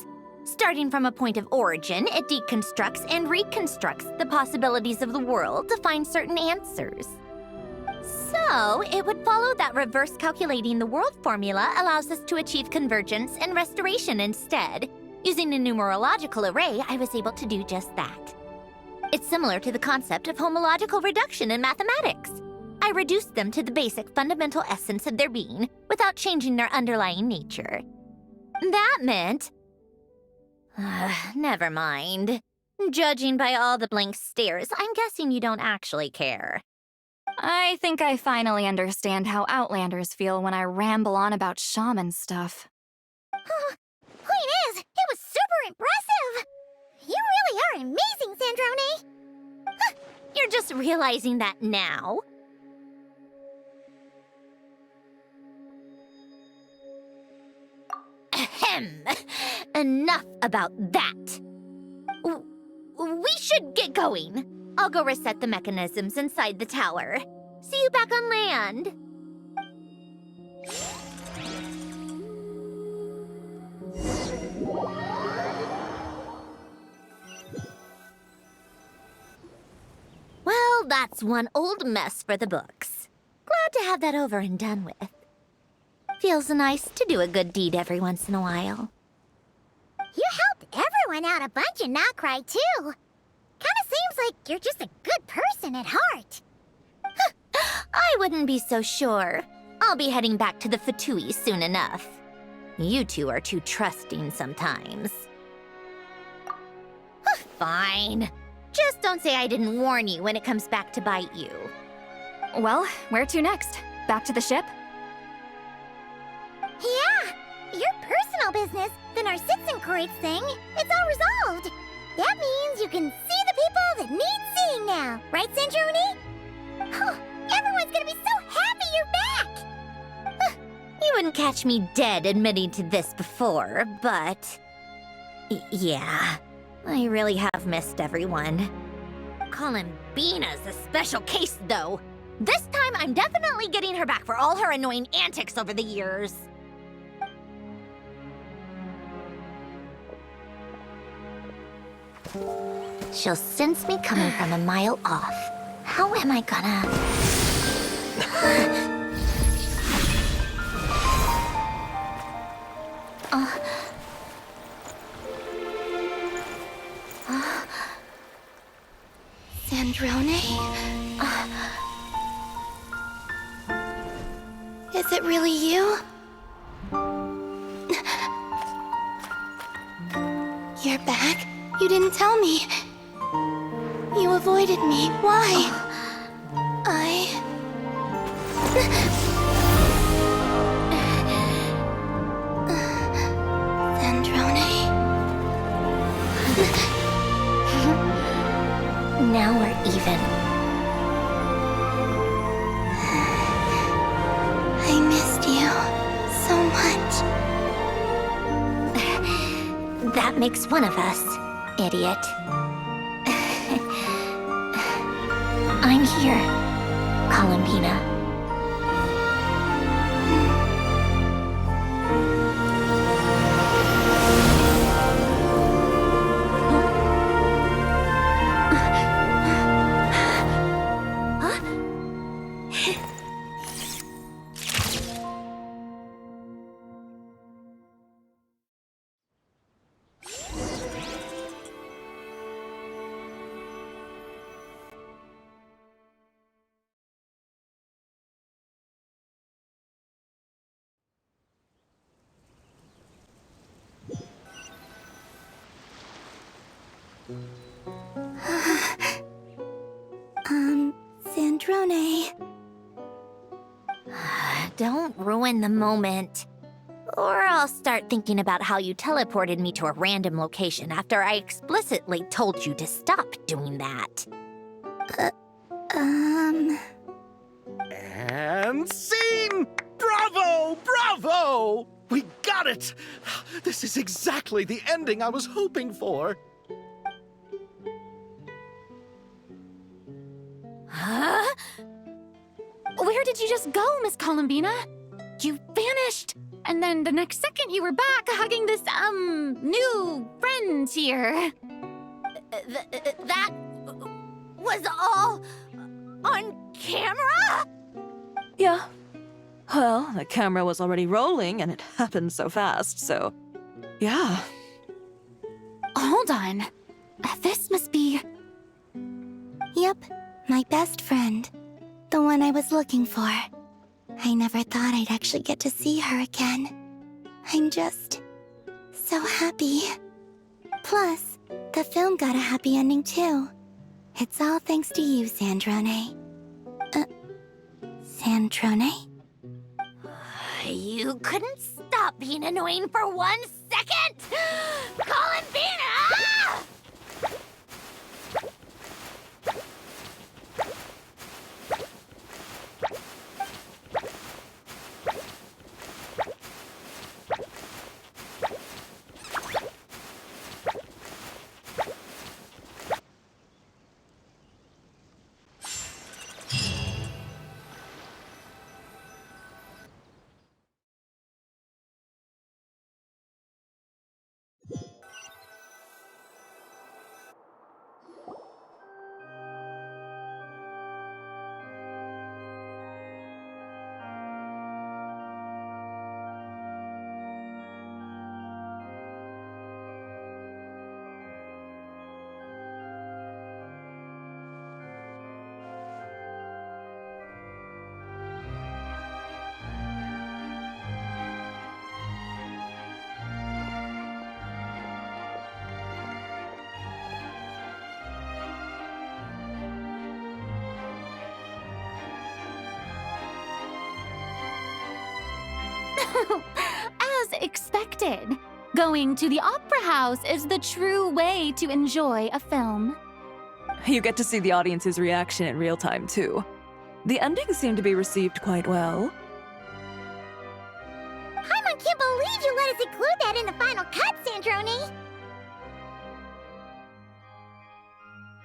Starting from a point of origin, it deconstructs and reconstructs the possibilities of the world to find certain answers. So, it would follow that reverse calculating the world formula allows us to achieve convergence and restoration instead. Using a numerological array, I was able to do just that. It's similar to the concept of homological reduction in mathematics. I reduced them to the basic fundamental essence of their being without changing their underlying nature. That meant... never mind. Judging by all the blank stares, I'm guessing you don't actually care.
I think I finally understand how Outlanders feel when I ramble on about shaman stuff.
Point is, it was super impressive! You really are amazing, Sandrone!
You're just realizing that now? Ahem! Enough about that! We should get going. I'll go reset the mechanisms inside the tower. See you back on land. Well, that's one old mess for the books. Glad to have that over and done with. Feels nice to do a good deed every once in a while.
You helped everyone out a bunch and not cry, too. Kinda seems like you're just a good person at heart.
I wouldn't be so sure. I'll be heading back to the Fatui soon enough. You two are too trusting sometimes. Fine. Just don't say I didn't warn you when it comes back to bite you.
Well, where to next? Back to the ship?
Yeah! Your personal business, the Narcitsan thing, it's all resolved. That means you can see the people that need seeing now, right, Sandrone? Oh, everyone's gonna be so happy you're back!
You wouldn't catch me dead admitting to this before, but... yeah, I really have missed everyone. Columbina's a special case, though. This time, I'm definitely getting her back for all her annoying antics over the years. She'll sense me coming from a mile off. How am I gonna...
Sandrone? Is it really you? You're back? You didn't tell me. You avoided me. Why? Sandrone?
Now we're even.
I missed you so much.
That makes one of us, idiot. I'm here, Columbina.
Sandrone.
Don't ruin the moment. Or I'll start thinking about how you teleported me to a random location after I explicitly told you to stop doing that.
And scene! Bravo! Bravo! We got it! This is exactly the ending I was hoping for.
Huh? Where did you just go, Miss Columbina? You vanished! And then the next second you were back hugging this, new friend here.
That was all on camera?
Yeah. Well, the camera was already rolling and it happened so fast, so yeah.
Hold on. This must be...
Yep, my best friend. The one I was looking for. I never thought I'd actually get to see her again. I'm just so happy. Plus, the film got a happy ending too. It's all thanks to you, Sandrone. Sandrone?
You couldn't stop being annoying for 1 second? Columbina!
As expected, going to the opera house is the true way to enjoy a film.
You get to see the audience's reaction in real time, too. The ending seemed to be received quite well.
I can't believe you let us include that in the final cut, Sandrone!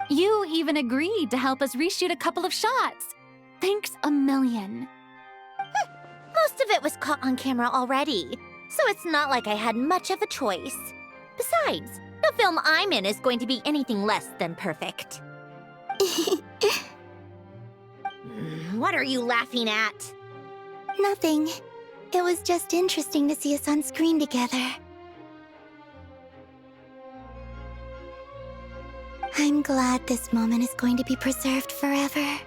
You even agreed to help us reshoot a couple of shots. Thanks a million.
Most of it was caught on camera already, so it's not like I had much of a choice. Besides, the film I'm in is going to be anything less than perfect. What are you laughing at?
Nothing. It was just interesting to see us on screen together. I'm glad this moment is going to be preserved forever.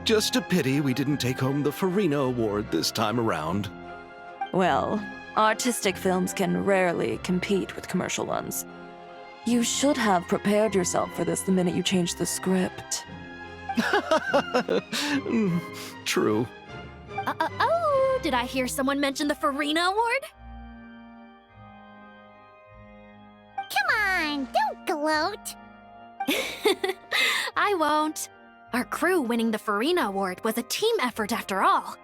Just a pity we didn't take home the Farina Award this time around.
Well, artistic films can rarely compete with commercial ones. You should have prepared yourself for this the minute you changed the script.
True.
Oh, did I hear someone mention the Farina Award?
Come on, don't gloat.
I won't. Our crew winning the Farina Award was a team effort after all.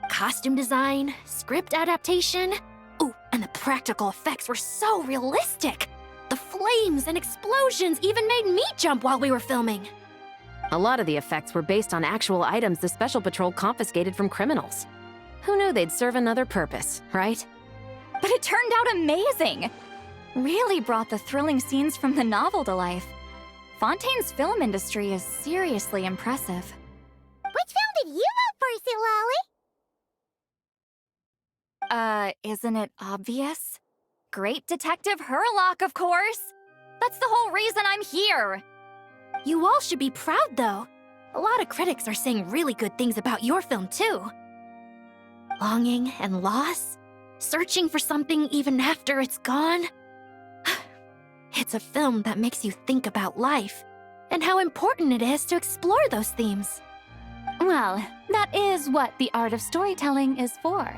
Costume design, script adaptation. Ooh, and the practical effects were so realistic. The flames and explosions even made me jump while we were filming.
A lot of the effects were based on actual items the Special Patrol confiscated from criminals. Who knew they'd serve another purpose, right?
But it turned out amazing! Really brought the thrilling scenes from the novel to life. Fontaine's film industry is seriously impressive.
Which film did you vote for, Silali?
Isn't it obvious? Great Detective Hurlock, of course! That's the whole reason I'm here!
You all should be proud, though. A lot of critics are saying really good things about your film, too. Longing and loss, searching for something even after it's gone. It's a film that makes you think about life and how important it is to explore those themes.
Well, that is what the art of storytelling is for.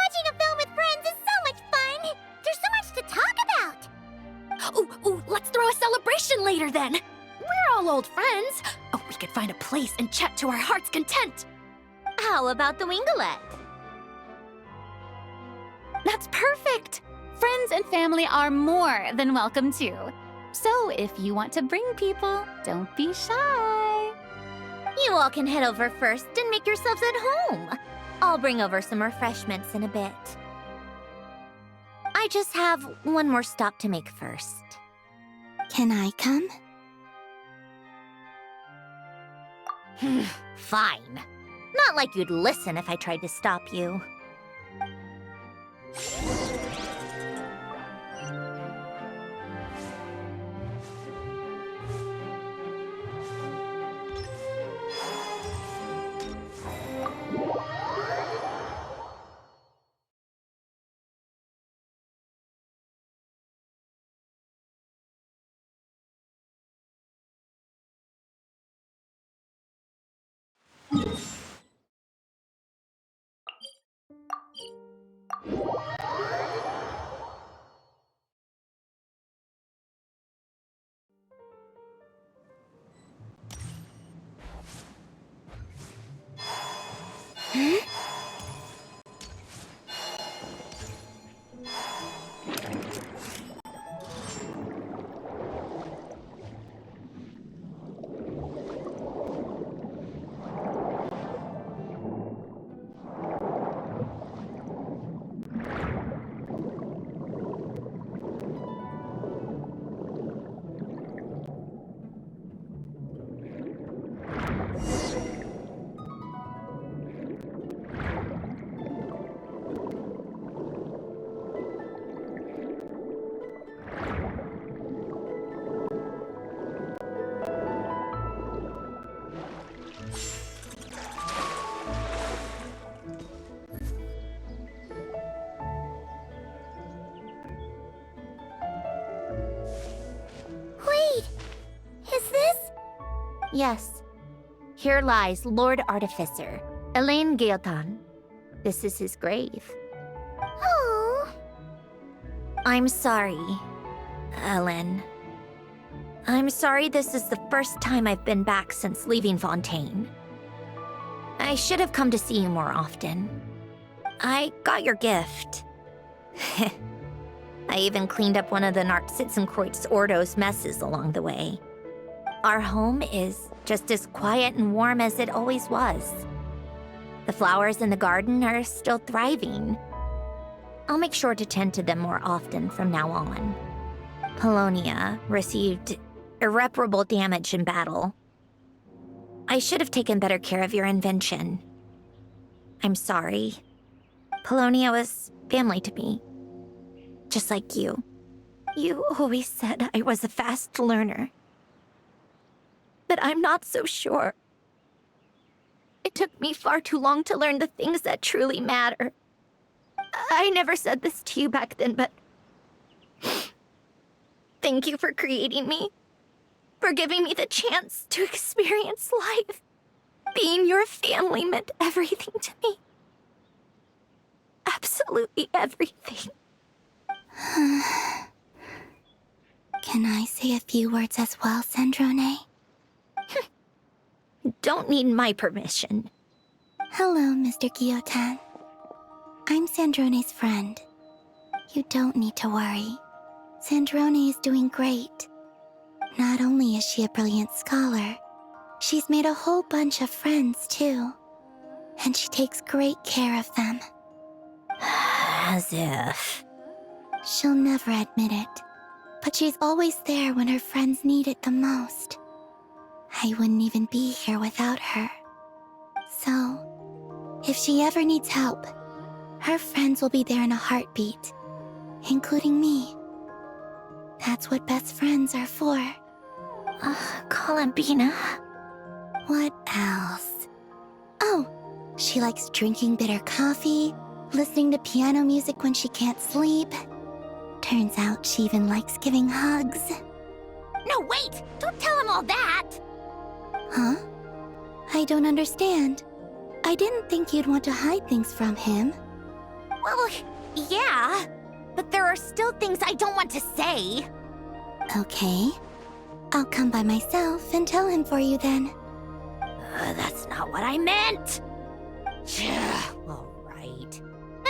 Watching a film with friends is so much fun! There's so much to talk about!
Ooh, let's throw a celebration later then! We're all old friends! Oh, we could find a place and chat to our heart's content!
How about the Wingalette?
That's perfect! Friends and family are more than welcome too. So if you want to bring people, don't be shy.
You all can head over first and make yourselves at home. I'll bring over some refreshments in a bit. I just have one more stop to make first.
Can I come?
Fine. Not like you'd listen if I tried to stop you. Yes. Here lies Lord Artificer, Elaine Gaeltan. This is his grave. Oh. I'm sorry, Ellen. I'm sorry this is the first time I've been back since leaving Fontaine. I should have come to see you more often. I got your gift. I even cleaned up one of the Narcitzenkreuz Ordo's messes along the way. Our home is just as quiet and warm as it always was. The flowers in the garden are still thriving. I'll make sure to tend to them more often from now on. Polonia received irreparable damage in battle. I should have taken better care of your invention. I'm sorry. Polonia was family to me. Just like you. You always said I was a fast learner. But I'm not so sure. It took me far too long to learn the things that truly matter. I never said this to you back then, but thank you for creating me. For giving me the chance to experience life. Being your family meant everything to me. Absolutely everything.
Can I say a few words as well, Sandrone?
Don't need my permission.
Hello, Mr. Guillotin. I'm Sandrone's friend. You don't need to worry. Sandrone is doing great. Not only is she a brilliant scholar, she's made a whole bunch of friends, too. And she takes great care of them.
As if.
She'll never admit it, but she's always there when her friends need it the most. I wouldn't even be here without her. So, if she ever needs help, her friends will be there in a heartbeat, including me. That's what best friends are for.
Columbina.
What else? Oh, she likes drinking bitter coffee, listening to piano music when she can't sleep. Turns out she even likes giving hugs.
No, wait! Don't tell him all that!
Huh? I don't understand. I didn't think you'd want to hide things from him.
Well, yeah, but there are still things I don't want to say.
Okay. I'll come by myself and tell him for you then.
That's not what I meant! Alright.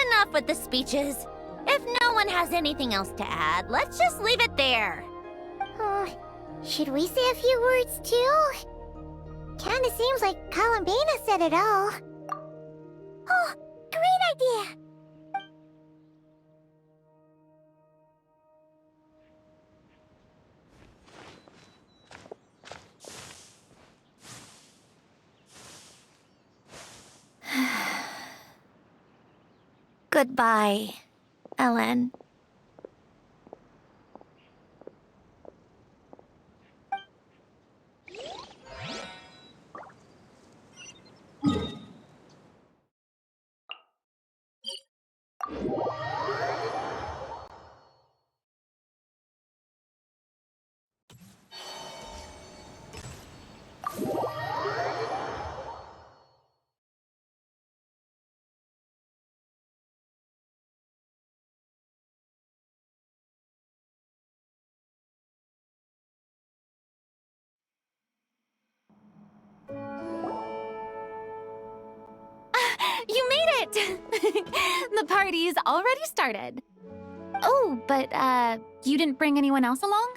Enough with the speeches. If no one has anything else to add, let's just leave it there.
Should we say a few words too? Kinda seems like Columbina said it all. Oh, great idea!
Goodbye, Ellen.
You made it! The party's already started. Oh, but, you didn't bring anyone else along?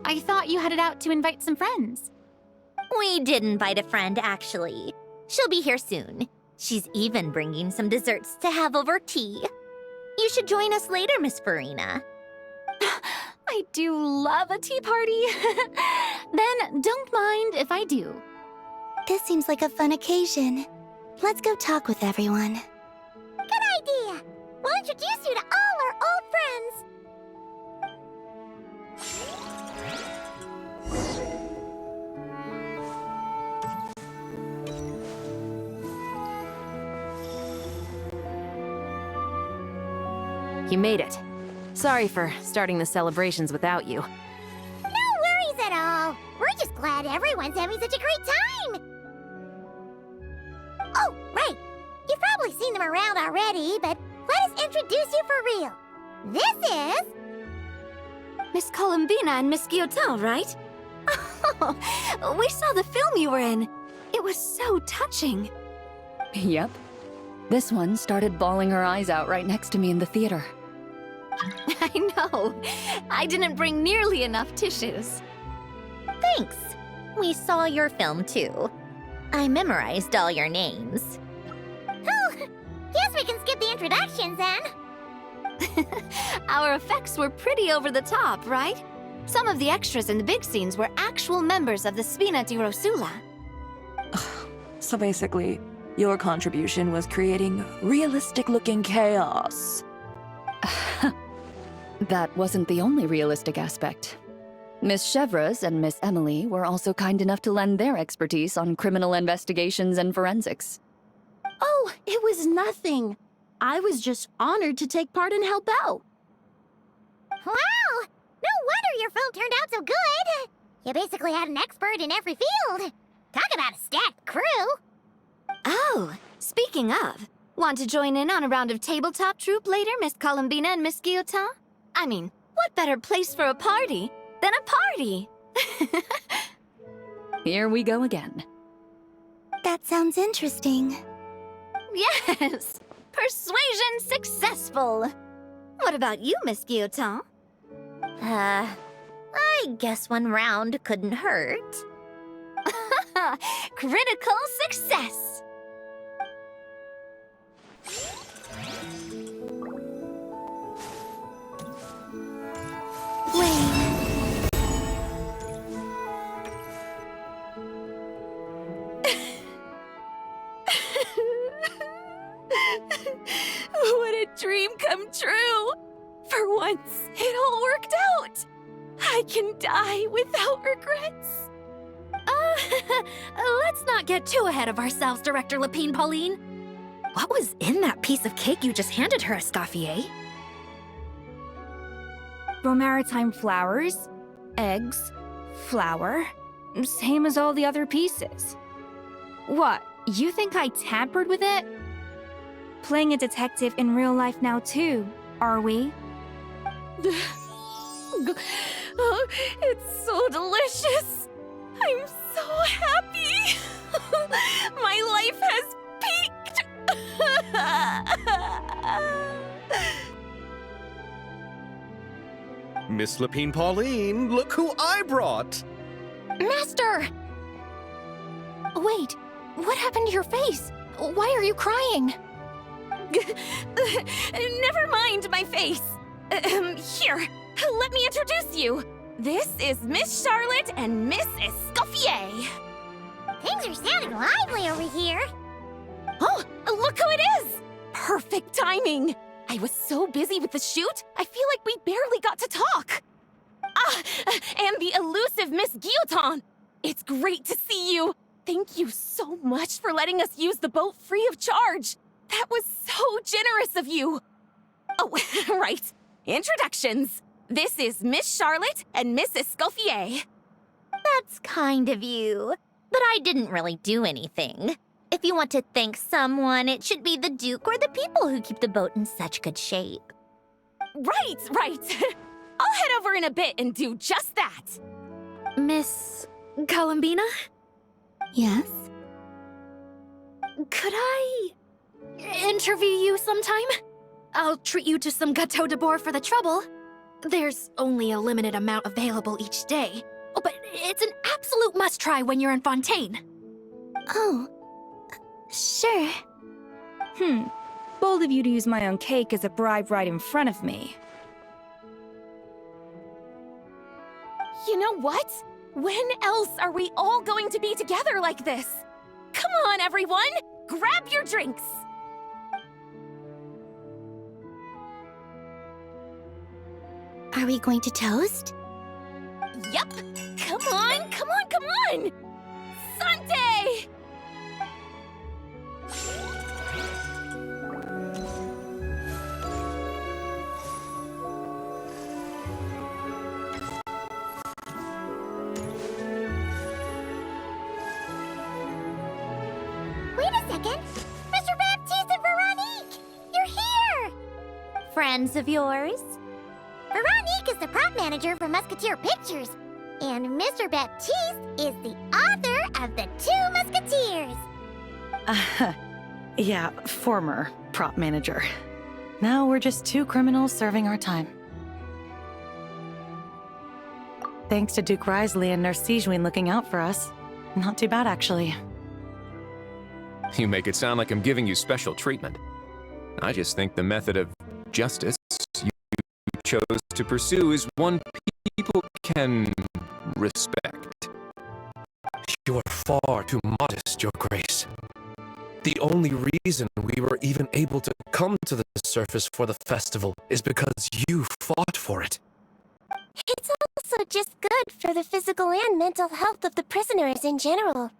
I thought you headed out to invite some friends.
We did invite a friend, actually. She'll be here soon. She's even bringing some desserts to have over tea. You should join us later, Miss Farina.
I do love a tea party. Then don't mind if I do.
This seems like a fun occasion. Let's go talk with everyone.
Good idea! We'll introduce you to all our old friends.
You made it. Sorry for starting the celebrations without you.
No worries at all. We're just glad everyone's having such a great time. Oh, right. You've probably seen them around already, but let us introduce you for real. This is...
Miss Columbina and Miss Guillotin, right? Oh, we saw the film you were in. It was so touching.
Yep. This one started bawling her eyes out right next to me in the theater.
I know. I didn't bring nearly enough tissues.
Thanks. We saw your film, too. I memorized all your names.
Oh, guess we can skip the introductions then.
Our effects were pretty over the top, right? Some of the extras in the big scenes were actual members of the Spina di Rosula.
So basically, your contribution was creating realistic-looking chaos.
That wasn't the only realistic aspect. Miss Chevres and Miss Emily were also kind enough to lend their expertise on criminal investigations and forensics.
Oh, it was nothing. I was just honored to take part and help out.
Wow! No wonder your film turned out so good. You basically had an expert in every field. Talk about a stacked crew.
Oh, speaking of, want to join in on a round of tabletop troupe later, Miss Columbina and Miss Guillotin? I mean, what better place for a party than a party?
Here we go again.
That sounds interesting.
Yes! Persuasion successful! What about you, Miss Guillotin?
I guess one round couldn't hurt.
Critical success!
What a dream come true! For once, it all worked out! I can die without regrets.
Let's not get too ahead of ourselves, Director Lapine Pauline. What was in that piece of cake you just handed her, Escoffier?
Romaritime flowers, eggs, flour, same as all the other pieces. What, you think I tampered with it? Playing a detective in real life now too, are we?
Oh, it's so delicious! I'm so happy! My life has peaked!
Miss Lapine Pauline, look who I brought!
Master! Wait, what happened to your face? Why are you crying?
Never mind my face. Here, let me introduce you. This is Miss Charlotte and Miss Escoffier.
Things are sounding lively over here.
Oh, look who it is! Perfect timing. I was so busy with the shoot, I feel like we barely got to talk. Ah, and the elusive Miss Guillotin. It's great to see you. Thank you so much for letting us use the boat free of charge. That was so generous of you. Oh, right. Introductions. This is Miss Charlotte and Miss Escoffier.
That's kind of you. But I didn't really do anything. If you want to thank someone, it should be the Duke or the people who keep the boat in such good shape.
Right. I'll head over in a bit and do just that.
Miss Columbina?
Yes?
Could I interview you sometime? I'll treat you to some gâteau de bord for the trouble. There's only a limited amount available each day. Oh, but it's an absolute must-try when you're in Fontaine.
Oh, sure.
Bold of you to use my own cake as a bribe right in front of me.
You know what? When else are we all going to be together like this? Come on, everyone! Grab your drinks!
Are we going to toast?
Yup! Come on! Sante!
Wait a second! Mr. Baptiste and Veronique! You're here!
Friends of yours?
Veronique is the prop manager for Musketeer Pictures, and Mr. Baptiste is the author of The Two Musketeers.
Yeah, former prop manager. Now we're just two criminals serving our time. Thanks to Duke Risley and Nurse Sigewin looking out for us. Not too bad, actually.
You make it sound like I'm giving you special treatment. I just think the method of justice you chose to pursue is one people can respect.
You're far too modest, Your Grace. The only reason we were even able to come to the surface for the festival is because you fought for it.
It's also just good for the physical and mental health of the prisoners in general.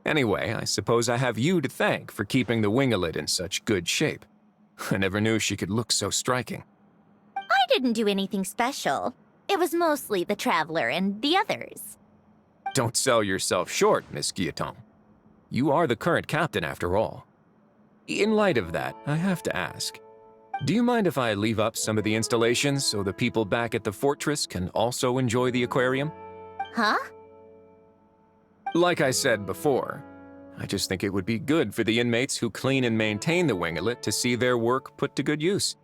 Anyway, I suppose I have you to thank for keeping the winglet in such good shape. I never knew she could look so striking.
I didn't do anything special. It was mostly the Traveler and the others.
Don't sell yourself short, Miss Guillotin. You are the current captain, after all. In light of that, I have to ask, do you mind if I leave up some of the installations so the people back at the fortress can also enjoy the aquarium?
Huh?
Like I said before, I just think it would be good for the inmates who clean and maintain the winglet to see their work put to good use.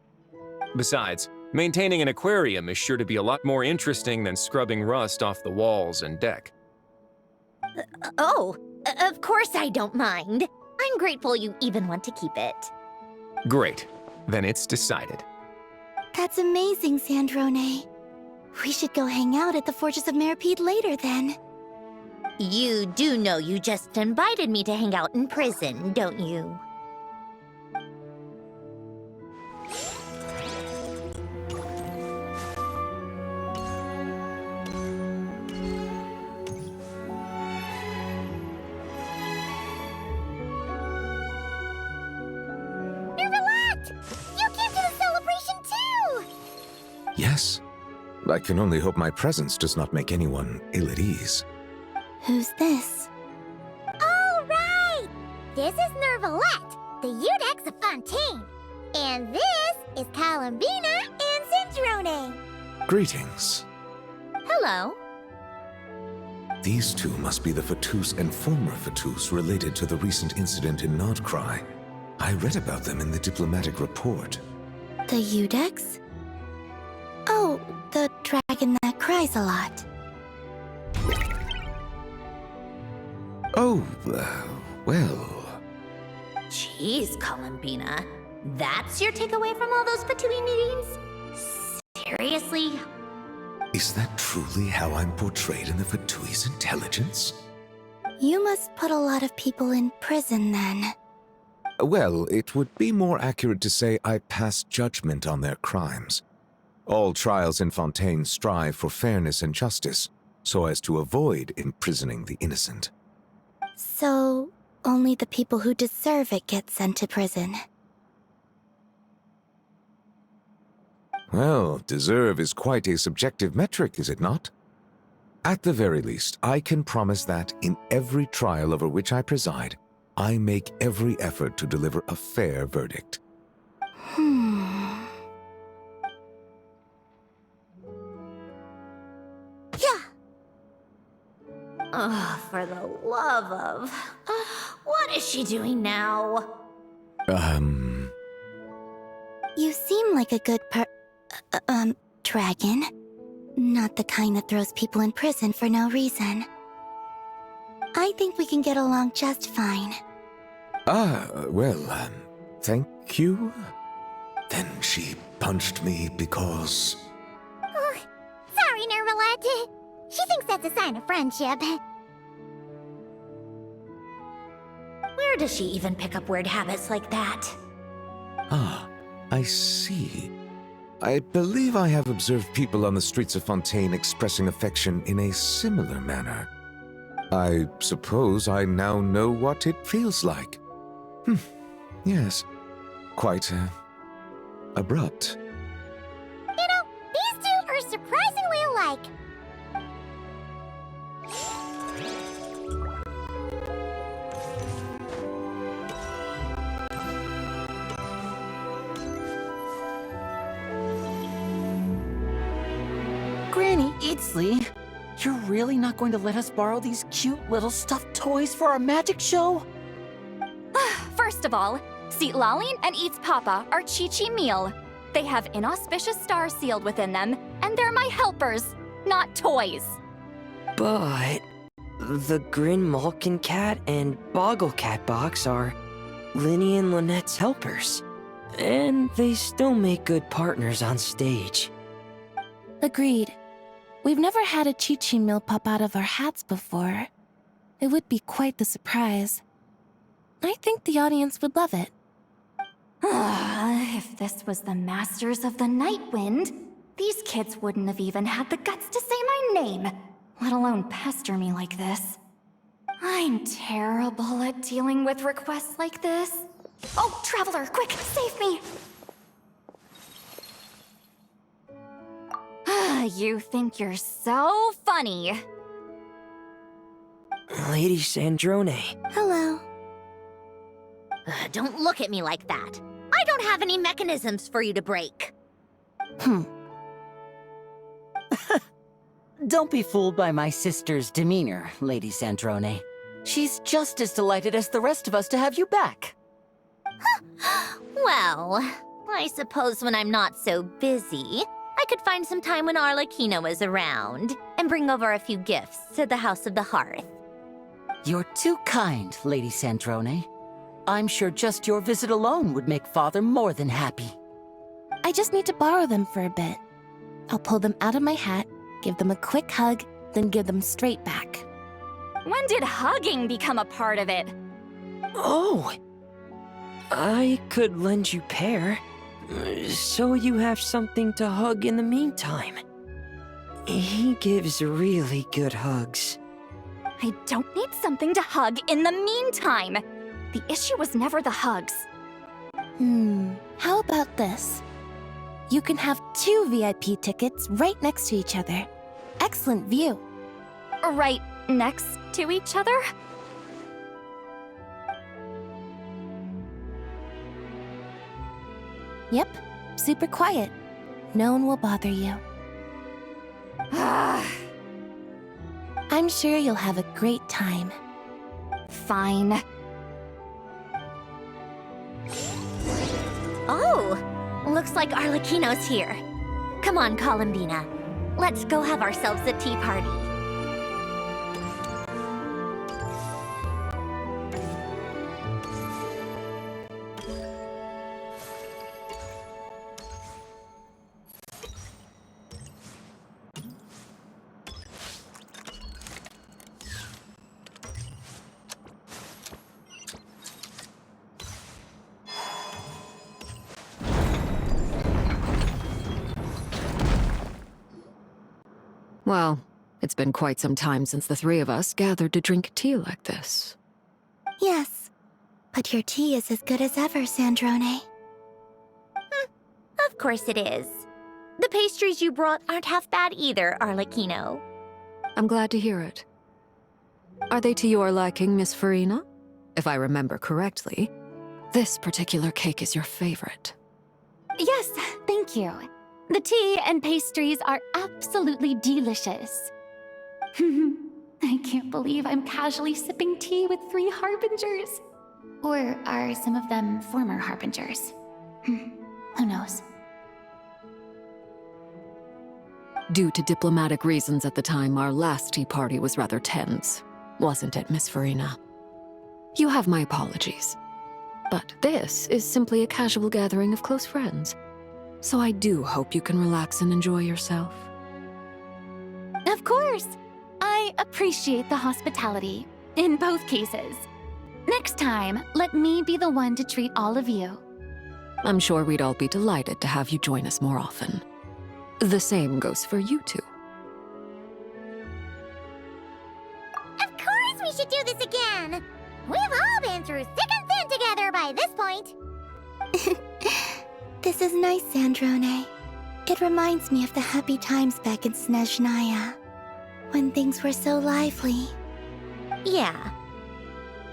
Besides, maintaining an aquarium is sure to be a lot more interesting than scrubbing rust off the walls and deck.
Of course I don't mind. I'm grateful you even want to keep it.
Great. Then it's decided.
That's amazing, Sandrone. We should go hang out at the Fortress of Meripede later, then.
You do know you just invited me to hang out in prison, don't you?
Yes. I can only hope my presence does not make anyone ill at ease.
Who's this?
All right! This is Nervalette, the Udex of Fontaine. And this is Columbina and Sandrone.
Greetings.
Hello.
These two must be the Fatus and former Fatus related to the recent incident in Nodcry. I read about them in the diplomatic report.
The Udex? Oh, the dragon that cries a lot.
Oh, well...
Jeez, Columbina. That's your takeaway from all those Fatui meetings? Seriously?
Is that truly how I'm portrayed in the Fatui's intelligence?
You must put a lot of people in prison, then.
Well, it would be more accurate to say I pass judgment on their crimes. All trials in Fontaine strive for fairness and justice, so as to avoid imprisoning the innocent.
So, only the people who deserve it get sent to prison.
Well, deserve is quite a subjective metric, is it not? At the very least, I can promise that in every trial over which I preside, I make every effort to deliver a fair verdict.
Oh, for the love of... what is she doing now?
You seem like a good dragon. Not the kind that throws people in prison for no reason. I think we can get along just fine.
Well, thank you. Then she punched me because...
Oh, sorry, Nervalette. She thinks that's a sign of friendship.
Where does she even pick up weird habits like that?
Ah, I see. I believe I have observed people on the streets of Fontaine expressing affection in a similar manner. I suppose I now know what it feels like. Yes. Quite, abrupt.
You know, these two are surprisingly alike.
Granny Eatsley, you're really not going to let us borrow these cute little stuffed toys for our magic show?
First of all, Seat Lalin and Eats Papa are Chi-Chi meal. They have inauspicious stars sealed within them, and they're my helpers, not toys.
But the Grin Malkin Cat and Boggle Cat box are Linny and Lynette's helpers. And they still make good partners on stage.
Agreed. We've never had a Chi-Chi meal pop out of our hats before. It would be quite the surprise. I think the audience would love it.
If this was the Masters of the Night Wind, these kids wouldn't have even had the guts to say my name, let alone pester me like this. I'm terrible at dealing with requests like this. Oh, Traveler, quick, save me! You think you're so funny.
Lady Sandrone.
Hello.
Don't look at me like that. I don't have any mechanisms for you to break.
Don't be fooled by my sister's demeanor, Lady Sandrone. She's just as delighted as the rest of us to have you back.
Well, I suppose when I'm not so busy, I could find some time when Arlecchino is around and bring over a few gifts to the House of the Hearth.
You're too kind, Lady Sandrone. I'm sure just your visit alone would make Father more than happy.
I just need to borrow them for a bit. I'll pull them out of my hat, give them a quick hug, then give them straight back.
When did hugging become a part of it?
Oh! I could lend you Pear, so you have something to hug in the meantime. He gives really good hugs.
I don't need something to hug in the meantime. The issue was never the hugs.
How about this? You can have 2 VIP tickets right next to each other. Excellent view.
Right next to each other?
Yep, super quiet. No one will bother you. I'm sure you'll have a great time.
Fine.
Oh, looks like Arlecchino's here. Come on, Columbina. Let's go have ourselves a tea party.
Well, it's been quite some time since the 3 of us gathered to drink tea like this.
Yes, but your tea is as good as ever, Sandrone.
Of course it is. The pastries you brought aren't half bad either, Arlecchino.
I'm glad to hear it. Are they to your liking, Miss Farina? If I remember correctly, this particular cake is your favorite.
Yes, thank you. The tea and pastries are absolutely delicious. I can't believe I'm casually sipping tea with 3 harbingers. Or are some of them former harbingers? Who knows?
Due to diplomatic reasons at the time, our last tea party was rather tense, wasn't it, Miss Farina? You have my apologies. But this is simply a casual gathering of close friends. So I do hope you can relax and enjoy yourself.
Of course! I appreciate the hospitality, in both cases. Next time, let me be the one to treat all of you.
I'm sure we'd all be delighted to have you join us more often. The same goes for you two.
Of course we should do this again! We've all been through thick and thin together by this point.
This is nice, Sandrone. It reminds me of the happy times back in Snezhnaya, when things were so lively.
Yeah.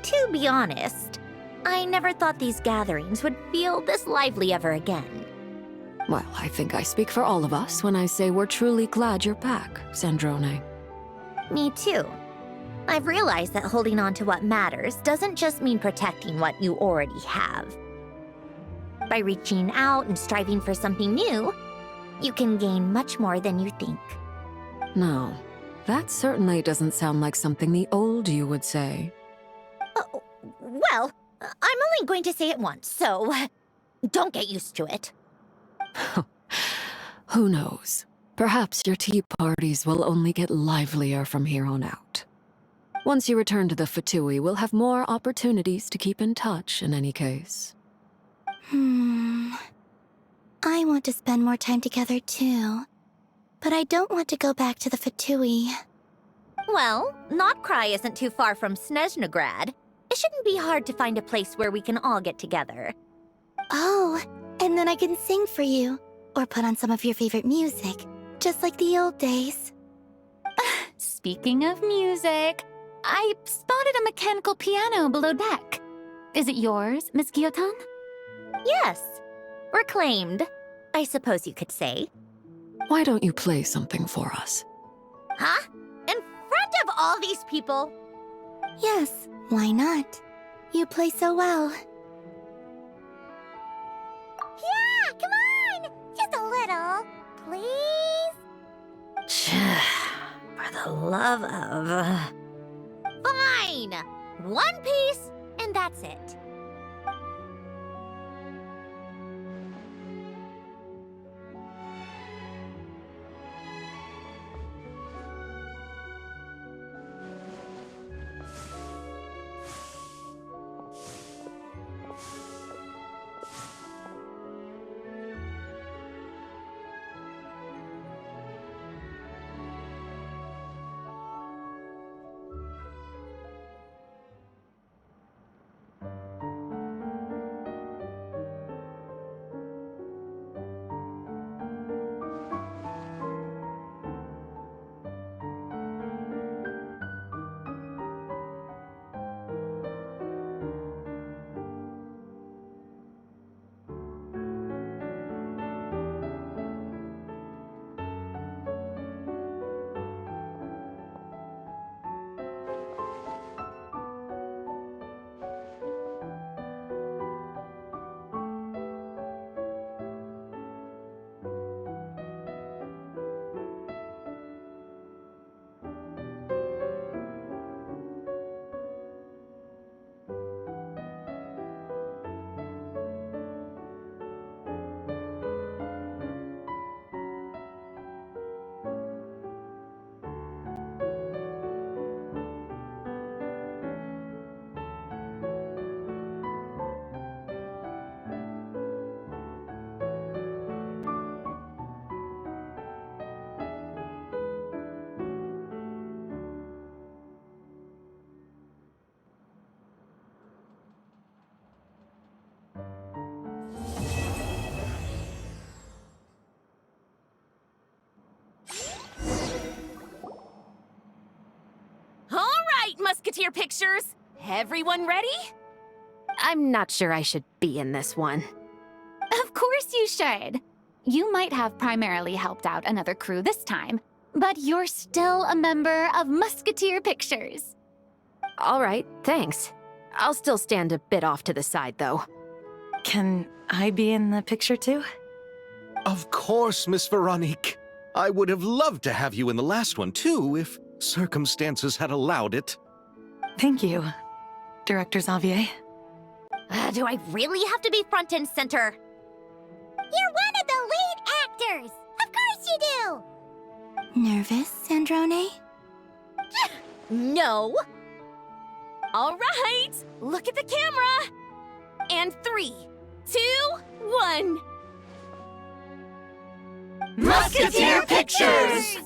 To be honest, I never thought these gatherings would feel this lively ever again.
Well, I think I speak for all of us when I say we're truly glad you're back, Sandrone.
Me too. I've realized that holding on to what matters doesn't just mean protecting what you already have. By reaching out and striving for something new, you can gain much more than you think.
No, that certainly doesn't sound like something the old you would say.
Well, I'm only going to say it once, so don't get used to it.
Who knows? Perhaps your tea parties will only get livelier from here on out. Once you return to the Fatui, we'll have more opportunities to keep in touch in any case.
I want to spend more time together too, but I don't want to go back to the Fatui.
Well, Notcry isn't too far from Snezhnograd. It shouldn't be hard to find a place where we can all get together.
Oh, and then I can sing for you, or put on some of your favorite music, just like the old days.
Speaking of music, I spotted a mechanical piano below deck. Is it yours, Miss Guillotin?
Yes. Reclaimed, I suppose you could say.
Why don't you play something for us?
Huh? In front of all these people?
Yes, why not? You play so well.
Yeah, come on! Just a little, please?
For the love of...
Fine! One piece, and that's it.
Musketeer pictures! Everyone ready? I'm not sure I should be in this one.
Of course you should. You might have primarily helped out another crew this time, but you're still a member of Musketeer Pictures.
All right, thanks. I'll still stand a bit off to the side, though.
Can I be in the picture too?
Of course, Miss Veronique. I would have loved to have you in the last one, too, if circumstances had allowed it.
Thank you, Director Xavier.
Do I really have to be front and center?
You're one of the lead actors! Of course you do!
Nervous, Sandrone?
No! All right, look at the camera! And 3, 2, 1...
Musketeer Pictures!